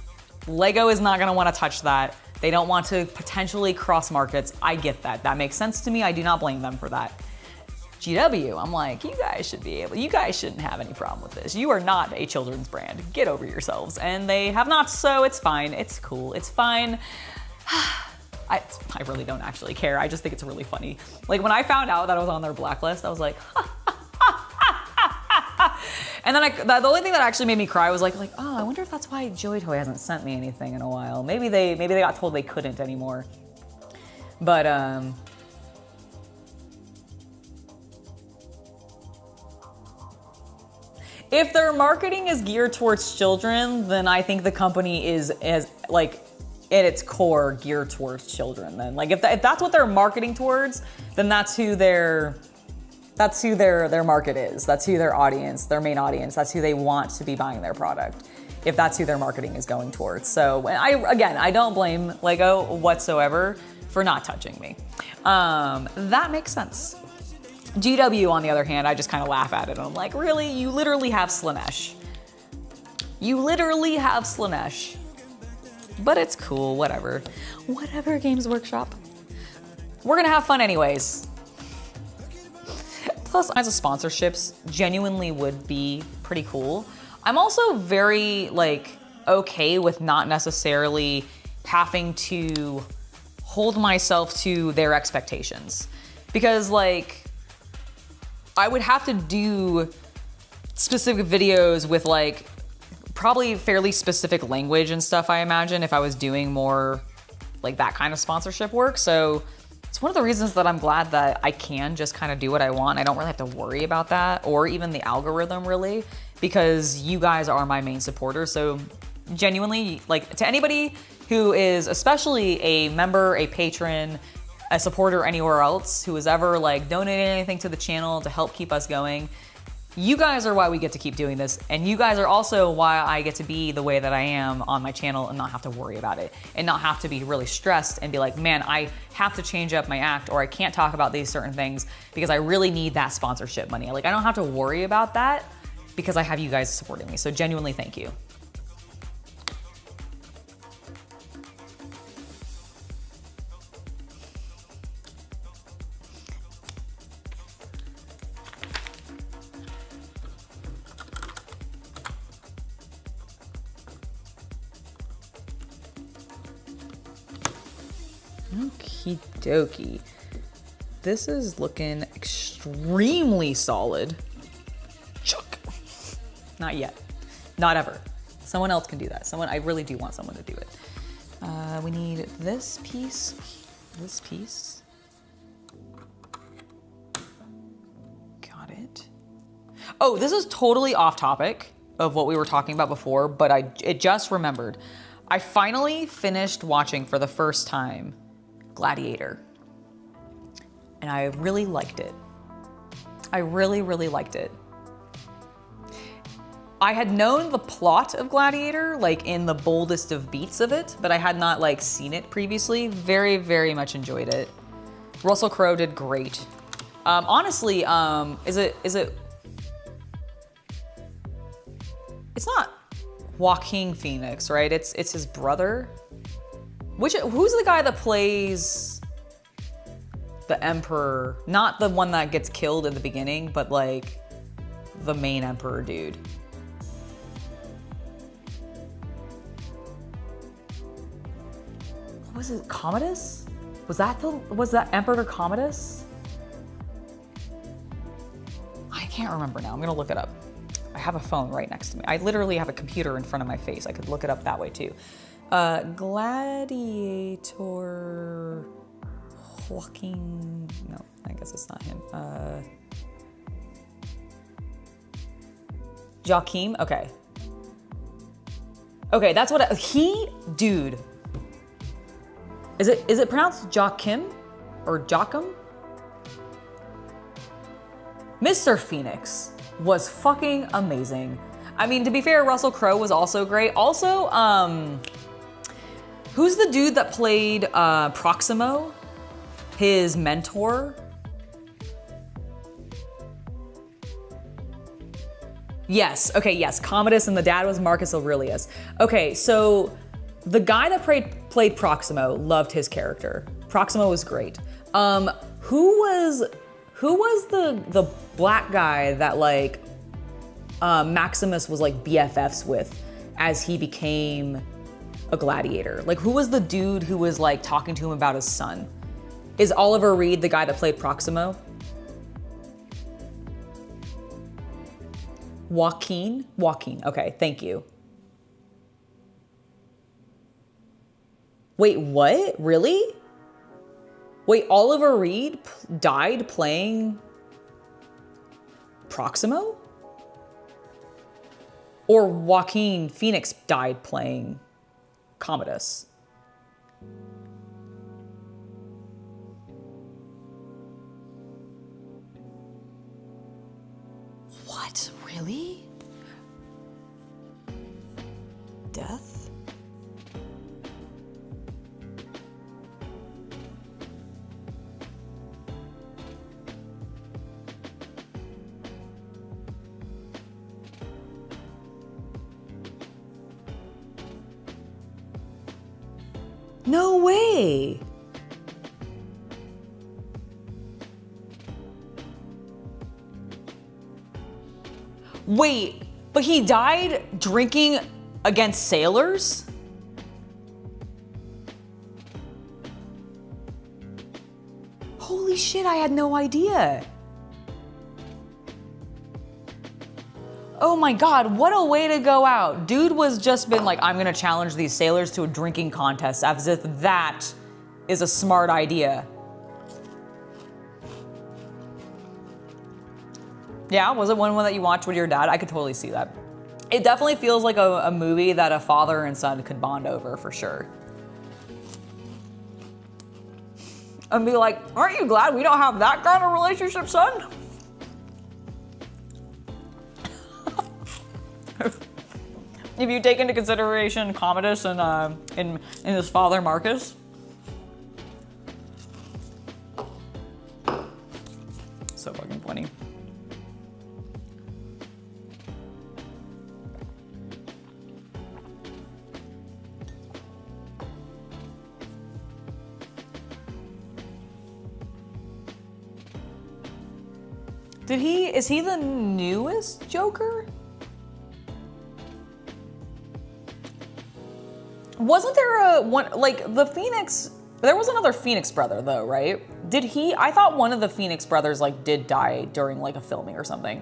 Speaker 1: Lego is not gonna wanna touch that. They don't want to potentially cross markets. I get that. That makes sense to me. I do not blame them for that. GW, I'm like, you guys shouldn't have any problem with this. You are not a children's brand. Get over yourselves. And they have not, so it's fine. It's cool. It's fine. I really don't actually care. I just think it's really funny. Like when I found out that I was on their blacklist, I was like, and then the only thing that actually made me cry was like, oh, I wonder if that's why Joy Toy hasn't sent me anything in a while. Maybe they got told they couldn't anymore. But if their marketing is geared towards children, then I think the company is like at its core geared towards children. Then like if that's what they're marketing towards, then that's who their market is. That's who their audience, their main audience. That's who they want to be buying their product, if that's who their marketing is going towards. So I don't blame Lego whatsoever for not touching me. That makes sense. GW, on the other hand, I just kind of laugh at it. I'm like, really? You literally have Slanesh. You literally have Slanesh. But it's cool, whatever. Whatever, Games Workshop. We're gonna have fun anyways. Plus, as a sponsorships genuinely would be pretty cool. I'm also very okay with not necessarily having to hold myself to their expectations, because I would have to do specific videos with probably fairly specific language and stuff, I imagine, if I was doing more that kind of sponsorship work. So it's one of the reasons that I'm glad that I can just kind of do what I want. I don't really have to worry about that, or even the algorithm really, because you guys are my main supporters. So genuinely, to anybody who is especially a member, a patron, a supporter anywhere else, who has ever donated anything to the channel to help keep us going, you guys are why we get to keep doing this, and you guys are also why I get to be the way that I am on my channel and not have to worry about it, and not have to be really stressed and be like, man, I have to change up my act, or I can't talk about these certain things because I really need that sponsorship money. I don't have to worry about that because I have you guys supporting me. So genuinely, thank you. Okie dokie. This is looking extremely solid. Chuck. Not yet. Not ever. Someone else can do that. I really do want someone to do it. We need this piece. This piece. Got it. Oh, this is totally off topic of what we were talking about before, but it just remembered. I finally finished watching for the first time Gladiator, and I really liked it. I really, really liked it. I had known the plot of Gladiator, in the boldest of beats of it, but I had not seen it previously. Very, very much enjoyed it. Russell Crowe did great. Honestly, is it? It's not Joaquin Phoenix, right? It's his brother. Who's the guy that plays the Emperor? Not the one that gets killed in the beginning, but the main Emperor dude. What was it? Commodus? Was that Emperor Commodus? I can't remember now. I'm gonna look it up. I have a phone right next to me. I literally have a computer in front of my face. I could look it up that way too. Gladiator Joaquin, no, I guess it's not him. Joachim, okay. Okay, that's what dude. Is it pronounced Joachim or Joachim? Mr. Phoenix was fucking amazing. I mean, to be fair, Russell Crowe was also great. Also, who's the dude that played Proximo? His mentor? Yes, okay, yes, Commodus, and the dad was Marcus Aurelius. Okay, so the guy that played Proximo, loved his character. Proximo was great. Who was the black guy that like Maximus was like BFFs with as he became a gladiator? Like, who was the dude who was like talking to him about his son? Is Oliver Reed the guy that played Proximo? Joaquin, okay, thank you. Wait, what? Really? Wait, Oliver Reed died playing Proximo? Or Joaquin Phoenix died playing Commodus? What? Really? Death? No way! Wait, but he died drinking against sailors? Holy shit, I had no idea. Oh my God, what a way to go out. Dude was just been like, I'm gonna challenge these sailors to a drinking contest, as if that is a smart idea. Yeah, was it one that you watched with your dad? I could totally see that. It definitely feels like a movie that a father and son could bond over, for sure. And be like, aren't you glad we don't have that kind of relationship, son? If you take into consideration Commodus and his father Marcus. So fucking funny. Is he the newest Joker? Wasn't there the Phoenix, there was another Phoenix brother though, right? I thought one of the Phoenix brothers did die during a filming or something.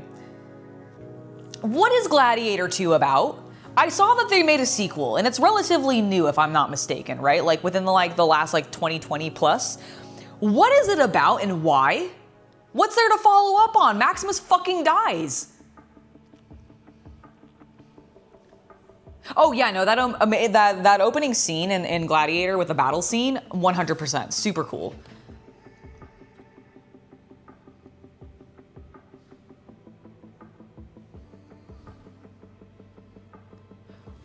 Speaker 1: What is Gladiator 2 about? I saw that they made a sequel and it's relatively new if I'm not mistaken, right? Within the last 2020 plus. What is it about and why? What's there to follow up on? Maximus fucking dies. Oh yeah, no, that opening scene in Gladiator with the battle scene, 100%, super cool.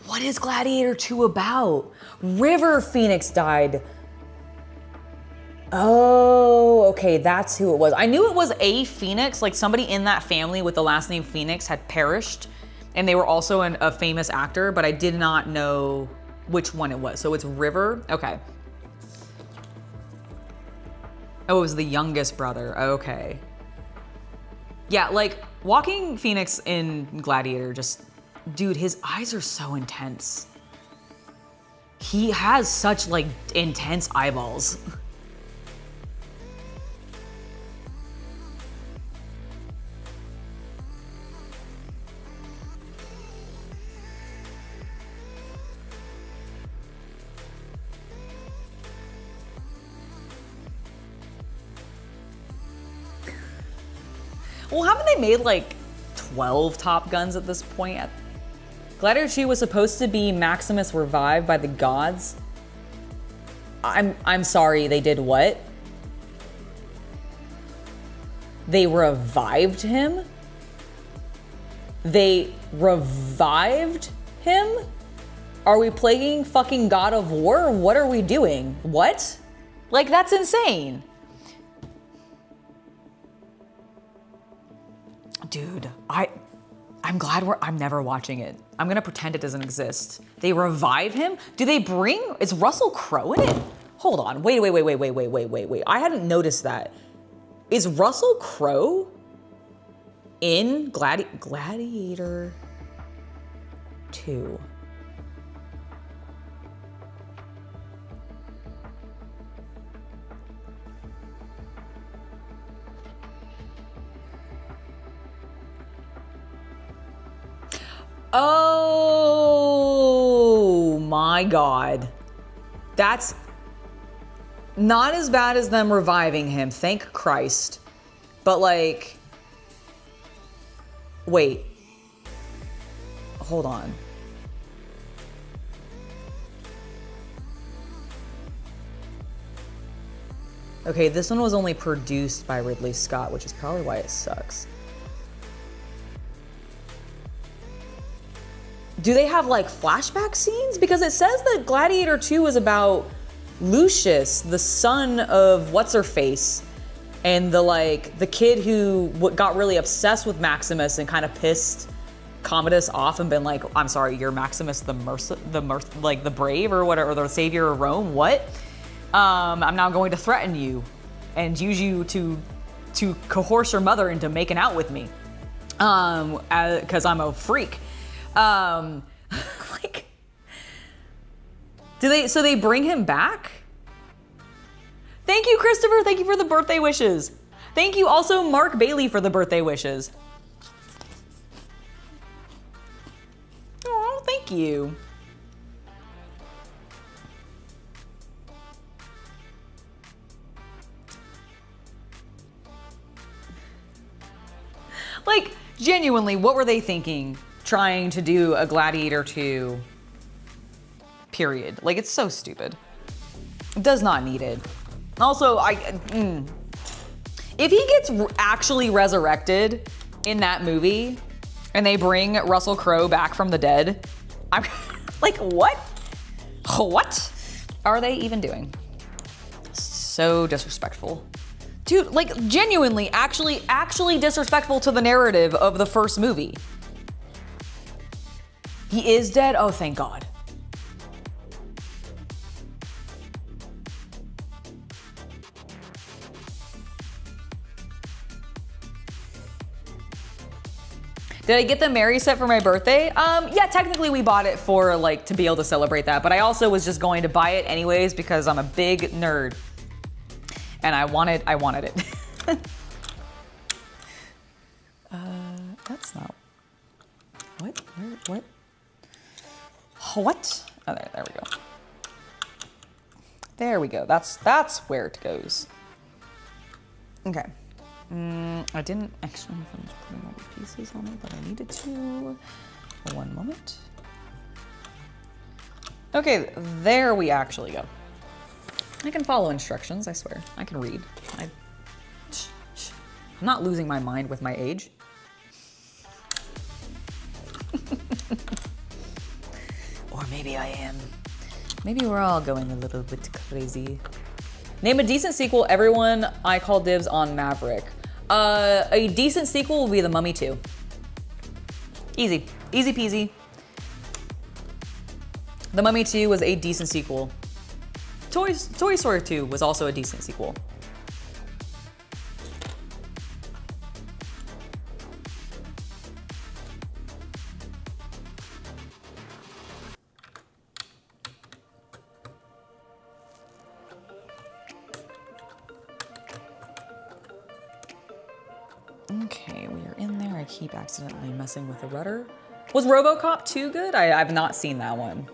Speaker 1: What is Gladiator 2 about? River Phoenix died. Oh, okay, that's who it was. I knew it was a Phoenix, somebody in that family with the last name Phoenix had perished, and they were also a famous actor, but I did not know which one it was. So it's River, okay. Oh, it was the youngest brother, okay. Yeah, Joaquin Phoenix in Gladiator, dude, his eyes are so intense. He has such intense eyeballs. Well, haven't they made like 12 Top Guns at this point? Gladiator 2 was supposed to be Maximus revived by the gods. I'm sorry, they did what? They revived him? They revived him? Are we playing fucking God of War? What are we doing? What? Like, that's insane. Dude, I'm glad I'm never watching it. I'm gonna pretend it doesn't exist. They revive him? Do they bring, is Russell Crowe in it? Hold on, wait. I hadn't noticed that. Is Russell Crowe in Gladiator 2? Oh my God. That's not as bad as them reviving him, thank Christ. But like, wait. Hold on. Okay, this one was only produced by Ridley Scott, which is probably why it sucks. Do they have like flashback scenes? Because it says that Gladiator 2 is about Lucius, the son of what's-her-face, and the kid who got really obsessed with Maximus and kind of pissed Commodus off and been like, I'm sorry, you're Maximus the brave or whatever, or the savior of Rome, what? I'm now going to threaten you and use you to coerce your mother into making out with me, because I'm a freak. Like, so they bring him back? Thank you, Christopher. Thank you for the birthday wishes. Thank you also, Mark Bailey, for the birthday wishes. Oh, thank you. Like, genuinely, what were they thinking? Trying to do a Gladiator 2 period. Like, it's so stupid. It does not need it. Also, if he gets actually resurrected in that movie and they bring Russell Crowe back from the dead, I'm like, what? What are they even doing? So disrespectful. Dude, like, genuinely, actually disrespectful to the narrative of the first movie. He is dead? Oh, thank God. Did I get the Mary set for my birthday? Yeah, technically we bought it for, like, to be able to celebrate that, but I also was just going to buy it anyways because I'm a big nerd. And I wanted it. That's not... What? Where? What? What? Oh, there we go. There we go. That's where it goes. Okay. I didn't actually finish putting all the pieces on it, but I needed to. One moment. Okay, there we actually go. I can follow instructions, I swear. I can read. I'm not losing my mind with my age. Or maybe I am. Maybe we're all going a little bit crazy. Name a decent sequel. Everyone, I call dibs on Maverick. A decent sequel will be The Mummy 2. Easy. Easy peasy. The Mummy 2 was a decent sequel. Toy Story 2 was also a decent sequel. Okay, we are in there. I keep accidentally messing with the rudder. Was RoboCop 2 good? I've not seen that one.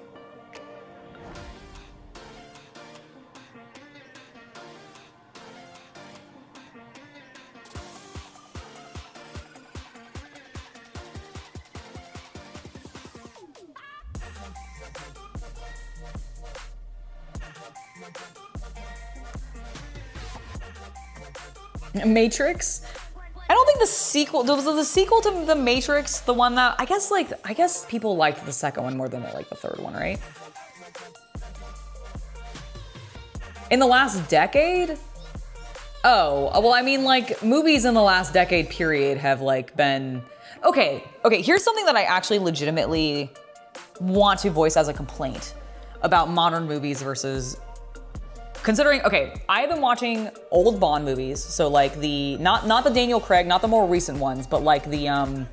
Speaker 1: Matrix? I don't think the sequel, was the sequel to The Matrix the one that, I guess people liked the second one more than they liked the third one, right? In the last decade? Oh, well, I mean, like, movies in the last decade period have, like, been... Okay, here's something that I actually legitimately want to voice as a complaint about modern movies versus... Considering, okay, I have been watching old Bond movies, so, like, not the Daniel Craig, not the more recent ones, but, like, I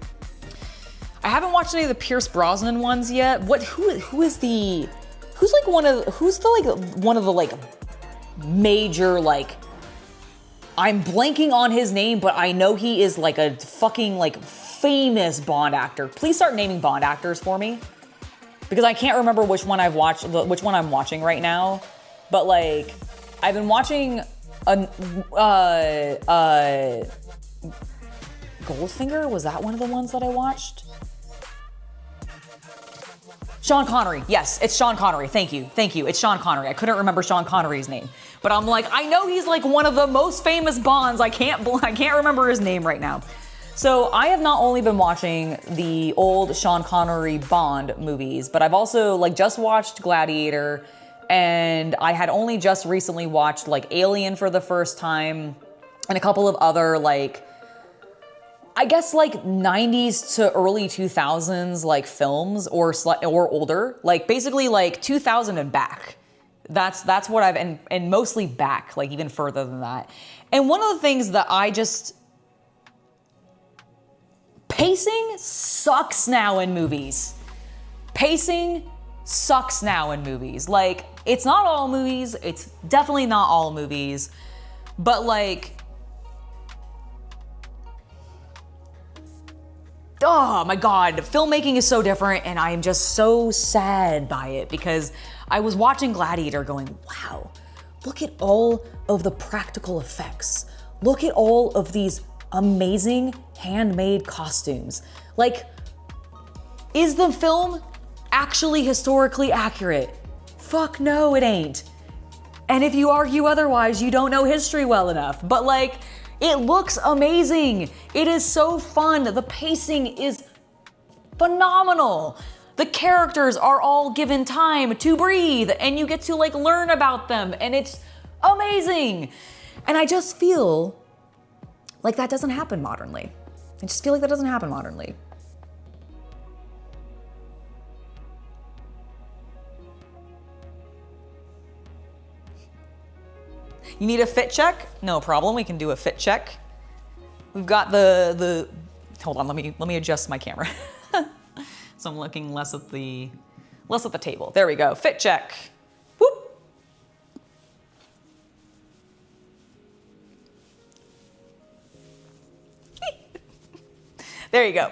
Speaker 1: haven't watched any of the Pierce Brosnan ones yet. Who's the major, like, I'm blanking on his name, but I know he is like a fucking like famous Bond actor. Please start naming Bond actors for me, because I can't remember which one I've watched, which one I'm watching right now. But like, I've been watching Goldfinger. Was that one of the ones that I watched? Sean Connery. Yes, it's Sean Connery. Thank you. It's Sean Connery. I couldn't remember Sean Connery's name, but I'm like, I know he's like one of the most famous Bonds. I can't remember his name right now. So I have not only been watching the old Sean Connery Bond movies, but I've also like just watched Gladiator, and I had only just recently watched like Alien for the first time, and a couple of other like, I guess like 90s to early 2000s like films or older, like basically like 2000 and back. That's what I've, and mostly back, like even further than that. And one of the things that I just, pacing sucks now in movies. Pacing sucks now in movies. Like, it's not all movies, it's definitely not all movies, but like, oh my God, filmmaking is so different, and I am just so sad by it, because I was watching Gladiator going, wow, look at all of the practical effects. Look at all of these amazing handmade costumes. Like, is the film actually historically accurate? Fuck no, it ain't. And if you argue otherwise, you don't know history well enough. But like, it looks amazing. It is so fun. The pacing is phenomenal. The characters are all given time to breathe, and you get to like learn about them, and it's amazing. And I just feel like that doesn't happen modernly. I just feel like that doesn't happen modernly. You need a fit check? No problem, we can do a fit check. We've got the hold on, let me adjust my camera. So I'm looking less at the table. There we go, fit check. Whoop. There you go.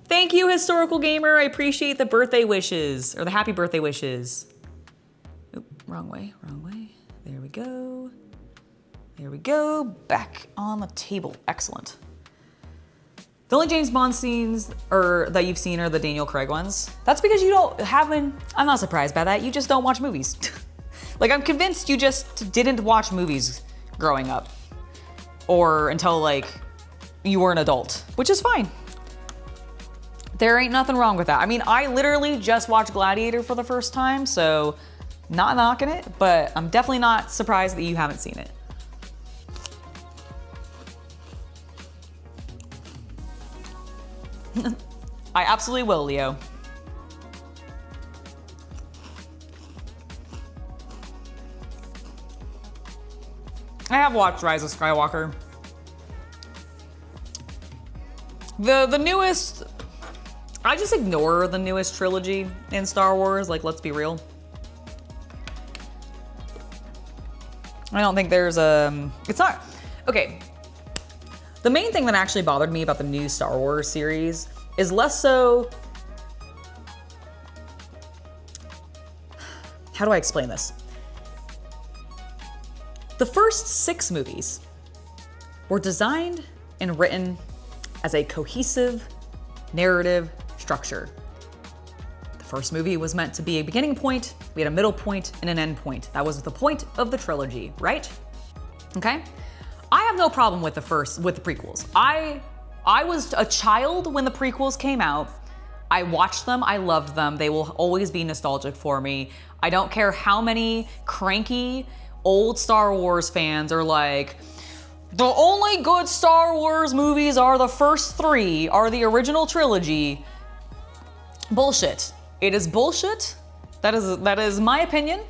Speaker 1: Thank you, Historical Gamer. I appreciate the birthday wishes, or the happy birthday wishes. Oop, wrong way. There we go. There we go. Back on the table. Excellent. The only James Bond scenes that you've seen are the Daniel Craig ones. That's because I'm not surprised by that. You just don't watch movies. Like, I'm convinced you just didn't watch movies growing up, or until like you were an adult, which is fine. There ain't nothing wrong with that. I mean, I literally just watched Gladiator for the first time, so not knocking it, but I'm definitely not surprised that you haven't seen it. I absolutely will, Leo. I have watched Rise of Skywalker. The newest, I just ignore the newest trilogy in Star Wars, like, let's be real. I don't think there's it's not, okay. The main thing that actually bothered me about the new Star Wars series is less so, how do I explain this? The first 6 movies were designed and written as a cohesive narrative structure. The first movie was meant to be a beginning point, we had a middle point, and an end point. That was the point of the trilogy, right? Okay? I have no problem with the prequels. I was a child when the prequels came out. I watched them, I loved them. They will always be nostalgic for me. I don't care how many cranky old Star Wars fans are like, the only good Star Wars movies are the first 3, are the original trilogy. Bullshit. It is bullshit. That is my opinion,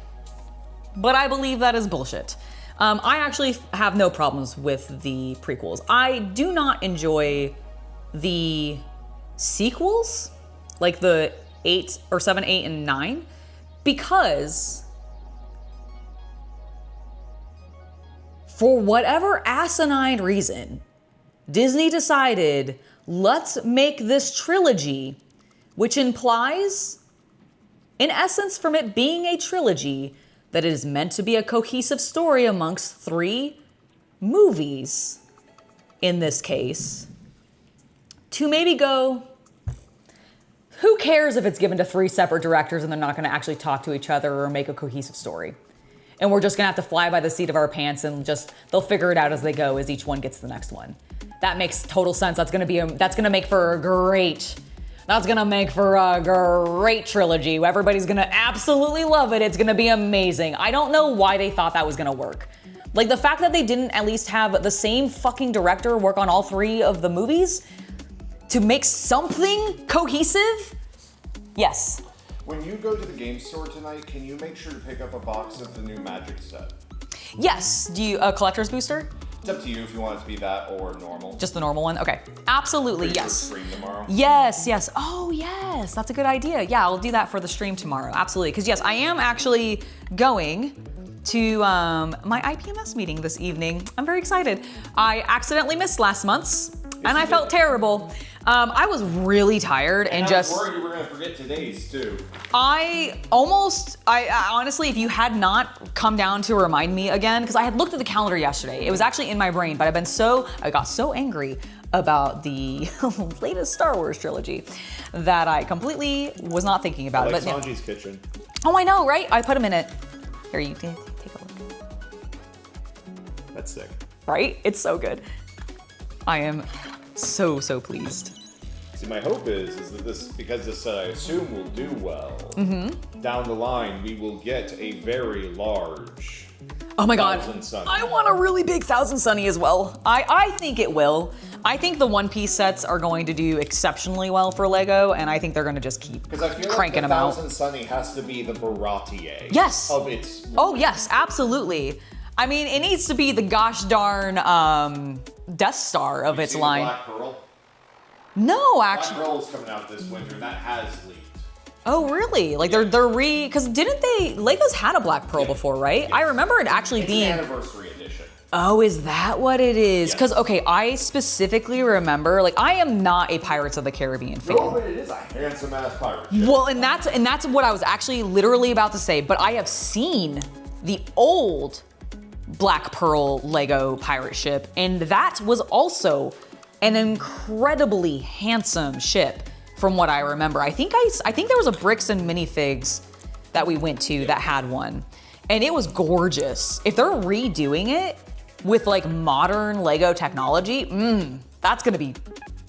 Speaker 1: but I believe that is bullshit. I actually have no problems with the prequels. I do not enjoy the sequels, like the 8 or 7, 8, and 9, because for whatever asinine reason, Disney decided, let's make this trilogy, which implies, in essence, from it being a trilogy, that it is meant to be a cohesive story amongst 3 movies, in this case, to maybe go, who cares if it's given to 3 separate directors and they're not gonna actually talk to each other or make a cohesive story? And we're just gonna have to fly by the seat of our pants and they'll figure it out as they go, as each one gets to the next one. That makes total sense. That's gonna make for a great trilogy. Everybody's gonna absolutely love it. It's gonna be amazing. I don't know why they thought that was gonna work. Like, the fact that they didn't at least have the same fucking director work on all 3 of the movies to make something cohesive? Yes.
Speaker 2: When you go to the game store tonight, can you make sure to pick up a box of the new Magic set?
Speaker 1: Yes. Do you, a collector's booster?
Speaker 2: It's up to you if you want it to be that or normal.
Speaker 1: Just the normal one? Okay. Absolutely,
Speaker 2: Pretty
Speaker 1: yes.
Speaker 2: sure stream tomorrow.
Speaker 1: Yes, yes. Oh, yes. That's a good idea. Yeah, I'll do that for the stream tomorrow. Absolutely. Because, yes, I am actually going to my IPMS meeting this evening. I'm very excited. I accidentally missed last month's, and I felt terrible. I was really tired and
Speaker 2: I was worried you were gonna forget today's too.
Speaker 1: I honestly, if you had not come down to remind me again, because I had looked at the calendar yesterday, it was actually in my brain, but I got so angry about the latest Star Wars trilogy that I completely was not thinking about
Speaker 3: I
Speaker 1: it.
Speaker 3: like Sanji's kitchen.
Speaker 1: Oh, I know, right? I put him in it. Here, you take a look.
Speaker 3: That's sick.
Speaker 1: Right? It's so good. I am so pleased.
Speaker 2: See, my hope is that this, because this I assume will do well, down the line we will get a very large
Speaker 1: Oh my god,
Speaker 2: 1,000 Sunny.
Speaker 1: I want a really big 1,000 Sunny as well. I think it will. I think the One Piece sets are going to do exceptionally well for Lego, and I think they're going to just keep
Speaker 2: Because I feel
Speaker 1: cranking
Speaker 2: like
Speaker 1: them out.
Speaker 2: 1,000 Sunny has to be the Baratier
Speaker 1: Yes.
Speaker 2: of its.
Speaker 1: Oh yes, absolutely. I mean, it needs to be the gosh darn Death Star of
Speaker 2: You
Speaker 1: its
Speaker 2: see
Speaker 1: line.
Speaker 2: The Black Pearl?
Speaker 1: No,
Speaker 2: Black
Speaker 1: actually.
Speaker 2: Pearl is coming out this winter, and that has leaked.
Speaker 1: Oh really? Like they're because didn't they? Legos had a Black Pearl before, right? I remember it actually
Speaker 2: It's
Speaker 1: being.
Speaker 2: an anniversary edition.
Speaker 1: Oh, is that what it is?
Speaker 2: Yes.
Speaker 1: Because okay, I specifically remember, like, I am not a Pirates of the Caribbean fan.
Speaker 2: No, but it is a handsome ass pirate ship.
Speaker 1: Well, and that's what I was actually literally about to say. But I have seen the old Black Pearl Lego pirate ship, and that was also an incredibly handsome ship, from what I remember. I think there was a Bricks and Minifigs that we went to that had one, and it was gorgeous. If they're redoing it with like modern Lego technology, that's gonna be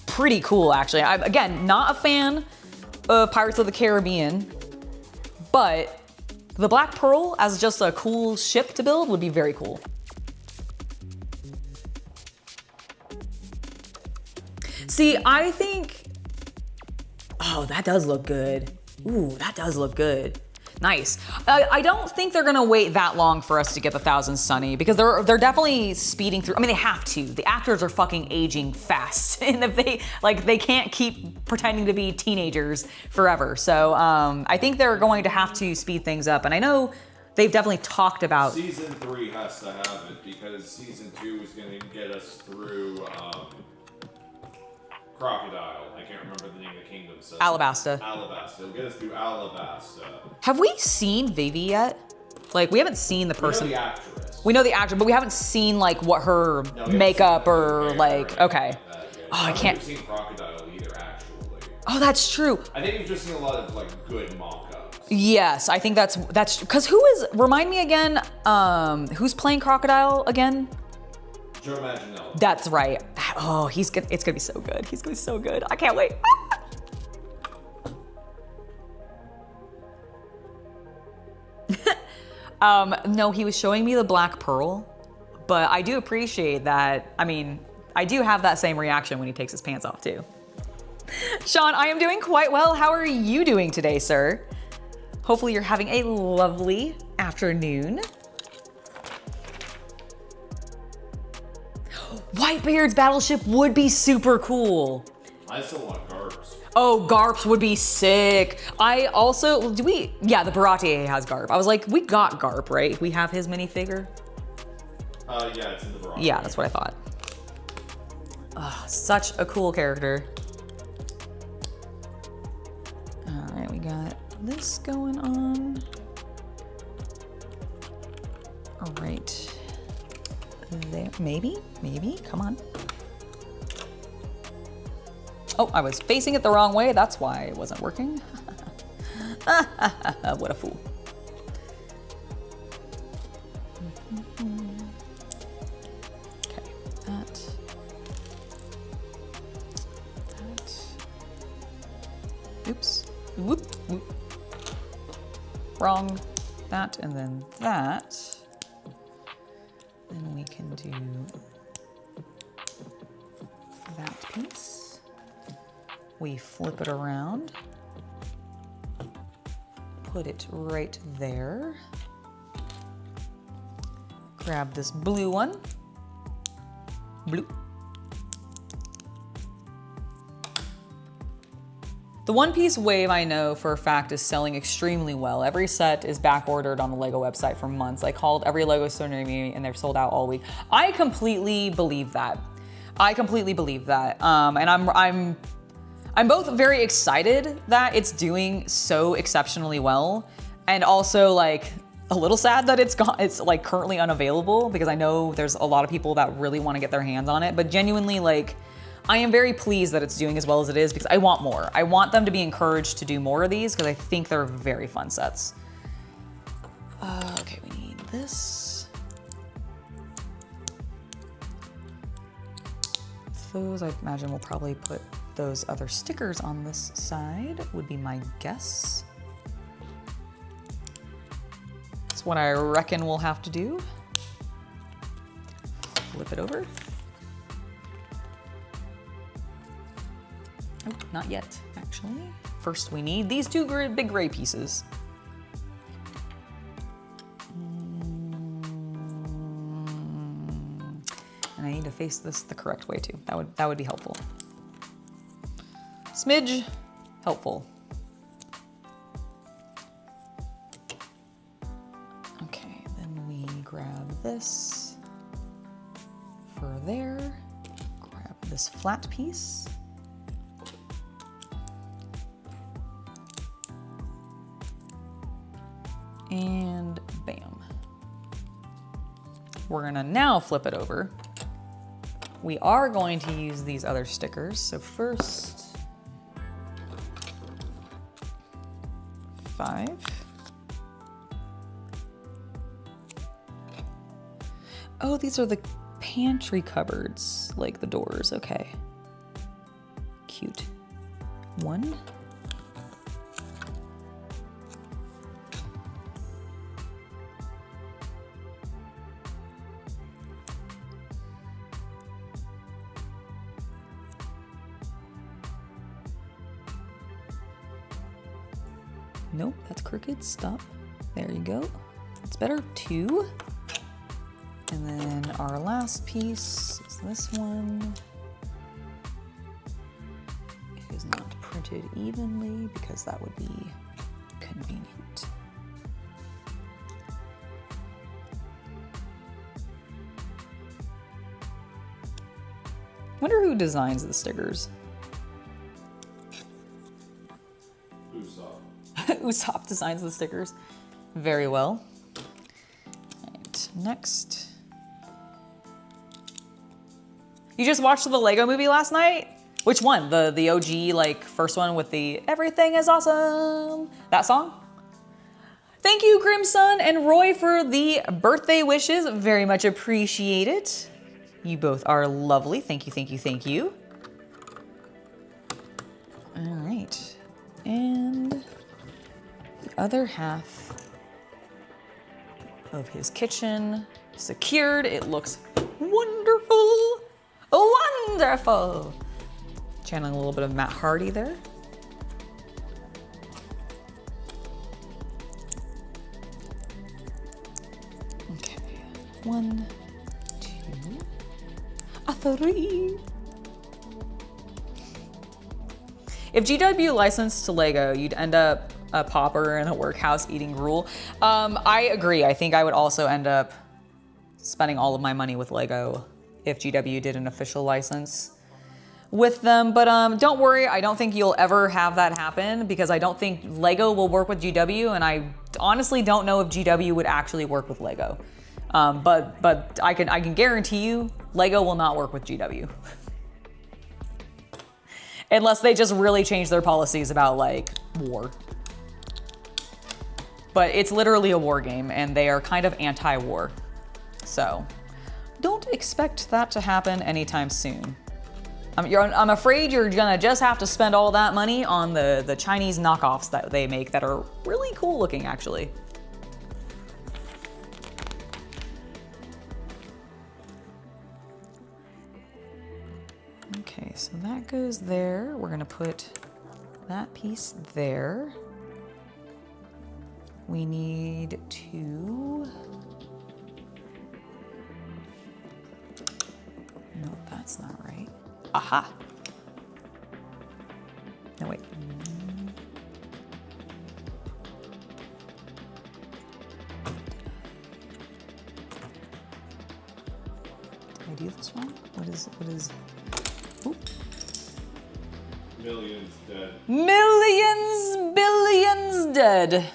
Speaker 1: pretty cool. Actually, I'm again not a fan of Pirates of the Caribbean, but the Black Pearl as just a cool ship to build would be very cool. See, I think, oh, that does look good. Ooh, that does look good. Nice. I don't think they're gonna wait that long for us to get the 1,000 Sunny, because they're definitely speeding through. I mean, they have to. The actors are fucking aging fast, and if they can't keep pretending to be teenagers forever. So I think they're going to have to speed things up. And I know they've definitely talked about.
Speaker 2: Season 3 has to have it, because Season 2 is going to get us through Crocodile. I can't remember the name of the kingdom. So
Speaker 1: Alabasta.
Speaker 2: Alabasta. It'll get us through Alabasta.
Speaker 1: Have we seen Vivi yet? Like, we haven't seen the person.
Speaker 2: We know the actress.
Speaker 1: We know the actor, but we haven't seen like what her
Speaker 2: No, we haven't
Speaker 1: makeup
Speaker 2: seen
Speaker 1: or
Speaker 2: her
Speaker 1: like.
Speaker 2: hair or
Speaker 1: Okay.
Speaker 2: anything like that yet.
Speaker 1: Oh, I
Speaker 2: don't
Speaker 1: can't.
Speaker 2: think we've seen Crocodile either, actually.
Speaker 1: Oh, that's true.
Speaker 2: I think you've just seen a lot of like good mock-ups.
Speaker 1: Yes, I think that's because who is, remind me again, who's playing Crocodile again?
Speaker 2: Joe Manganiello.
Speaker 1: That's right. Oh, it's gonna be so good. He's gonna be so good. I can't wait. No, he was showing me the Black Pearl, but I do appreciate that. I mean, I do have that same reaction when he takes his pants off too. Sean, I am doing quite well. How are you doing today, sir? Hopefully you're having a lovely afternoon. Whitebeard's battleship would be super cool.
Speaker 2: I still want Garps.
Speaker 1: Oh, Garps would be sick. I also, yeah, the Baratier has Garp. I was like, we got Garp, right? We have his minifigure.
Speaker 2: Yeah, it's in the Baratier.
Speaker 1: Yeah, that's what I thought. Such a cool character. All right, we got this going on. All right. There, maybe, come on. Oh, I was facing it the wrong way. That's why it wasn't working. What a fool. Okay, that. Oops. Whoop, whoop. Wrong. That, and then that. Then we can do that piece. We flip it around. Put it right there. Grab this blue one. Blue. The One Piece wave, I know for a fact, is selling extremely well. Every set is back ordered on the LEGO website for months. I called every LEGO store near me and they're sold out all week. I completely believe that. And I'm both very excited that it's doing so exceptionally well, and also like a little sad that it's like currently unavailable, because I know there's a lot of people that really want to get their hands on it. But genuinely, like, I am very pleased that it's doing as well as it is, because I want more. I want them to be encouraged to do more of these, because I think they're very fun sets. Okay, we need this. Those, I imagine we'll probably put those other stickers on this side, would be my guess. That's what I reckon we'll have to do. Flip it over. Oh, not yet, actually. First, we need these two big gray pieces. And I need to face this the correct way too. That would be helpful. Smidge helpful. Okay, then we grab this for there. Grab this flat piece. And bam. We're gonna now flip it over. We are going to use these other stickers. So first, 5. Oh, these are the pantry cupboards, like the doors, okay. Cute. 1. Nope, that's crooked. Stop. There you go. It's better. 2. And then our last piece is this one. It is not printed evenly because that would be convenient. Wonder who designs the stickers. Usopp designs the stickers very well. All right, next. You just watched the Lego movie last night? Which one? The OG, like, first one with the everything is awesome, that song? Thank you, Grimson and Roy, for the birthday wishes. Very much appreciate it. You both are lovely. Thank you, thank you, thank you. All right. And the other half of his kitchen secured. It looks wonderful. Wonderful. Channeling a little bit of Matt Hardy there. Okay, 1, 2, 3. If GW licensed to Lego, you'd end up a pauper in a workhouse eating gruel. I agree. I think I would also end up spending all of my money with Lego if GW did an official license with them. But don't worry, I don't think you'll ever have that happen because I don't think Lego will work with GW, and I honestly don't know if GW would actually work with Lego. But I can guarantee you, Lego will not work with GW. Unless they just really change their policies about, like, war. But it's literally a war game, and they are kind of anti-war. So don't expect that to happen anytime soon. I'm afraid you're gonna just have to spend all that money on the Chinese knockoffs that they make that are really cool looking, actually. Okay, so that goes there. We're gonna put that piece there. We need to... No, that's not right. Aha! No, wait. Did I do this wrong? What is... Oop.
Speaker 2: Millions dead.
Speaker 1: Millions, billions dead.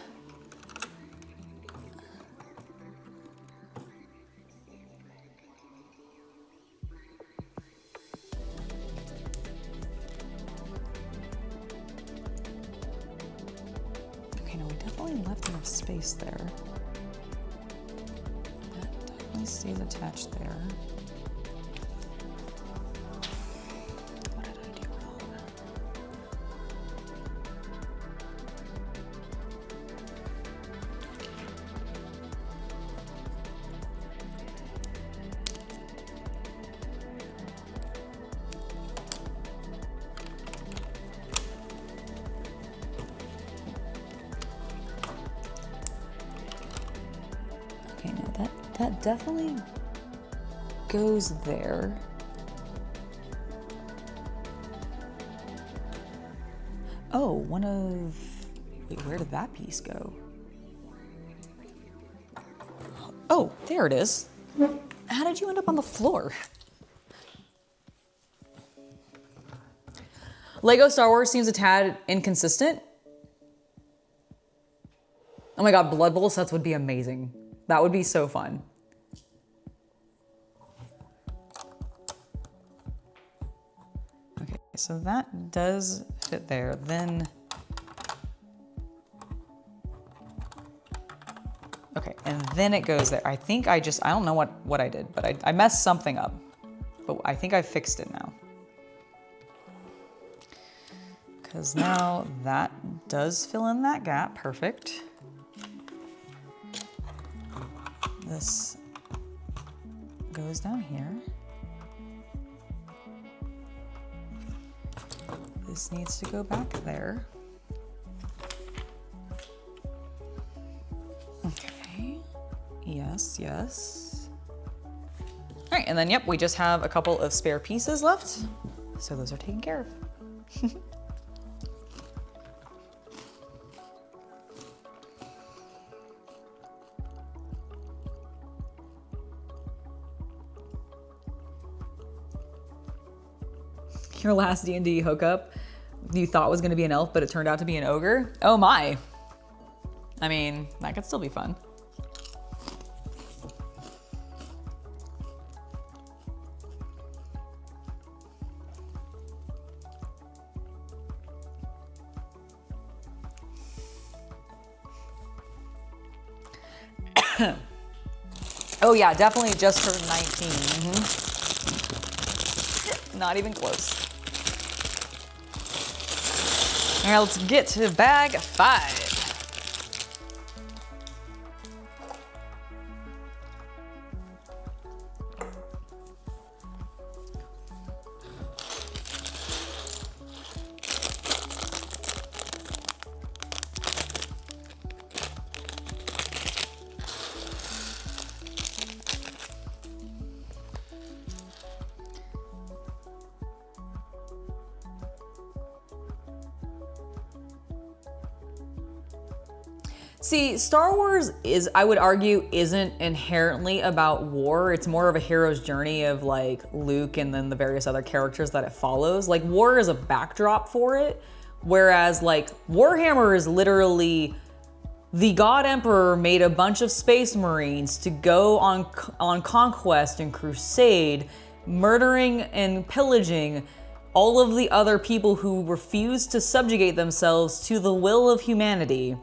Speaker 1: Okay, no, we definitely left enough space there. That definitely stays attached there. That definitely goes there. Oh, one of... Wait, where did that piece go? Oh, there it is. How did you end up on the floor? Lego Star Wars seems a tad inconsistent. Oh my god, Blood Bowl sets would be amazing. That would be so fun. Okay, so that does fit there. Then, okay, and then it goes there. I think I don't know what I did, but I messed something up. But I think I fixed it now. Because now that does fill in that gap, perfect. This goes down here. This needs to go back there. Okay, yes, yes. All right, and then, yep, we just have a couple of spare pieces left. So those are taken care of. Your last D&D hookup you thought was gonna be an elf, but it turned out to be an ogre? Oh my. I mean, that could still be fun. Oh yeah, definitely just for 19. Not even close. All right, let's get to bag 5. See, Star Wars is, I would argue, isn't inherently about war. It's more of a hero's journey of like Luke and then the various other characters that it follows. Like war is a backdrop for it, whereas like Warhammer is literally the God Emperor made a bunch of space marines to go on conquest and crusade, murdering and pillaging all of the other people who refused to subjugate themselves to the will of humanity.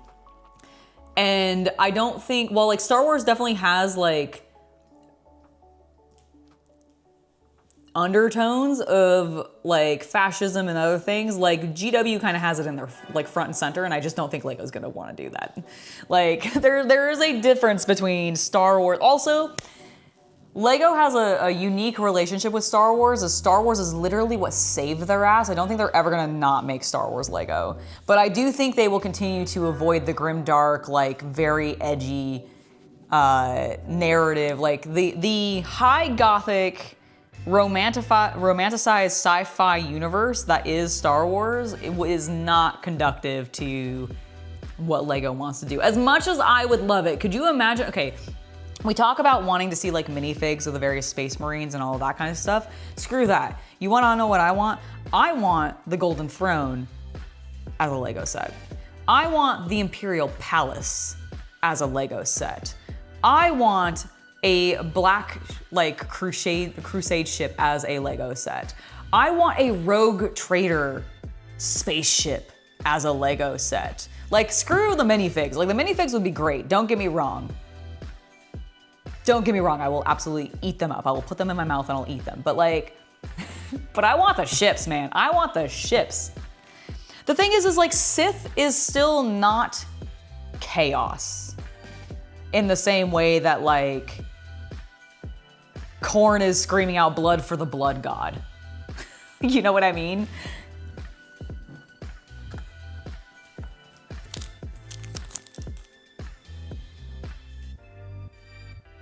Speaker 1: And I don't think, well, like Star Wars definitely has like undertones of like fascism and other things. Like GW kind of has it in their like front and center, and I just don't think Lego's gonna want to do that. Like there is a difference between Star Wars. Also, Lego has a unique relationship with Star Wars, as Star Wars is literally what saved their ass. I don't think they're ever gonna not make Star Wars Lego. But I do think they will continue to avoid the grimdark, like very edgy narrative. Like the high gothic, romanticized sci-fi universe that is Star Wars, it is not conductive to what Lego wants to do. As much as I would love it, could you imagine, okay, we talk about wanting to see like minifigs of the various space marines and all of that kind of stuff. Screw that. You wanna know what I want? I want the Golden Throne as a Lego set. I want the Imperial Palace as a Lego set. I want a black like crusade ship as a Lego set. I want a rogue trader spaceship as a Lego set. Like screw the minifigs. Like the minifigs would be great, don't get me wrong. Don't get me wrong, I will absolutely eat them up. I will put them in my mouth and I'll eat them. But like, but I want the ships, man. I want the ships. The thing is like Sith is still not chaos in the same way that like Korn is screaming out blood for the blood god. You know what I mean?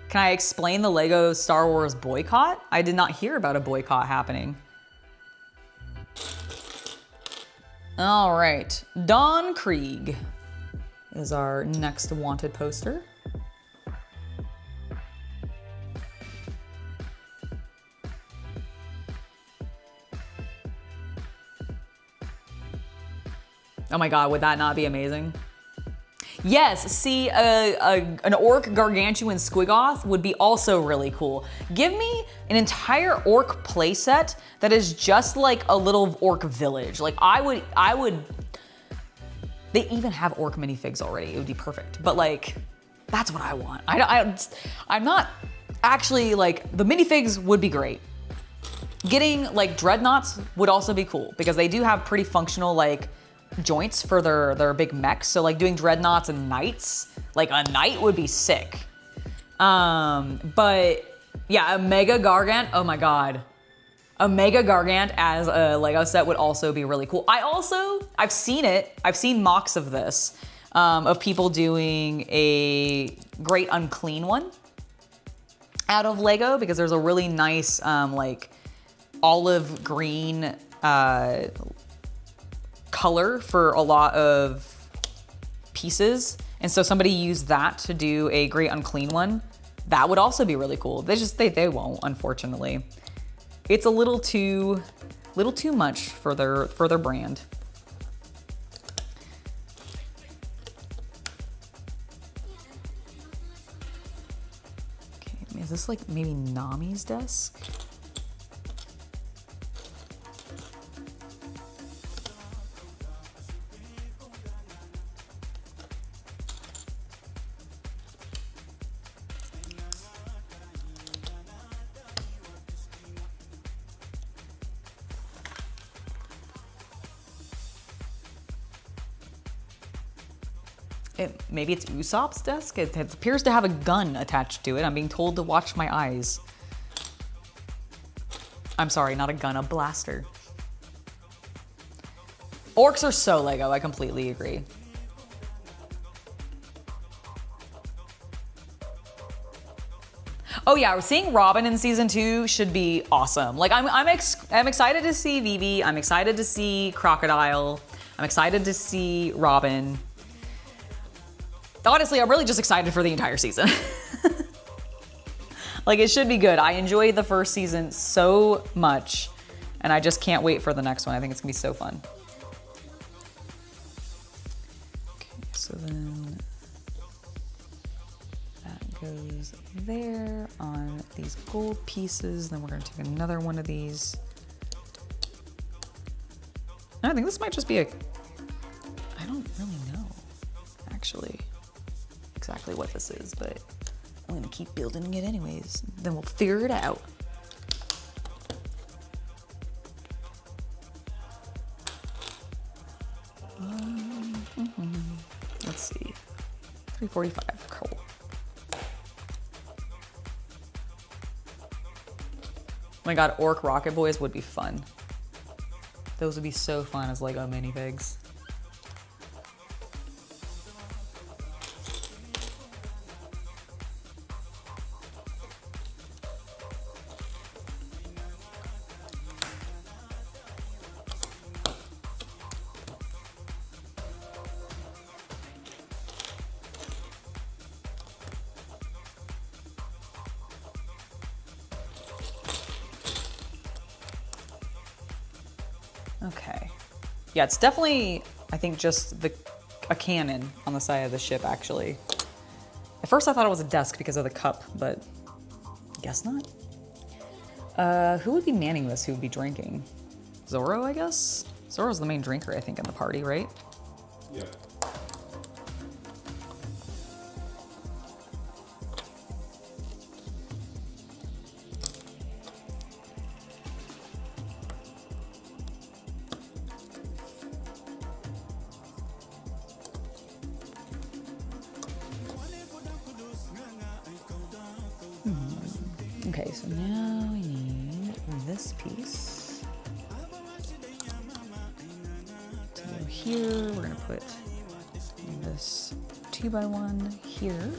Speaker 1: Can I explain the Lego Star Wars boycott? I did not hear about a boycott happening. All right, Don Krieg is our next wanted poster. Oh my God, would that not be amazing? Yes, see, an orc gargantuan squigoth would be also really cool. Give me an entire orc playset that is just like a little orc village. Like I would, they even have orc minifigs already. It would be perfect. But like, that's what I want. I'm not actually like, the minifigs would be great. Getting like dreadnoughts would also be cool because they do have pretty functional like joints for their big mechs. So like doing dreadnoughts and knights, like a knight would be sick. But yeah, a mega gargant, oh my God. A mega gargant as a Lego set would also be really cool. I've seen it, I've seen mocks of this, of people doing a great unclean one out of Lego because there's a really nice like olive green color for a lot of pieces. And so somebody used that to do a great unclean one. That would also be really cool. They won't, unfortunately. It's a little too much for their brand. Okay, is this like maybe Nami's desk? Maybe it's Usopp's desk. It appears to have a gun attached to it. I'm being told to watch my eyes. I'm sorry, not a gun, a blaster. Orcs are so Lego, I completely agree. Oh yeah, seeing Robin in season 2 should be awesome. Like I'm excited to see Vivi. I'm excited to see Crocodile. I'm excited to see Robin. Honestly, I'm really just excited for the entire season. Like it should be good. I enjoyed the first season so much, and I just can't wait for the next one. I think it's gonna be so fun. Okay, so then that goes there on these gold pieces. Then we're gonna take another one of these. I think this might just be I don't really know, actually, exactly what this is, but I'm gonna keep building it anyways. Then we'll figure it out. Let's see, 345, cool. Oh my God, Orc Rocket Boys would be fun. Those would be so fun as Lego minifigs. Okay. Yeah, it's definitely, I think, just a cannon on the side of the ship, actually. At first I thought it was a desk because of the cup, but I guess not. Who would be manning this? Who would be drinking? Zoro, I guess? Zoro's the main drinker, I think, in the party, right?
Speaker 3: Yeah.
Speaker 1: Okay, so now we need this piece to go here. We're gonna put this 2x1 here.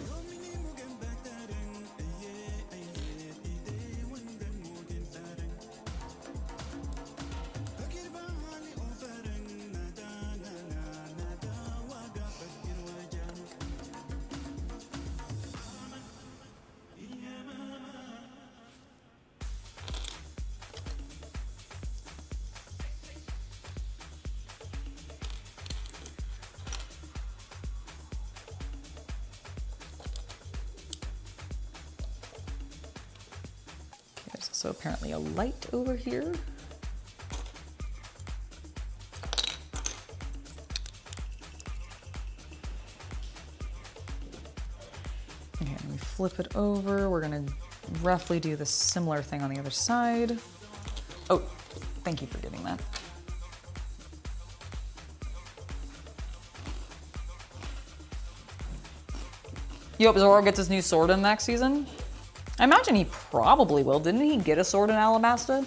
Speaker 1: There's also apparently a light over here. Okay, and we flip it over. We're gonna roughly do the similar thing on the other side. Oh, thank you for getting that. You hope Zoro gets his new sword in next season? I imagine he probably will. Didn't he get a sword in Alabasta?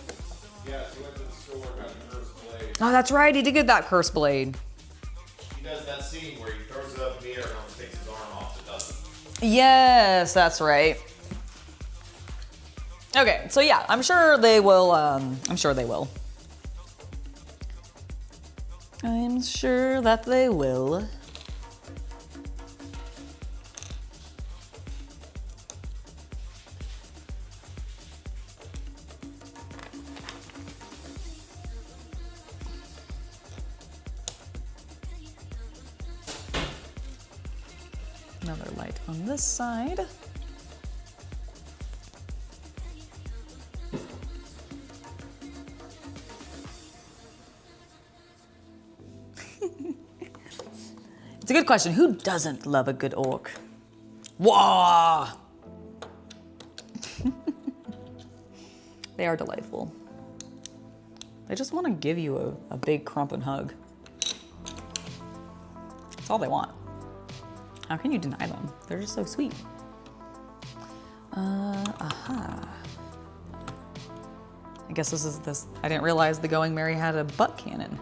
Speaker 3: Yes, he went to the store, got the cursed blade.
Speaker 1: Oh, that's right. He did get that cursed blade.
Speaker 3: He does that scene where he throws it up in the air and almost takes his arm off. It doesn't.
Speaker 1: Yes, that's right. Okay, so yeah, I'm sure they will. I'm sure they will. I'm sure that they will. Another light on this side. It's a good question. Who doesn't love a good orc? Whoa! They are delightful. They just want to give you a big crumpin' hug. That's all they want. How can you deny them? They're just so sweet. Aha. I guess this is this. I didn't realize the Going Merry had a butt cannon.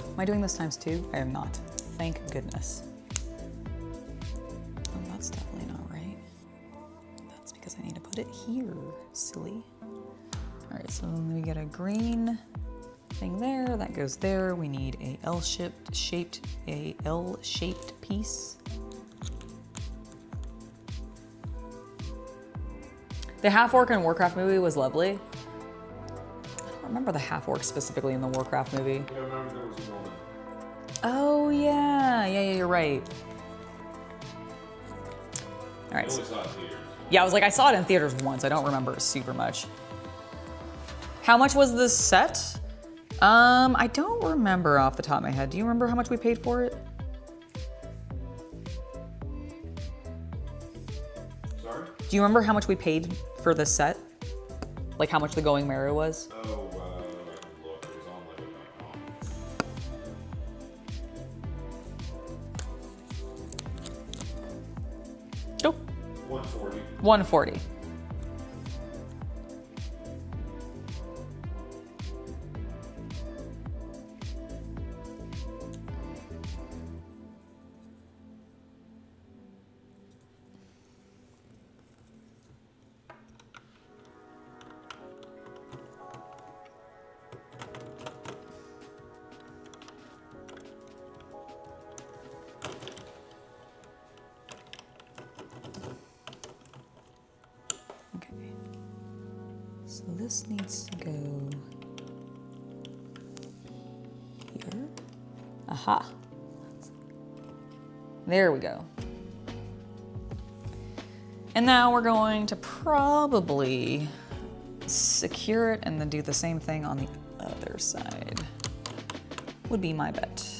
Speaker 1: Am I doing this times 2? I am not. Thank goodness. Oh, that's definitely not right. That's because I need to put it here, silly. All right, so then we get a green thing there, that goes there. We need a L-shaped piece. The half-orc in Warcraft movie was lovely. I don't remember the half-orc specifically in the Warcraft movie.
Speaker 3: I remember there was a woman.
Speaker 1: Oh yeah, you're right. All right.
Speaker 3: I only saw it in theaters.
Speaker 1: Yeah, I was like, I saw it in theaters once. I don't remember it super much. How much was this set? I don't remember off the top of my head. Do you remember how much we paid for it?
Speaker 3: Sorry?
Speaker 1: Do you remember how much we paid for this set? Like how much the Going Merry was?
Speaker 3: Oh, I can look. It was on Lego.com.
Speaker 1: Nope.
Speaker 3: 140.
Speaker 1: 140. So this needs to go here. Aha. There we go. And now we're going to probably secure it and then do the same thing on the other side. Would be my bet.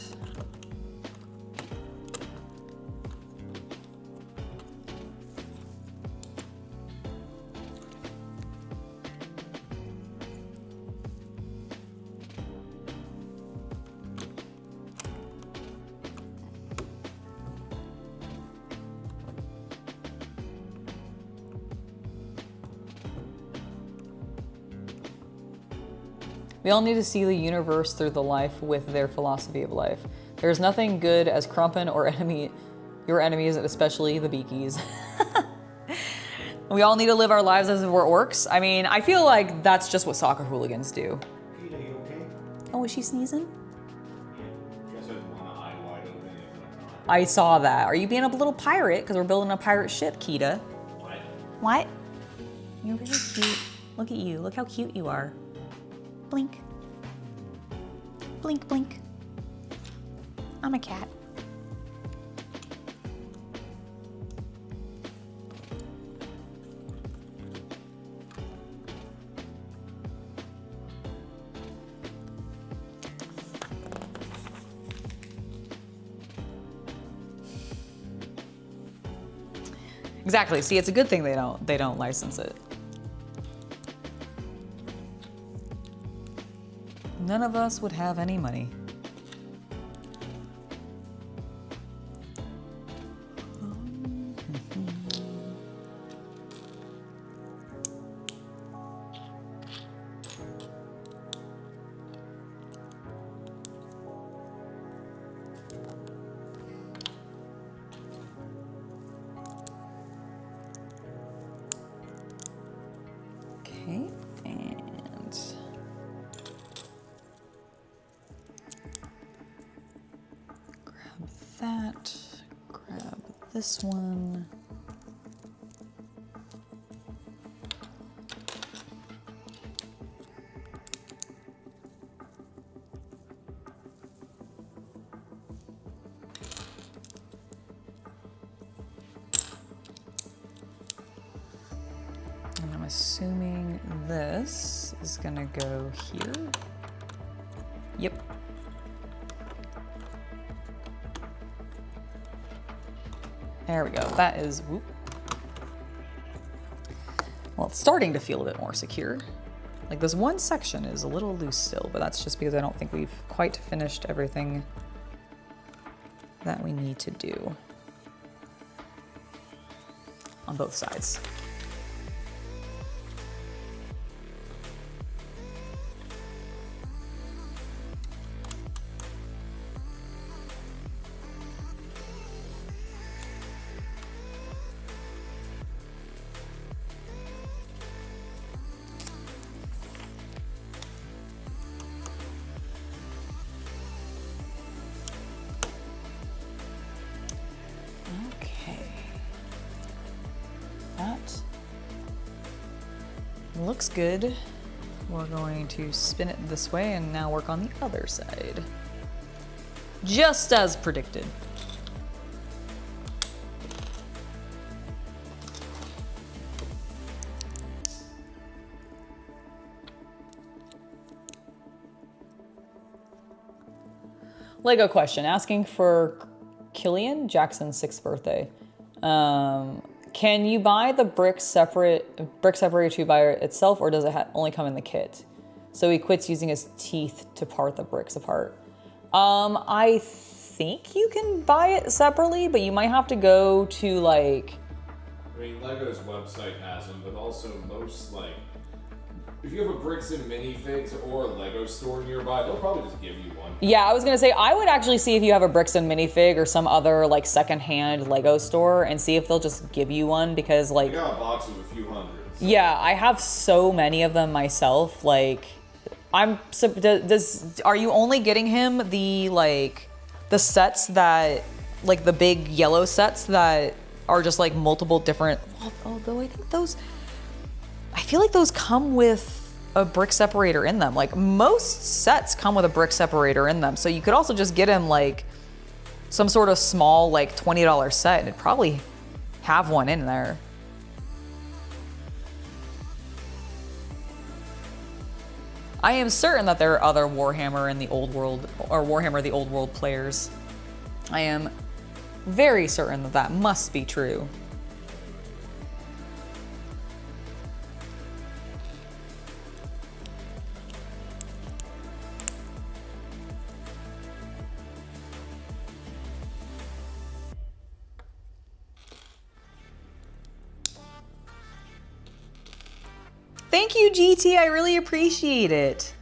Speaker 1: We all need to see the universe through the life with their philosophy of life. There is nothing good as Crumpin or your enemies, especially the Beakies. We all need to live our lives as if we're orcs. I mean, I feel like that's just what soccer hooligans do.
Speaker 3: Peter, you okay?
Speaker 1: Oh, is she sneezing?
Speaker 3: Yeah. Just had one eye wide open.
Speaker 1: I saw that. Are you being a little pirate? Because we're building a pirate ship, Kita.
Speaker 3: What?
Speaker 1: What? You're really cute. Look at you. Look how cute you are. Blink. Blink, blink. I'm a cat. Exactly. See, it's a good thing they don't license it. None of us would have any money. Okay, and grab that, grab this one. this is gonna go here. Yep. There we go. That is, whoop. Well, it's starting to feel a bit more secure. Like this one section is a little loose still, but that's just because I don't think we've quite finished everything that we need to do on both sides. Looks good. We're going to spin it this way and now work on the other side. Just as predicted. Lego question, asking for Killian Jackson's 6th birthday. Can you buy the brick separator tube by itself, or does it only come in the kit? So he quits using his teeth to part the bricks apart. I think you can buy it separately, but you might have to go to like...
Speaker 3: I mean, Lego's website has them, but also most, like, if you have a Bricks and Minifigs or a Lego store nearby, they'll probably just give you one.
Speaker 1: Yeah, I was gonna say, I would actually see if you have a Bricks and Minifig or some other like secondhand Lego store and see if they'll just give you one, because like...
Speaker 3: I got a box of a few hundreds. So.
Speaker 1: Yeah, I have so many of them myself. Like, are you only getting him the sets that, like the big yellow sets that are just like multiple different, although I think I feel like those come with a brick separator in them. Like most sets come with a brick separator in them. So you could also just get him like some sort of small like $20 set and it'd probably have one in there. I am certain that there are other Warhammer in the Old World, or Warhammer the Old World players. I am very certain that that must be true. Thank you, GT. I really appreciate it.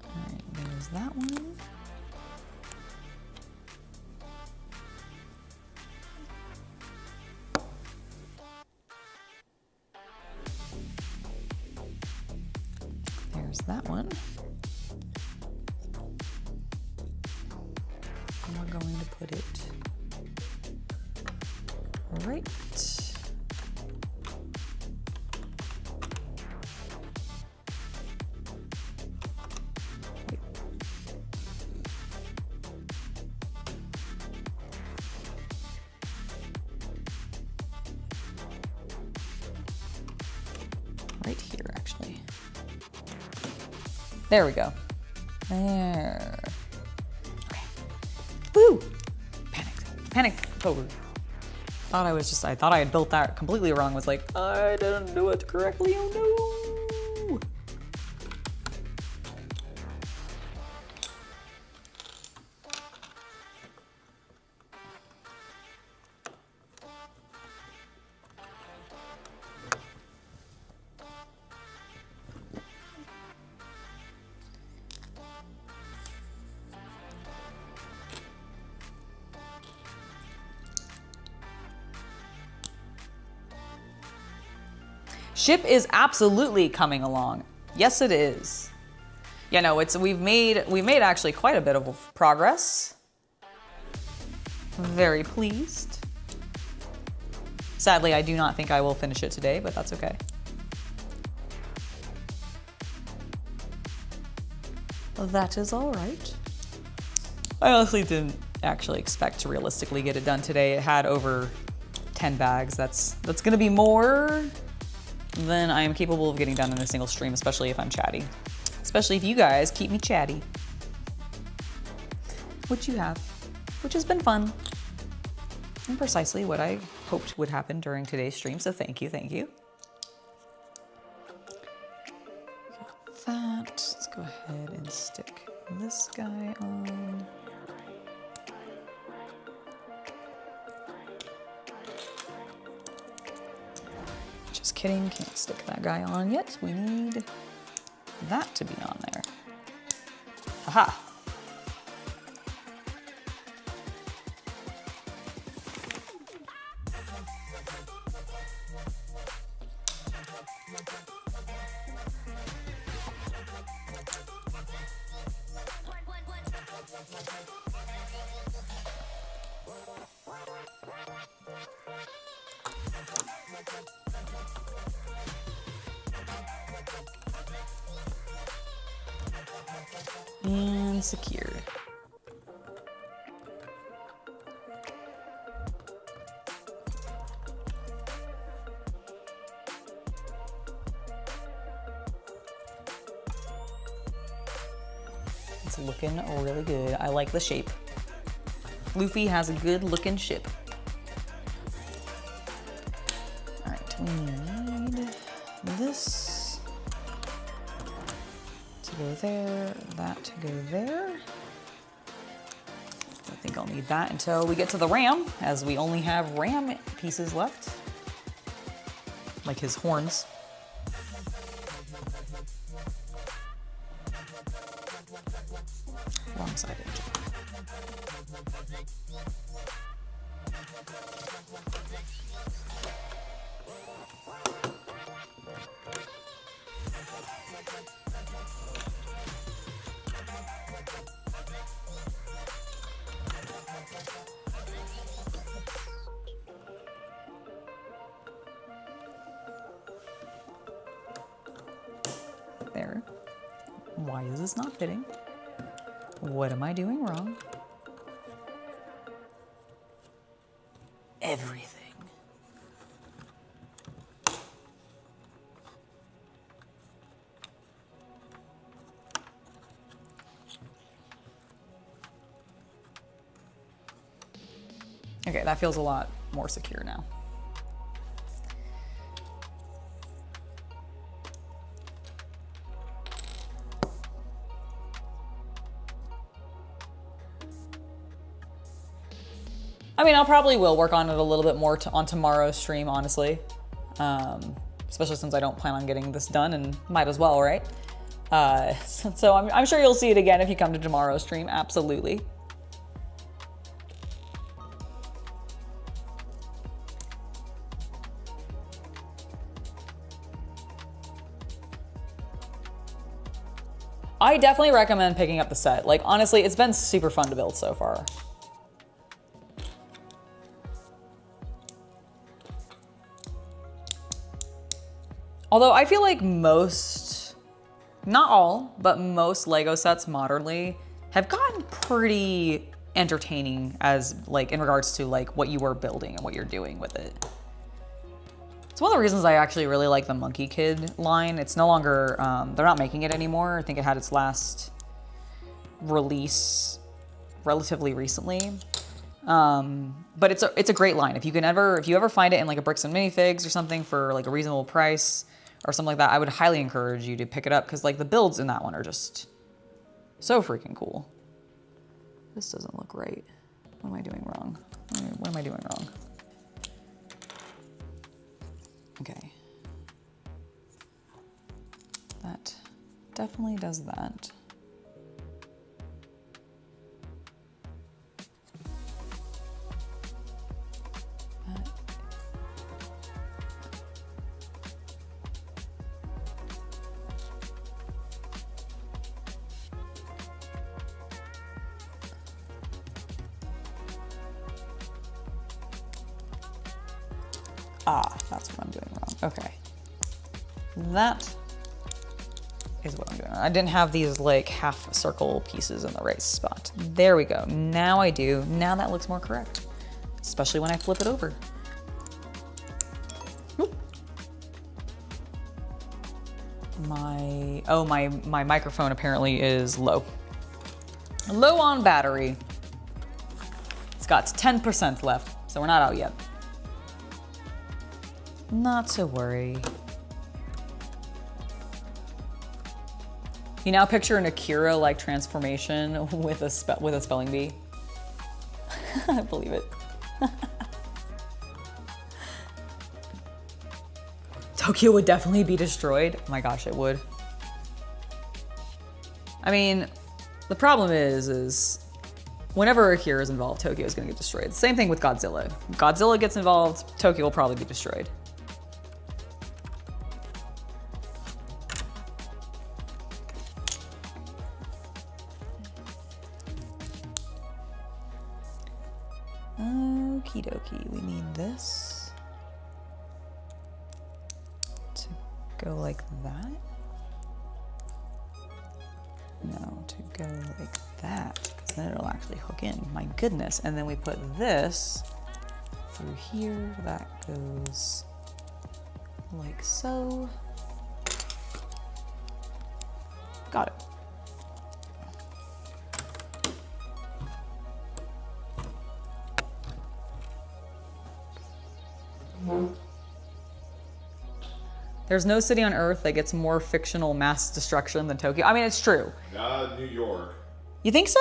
Speaker 1: All right, there's that one. There's that one. And we're going to put it right. Right here, actually. There we go. There. Okay. Woo! Panic forward. I thought I had built that completely wrong. Was like, I didn't do it correctly. Oh no! Ship is absolutely coming along. Yes, it is. Yeah, no, we've made actually quite a bit of progress. Very pleased. Sadly, I do not think I will finish it today, but that's okay. that is all right. I honestly didn't actually expect to realistically get it done today. It had over 10 bags. That's gonna be more than I am capable of getting done in a single stream, especially if I'm chatty. Especially if you guys keep me chatty. Which you have, which has been fun. And precisely what I hoped would happen during today's stream, so thank you, thank you. Got that, let's go ahead and stick this guy on. Just kidding, can't stick that guy on yet. We need that to be on there. Aha! And secured. It's looking really good. I like the shape. Luffy has a good looking ship. All right, we need this to go there, that to go there. I think I'll need that until we get to the ram, as we only have ram pieces left. Like his horns. Wrong side edge. There. Why is this not fitting? What am I doing wrong? Everything. Okay, that feels a lot more secure now. I mean, I'll probably will work on it a little bit more on tomorrow's stream, honestly. Especially since I don't plan on getting this done, and might as well, right? So I'm sure you'll see it again if you come to tomorrow's stream, absolutely. I definitely recommend picking up the set. Like, honestly, it's been super fun to build so far. Although I feel like most, not all, but most Lego sets modernly have gotten pretty entertaining as like in regards to like what you are building and what you're doing with it. It's one of the reasons I actually really like the Monkey Kid line. It's no longer, they're not making it anymore. I think it had its last release relatively recently. But it's a great line. If you ever find it in like a Bricks and Minifigs or something for like a reasonable price or something like that, I would highly encourage you to pick it up because like the builds in that one are just so freaking cool. This doesn't look right. What am I doing wrong? What am I doing wrong? Okay. That definitely does that. Ah, that's what I'm doing wrong. Okay. That is what I'm doing. I didn't have these like half circle pieces in the right spot. There we go. Now I do. Now that looks more correct, especially when I flip it over. Whoop. My microphone apparently is low. Low on battery. It's got 10% left, so we're not out yet. Not to worry. You now picture an Akira-like transformation with a spelling bee. I believe it. Tokyo would definitely be destroyed. Oh my gosh, it would. I mean, the problem is whenever Akira is involved, Tokyo is going to get destroyed. Same thing with Godzilla. If Godzilla gets involved, Tokyo will probably be destroyed. Okie dokie, we need this to go like that. No, to go like that, because then it'll actually hook in. My goodness. And then we put this through here. That goes like so. Got it. There's no city on Earth that gets more fictional mass destruction than Tokyo. I mean, it's true.
Speaker 3: New York.
Speaker 1: You think so?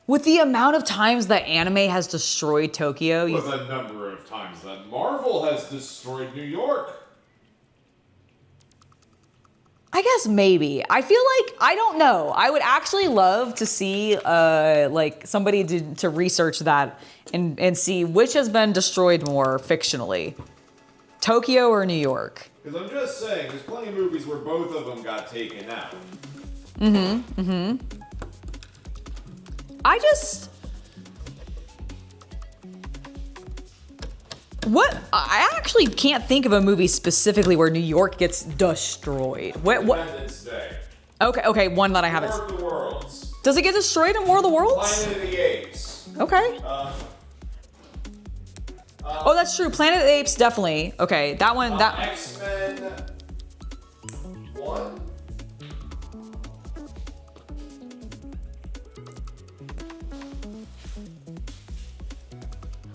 Speaker 1: With the amount of times that anime has destroyed Tokyo,
Speaker 3: With a number of times that Marvel has destroyed New York.
Speaker 1: I guess maybe. I feel like, I don't know. I would actually love to see like somebody to research that and see which has been destroyed more fictionally. Tokyo or New York?
Speaker 3: Because I'm just saying, there's plenty of movies where both of them got taken out.
Speaker 1: I actually can't think of a movie specifically where New York gets destroyed. What?
Speaker 3: Independence Day.
Speaker 1: Okay, one that I haven't.
Speaker 3: War of the Worlds.
Speaker 1: Does it get destroyed in War of the Worlds?
Speaker 3: Planet of the Apes.
Speaker 1: Okay. Oh, that's true. Planet of the Apes, definitely. Okay, that one.
Speaker 3: X-Men 1.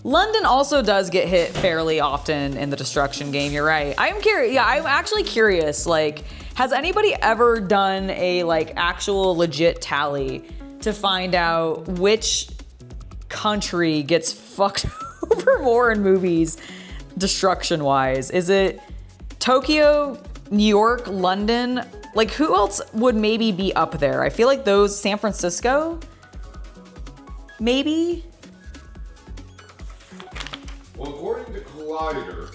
Speaker 1: London also does get hit fairly often in the destruction game. You're right. I'm curious. Yeah, I'm actually curious. Like, has anybody ever done a like actual legit tally to find out which country gets fucked over more in movies, destruction-wise? Is it Tokyo, New York, London? Like, who else would maybe be up there? I feel like those, San Francisco, maybe.
Speaker 3: Well, according to Collider,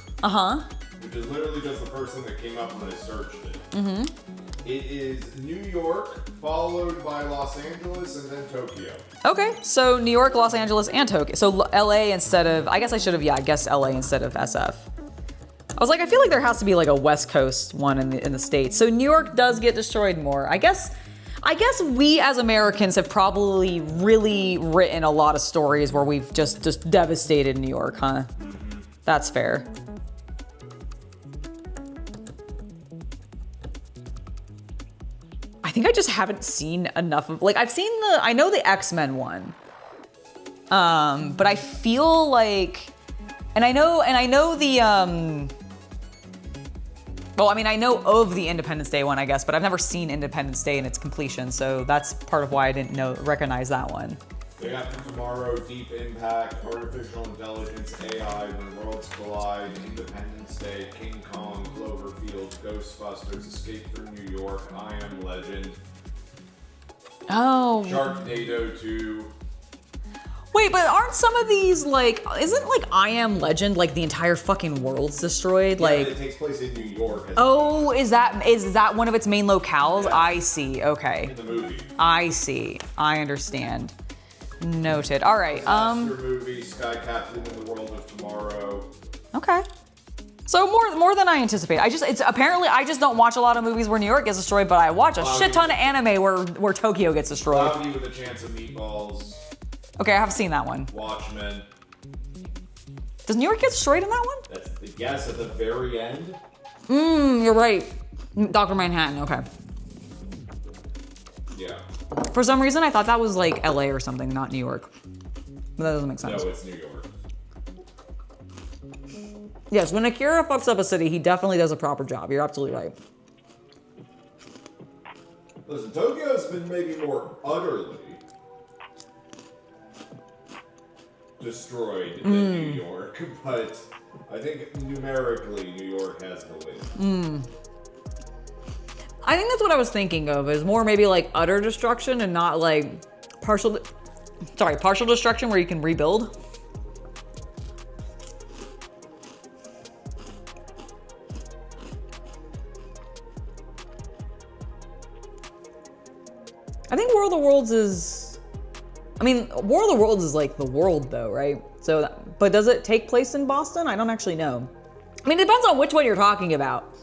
Speaker 3: which is literally just the first thing that came up when I searched it, it is New York, followed by Los Angeles, and then Tokyo.
Speaker 1: Okay, so New York, Los Angeles, and Tokyo. So LA instead of, I guess I should have, I guess LA instead of SF. I was like, I feel like there has to be like a West Coast one in the States. So New York does get destroyed more. I guess we as Americans have probably really written a lot of stories where we've just devastated New York, huh? That's fair. I think I just haven't seen enough of, like, I know the X-Men one. But I feel like, and I know the, well, I mean, I know of the Independence Day one, I guess, but I've never seen Independence Day in its completion, so that's part of why I didn't recognize that one.
Speaker 3: They got Tomorrow, Deep Impact, Artificial Intelligence, AI, When Worlds Collide, Independence Day, King Kong, Cloverfield, Ghostbusters, Escape from New York, I Am Legend.
Speaker 1: Oh.
Speaker 3: Sharknado 2.
Speaker 1: Wait, but aren't some of these like, isn't like I Am Legend like the entire fucking world's destroyed?
Speaker 3: Yeah,
Speaker 1: like
Speaker 3: it takes place in New York.
Speaker 1: Oh, is that one of its main locales?
Speaker 3: Yeah.
Speaker 1: I see. Okay.
Speaker 3: In the movie.
Speaker 1: I see. I understand. Noted. All right.
Speaker 3: Disaster movie, Sky Captain in the World of Tomorrow.
Speaker 1: Okay. So more than I anticipate. It's apparently I just don't watch a lot of movies where New York gets destroyed, but I watch a shit ton of anime where Tokyo gets destroyed.
Speaker 3: Cloudy with a Chance of Meatballs.
Speaker 1: Okay, I have seen that one.
Speaker 3: Watchmen.
Speaker 1: Does New York get destroyed in that one?
Speaker 3: That's the guess at the very end.
Speaker 1: You're right. Dr. Manhattan, okay.
Speaker 3: Yeah.
Speaker 1: For some reason, I thought that was like LA or something, not New York. But that doesn't make sense.
Speaker 3: No, it's New York.
Speaker 1: Yes, when Akira fucks up a city, he definitely does a proper job. You're absolutely right.
Speaker 3: Listen, Tokyo's been maybe more utterly destroyed than New York, but I think numerically New York has the win.
Speaker 1: I think that's what I was thinking of, is more maybe like utter destruction and not like partial destruction where you can rebuild. I think War of the Worlds is, War of the Worlds is like the world though, right? So, but does it take place in Boston? I don't actually know. I mean, it depends on which one you're talking about.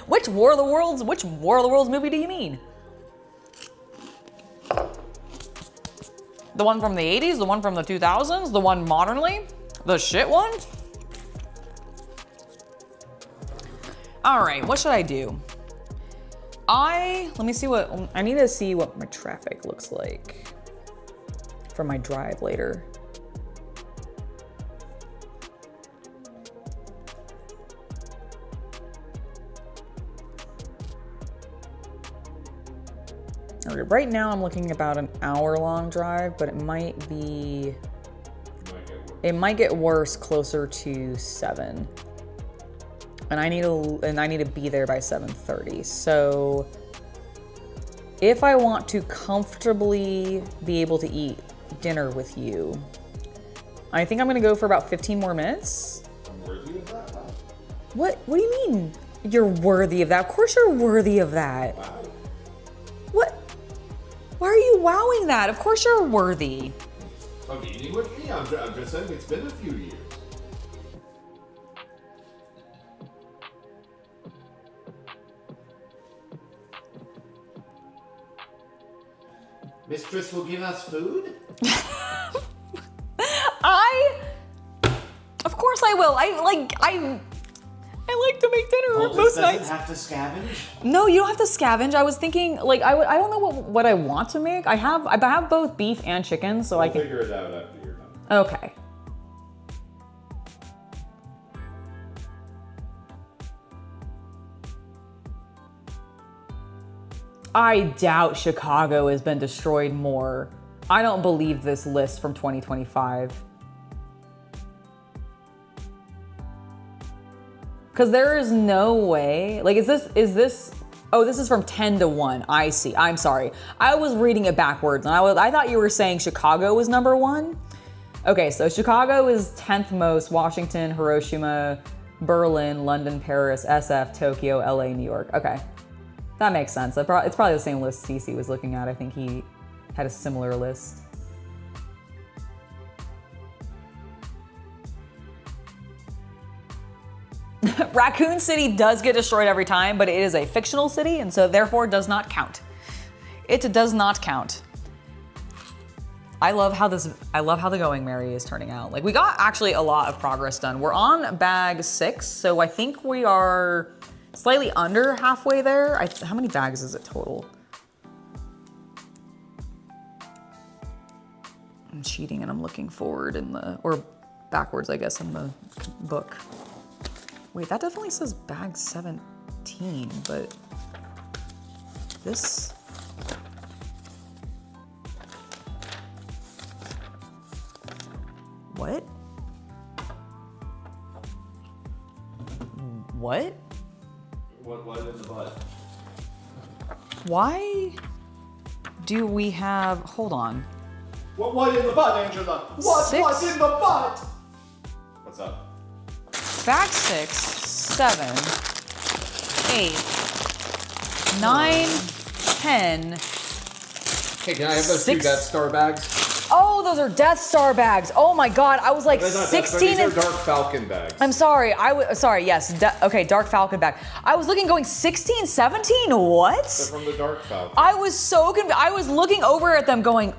Speaker 1: Which War of the Worlds movie do you mean? The one from the 80s? The one from the 2000s? The one modernly? The shit one? All right, what should I do? I need to see what my traffic looks like for my drive later. Okay, right now I'm looking about an hour-long drive, but it might get worse closer to 7. And I need to be there by 7:30. So if I want to comfortably be able to eat dinner with you, I think I'm gonna go for about 15 more minutes.
Speaker 3: I'm worthy of that?
Speaker 1: What do you mean you're worthy of that? Of course you're worthy of that.
Speaker 3: Wow.
Speaker 1: What? Why are you wowing that? Of course you're worthy.
Speaker 3: Of eating with me? I'm just saying it's been a few years. Mistress will give us food?
Speaker 1: Of course I will. I like to make dinner most nights.
Speaker 3: Doesn't have to scavenge?
Speaker 1: No, you don't have to scavenge. I was thinking, like, I don't know what I want to make. I have both beef and chicken, so I can
Speaker 3: figure it out after you're done.
Speaker 1: Okay. I doubt Chicago has been destroyed more. I don't believe this list from 2025. Because there is no way, like, is this, oh, this is from 10 to 1, I see, I'm sorry. I was reading it backwards, and I thought you were saying Chicago was number 1. Okay, so Chicago is 10th most, Washington, Hiroshima, Berlin, London, Paris, SF, Tokyo, LA, New York. Okay, that makes sense. It's probably the same list CC was looking at. I think he had a similar list. Raccoon City does get destroyed every time, but it is a fictional city, and so therefore does not count. It does not count. I love how the Going Merry is turning out. Like, we got actually a lot of progress done. We're on bag 6, so I think we are slightly under halfway there. How many bags is it total? I'm cheating and I'm looking forward or backwards, I guess, in the book. Wait, that definitely says bag 17, but this... What? What?
Speaker 3: What in the butt?
Speaker 1: Why do we have... Hold on.
Speaker 3: What in the butt, Angela? What's in the butt? What's up?
Speaker 1: Bag 6, 7, 8, 9, 10.
Speaker 5: Hey, can I have those 2 Death Star bags?
Speaker 1: Oh Oh, those are Death Star bags. Oh my God, I was like 16.
Speaker 3: These are Dark Falcon bags.
Speaker 1: I'm sorry, sorry, yes, okay, Dark Falcon bag. I was looking going 16, 17, what?
Speaker 3: They're from the Dark Falcon.
Speaker 1: I was so confused. I was looking over at them going,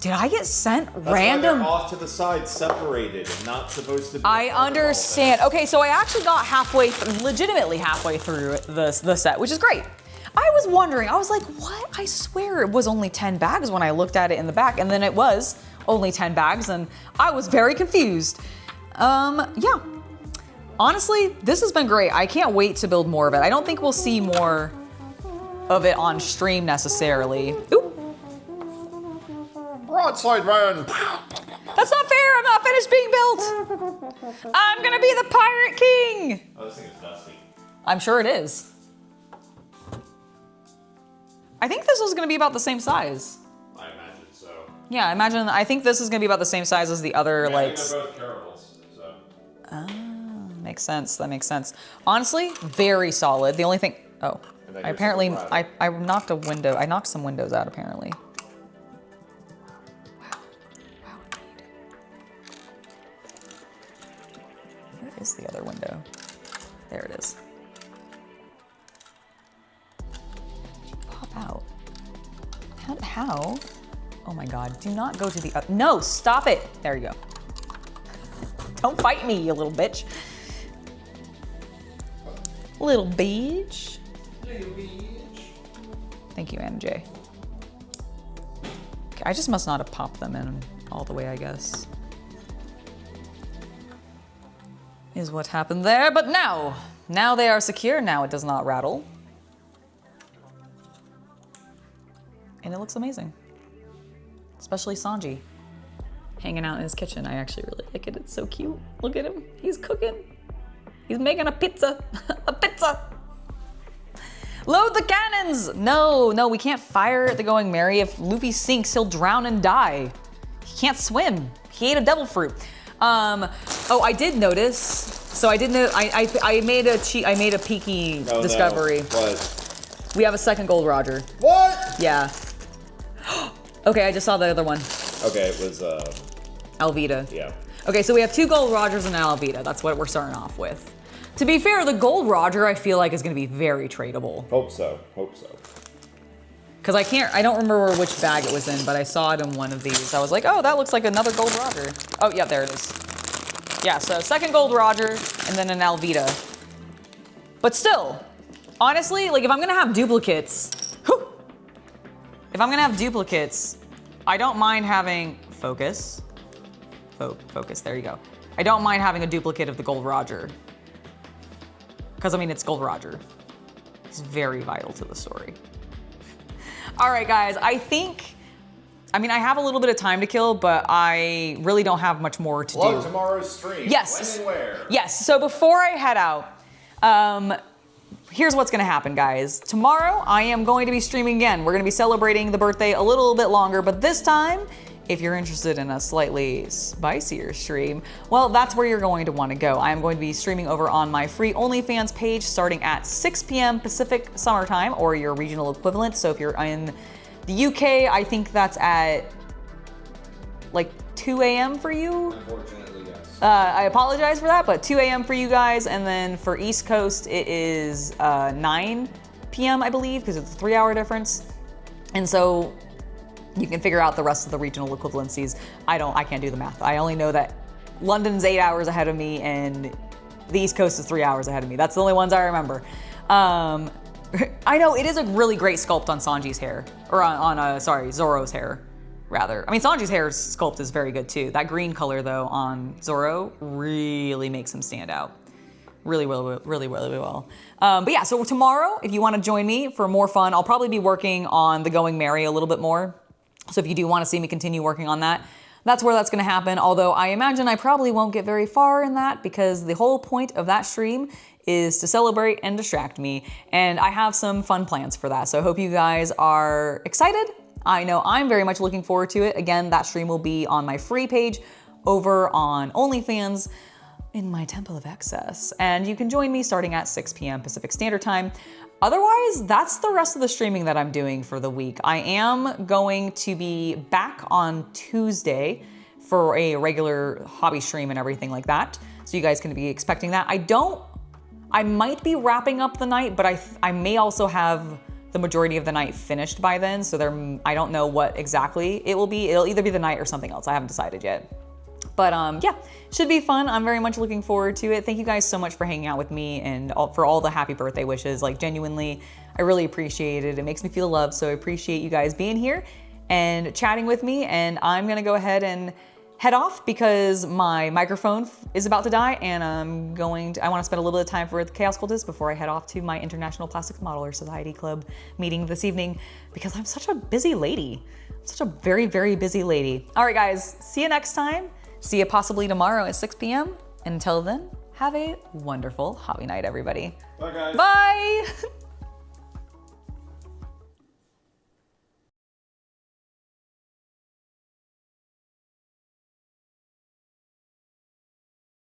Speaker 1: did I get sent
Speaker 2: That's
Speaker 1: random?
Speaker 2: Why they're off to the side, separated, and not supposed to be.
Speaker 1: I understand. Okay, so I actually got legitimately halfway through the set, which is great. I was wondering, I was like, what? I swear it was only 10 bags when I looked at it in the back, and then it was only 10 bags, and I was very confused. Yeah. Honestly, this has been great. I can't wait to build more of it. I don't think we'll see more of it on stream necessarily. Oop.
Speaker 3: Broadside run.
Speaker 1: That's not fair. I'm not finished being built. I'm gonna be the Pirate King.
Speaker 2: Oh, this thing is dusty.
Speaker 1: I'm sure it is. I think this was gonna be about the same size.
Speaker 2: I imagine so.
Speaker 1: Yeah, I think this is gonna be about the same size as the other,
Speaker 3: I think they're both caramels, so.
Speaker 1: Makes sense, that makes sense. Honestly, very solid. The only thing, oh,
Speaker 2: And then
Speaker 1: I
Speaker 2: here's
Speaker 1: apparently,
Speaker 2: the ladder.
Speaker 1: I knocked a window, I knocked some windows out apparently. Wow, where is the other window? There it is. Pop out. How? Oh my God, do not go to the, no, stop it. There you go. Don't fight me, you little bitch. Little bitch. Thank you, MJ. Okay, I just must not have popped them in all the way, I guess. Is what happened there, but now they are secure, now it does not rattle. And it looks amazing. Especially Sanji, hanging out in his kitchen. I actually really like it, it's so cute. Look at him, he's cooking. He's making a pizza, a pizza. Load the cannons! No, we can't fire at the Going Merry. If Luffy sinks, he'll drown and die. He can't swim. He ate a devil fruit. Oh, I did notice. So I did know. I made a peaky discovery.
Speaker 2: No. What?
Speaker 1: We have a second Gold Roger.
Speaker 2: What?
Speaker 1: Yeah. Okay, I just saw the other one.
Speaker 2: Okay, it was
Speaker 1: Alvida.
Speaker 2: yeah.
Speaker 1: Okay, so we have 2 Gold Rogers and an Alvida. That's what we're starting off with. To be fair, the Gold Roger I feel like is going to be very tradable.
Speaker 2: Hope so.
Speaker 1: Because I don't remember which bag it was in, but I saw it in one of these. I was like, oh, that looks like another Gold Roger. Oh, yeah, there it is. Yeah, so second Gold Roger and then an Alvida. But still, honestly, like if I'm gonna have duplicates, I don't mind having focus, there you go. I don't mind having a duplicate of the Gold Roger. Because I mean, it's Gold Roger. It's very vital to the story. All right, guys, I have a little bit of time to kill, but I really don't have much more to
Speaker 2: Plug
Speaker 1: do.
Speaker 2: tomorrow's stream.
Speaker 1: Yes.
Speaker 2: When and where?
Speaker 1: Yes, so before I head out, here's what's gonna happen, guys. Tomorrow, I am going to be streaming again. We're gonna be celebrating the birthday a little bit longer, but this time, if you're interested in a slightly spicier stream, well, that's where you're going to want to go. I am going to be streaming over on my free OnlyFans page starting at 6 p.m. Pacific summertime, or your regional equivalent. So if you're in the UK, I think that's at like 2 a.m. for you.
Speaker 3: Unfortunately, yes.
Speaker 1: I apologize for that, but 2 a.m. for you guys. And then for East Coast, it is 9 p.m. I believe, because it's a 3-hour difference. And so you can figure out the rest of the regional equivalencies. I can't do the math. I only know that London's 8 hours ahead of me and the East Coast is 3 hours ahead of me. That's the only ones I remember. I know it is a really great sculpt on Sanji's hair, or on Zoro's hair, rather. I mean, Sanji's hair sculpt is very good too. That green color though on Zoro really makes him stand out. Really well. But yeah, so tomorrow, if you want to join me for more fun, I'll probably be working on the Going Merry a little bit more. So if you do want to see me continue working on that, that's where that's going to happen. Although I imagine I probably won't get very far in that because the whole point of that stream is to celebrate and distract me. And I have some fun plans for that. So I hope you guys are excited. I know I'm very much looking forward to it. Again, that stream will be on my free page over on OnlyFans in my Temple of Excess. And you can join me starting at 6 p.m. Pacific Standard Time. Otherwise, that's the rest of the streaming that I'm doing for the week. I am going to be back on Tuesday for a regular hobby stream and everything like that. So you guys can be expecting that. I might be wrapping up the night, but I may also have the majority of the night finished by then. So I don't know what exactly it will be. It'll either be the night or something else. I haven't decided yet. But yeah, should be fun. I'm very much looking forward to it. Thank you guys so much for hanging out with me and for all the happy birthday wishes. Like genuinely, I really appreciate it. It makes me feel loved. So I appreciate you guys being here and chatting with me. And I'm gonna go ahead and head off because my microphone is about to die and I wanna spend a little bit of time with Chaos Cultist before I head off to my International Plastic Modeler Society Club meeting this evening because I'm such a busy lady. I'm such a very, very busy lady. All right guys, see you next time. See you possibly tomorrow at 6 p.m. Until then, have a wonderful hobby night, everybody.
Speaker 3: Bye, guys.
Speaker 1: Bye.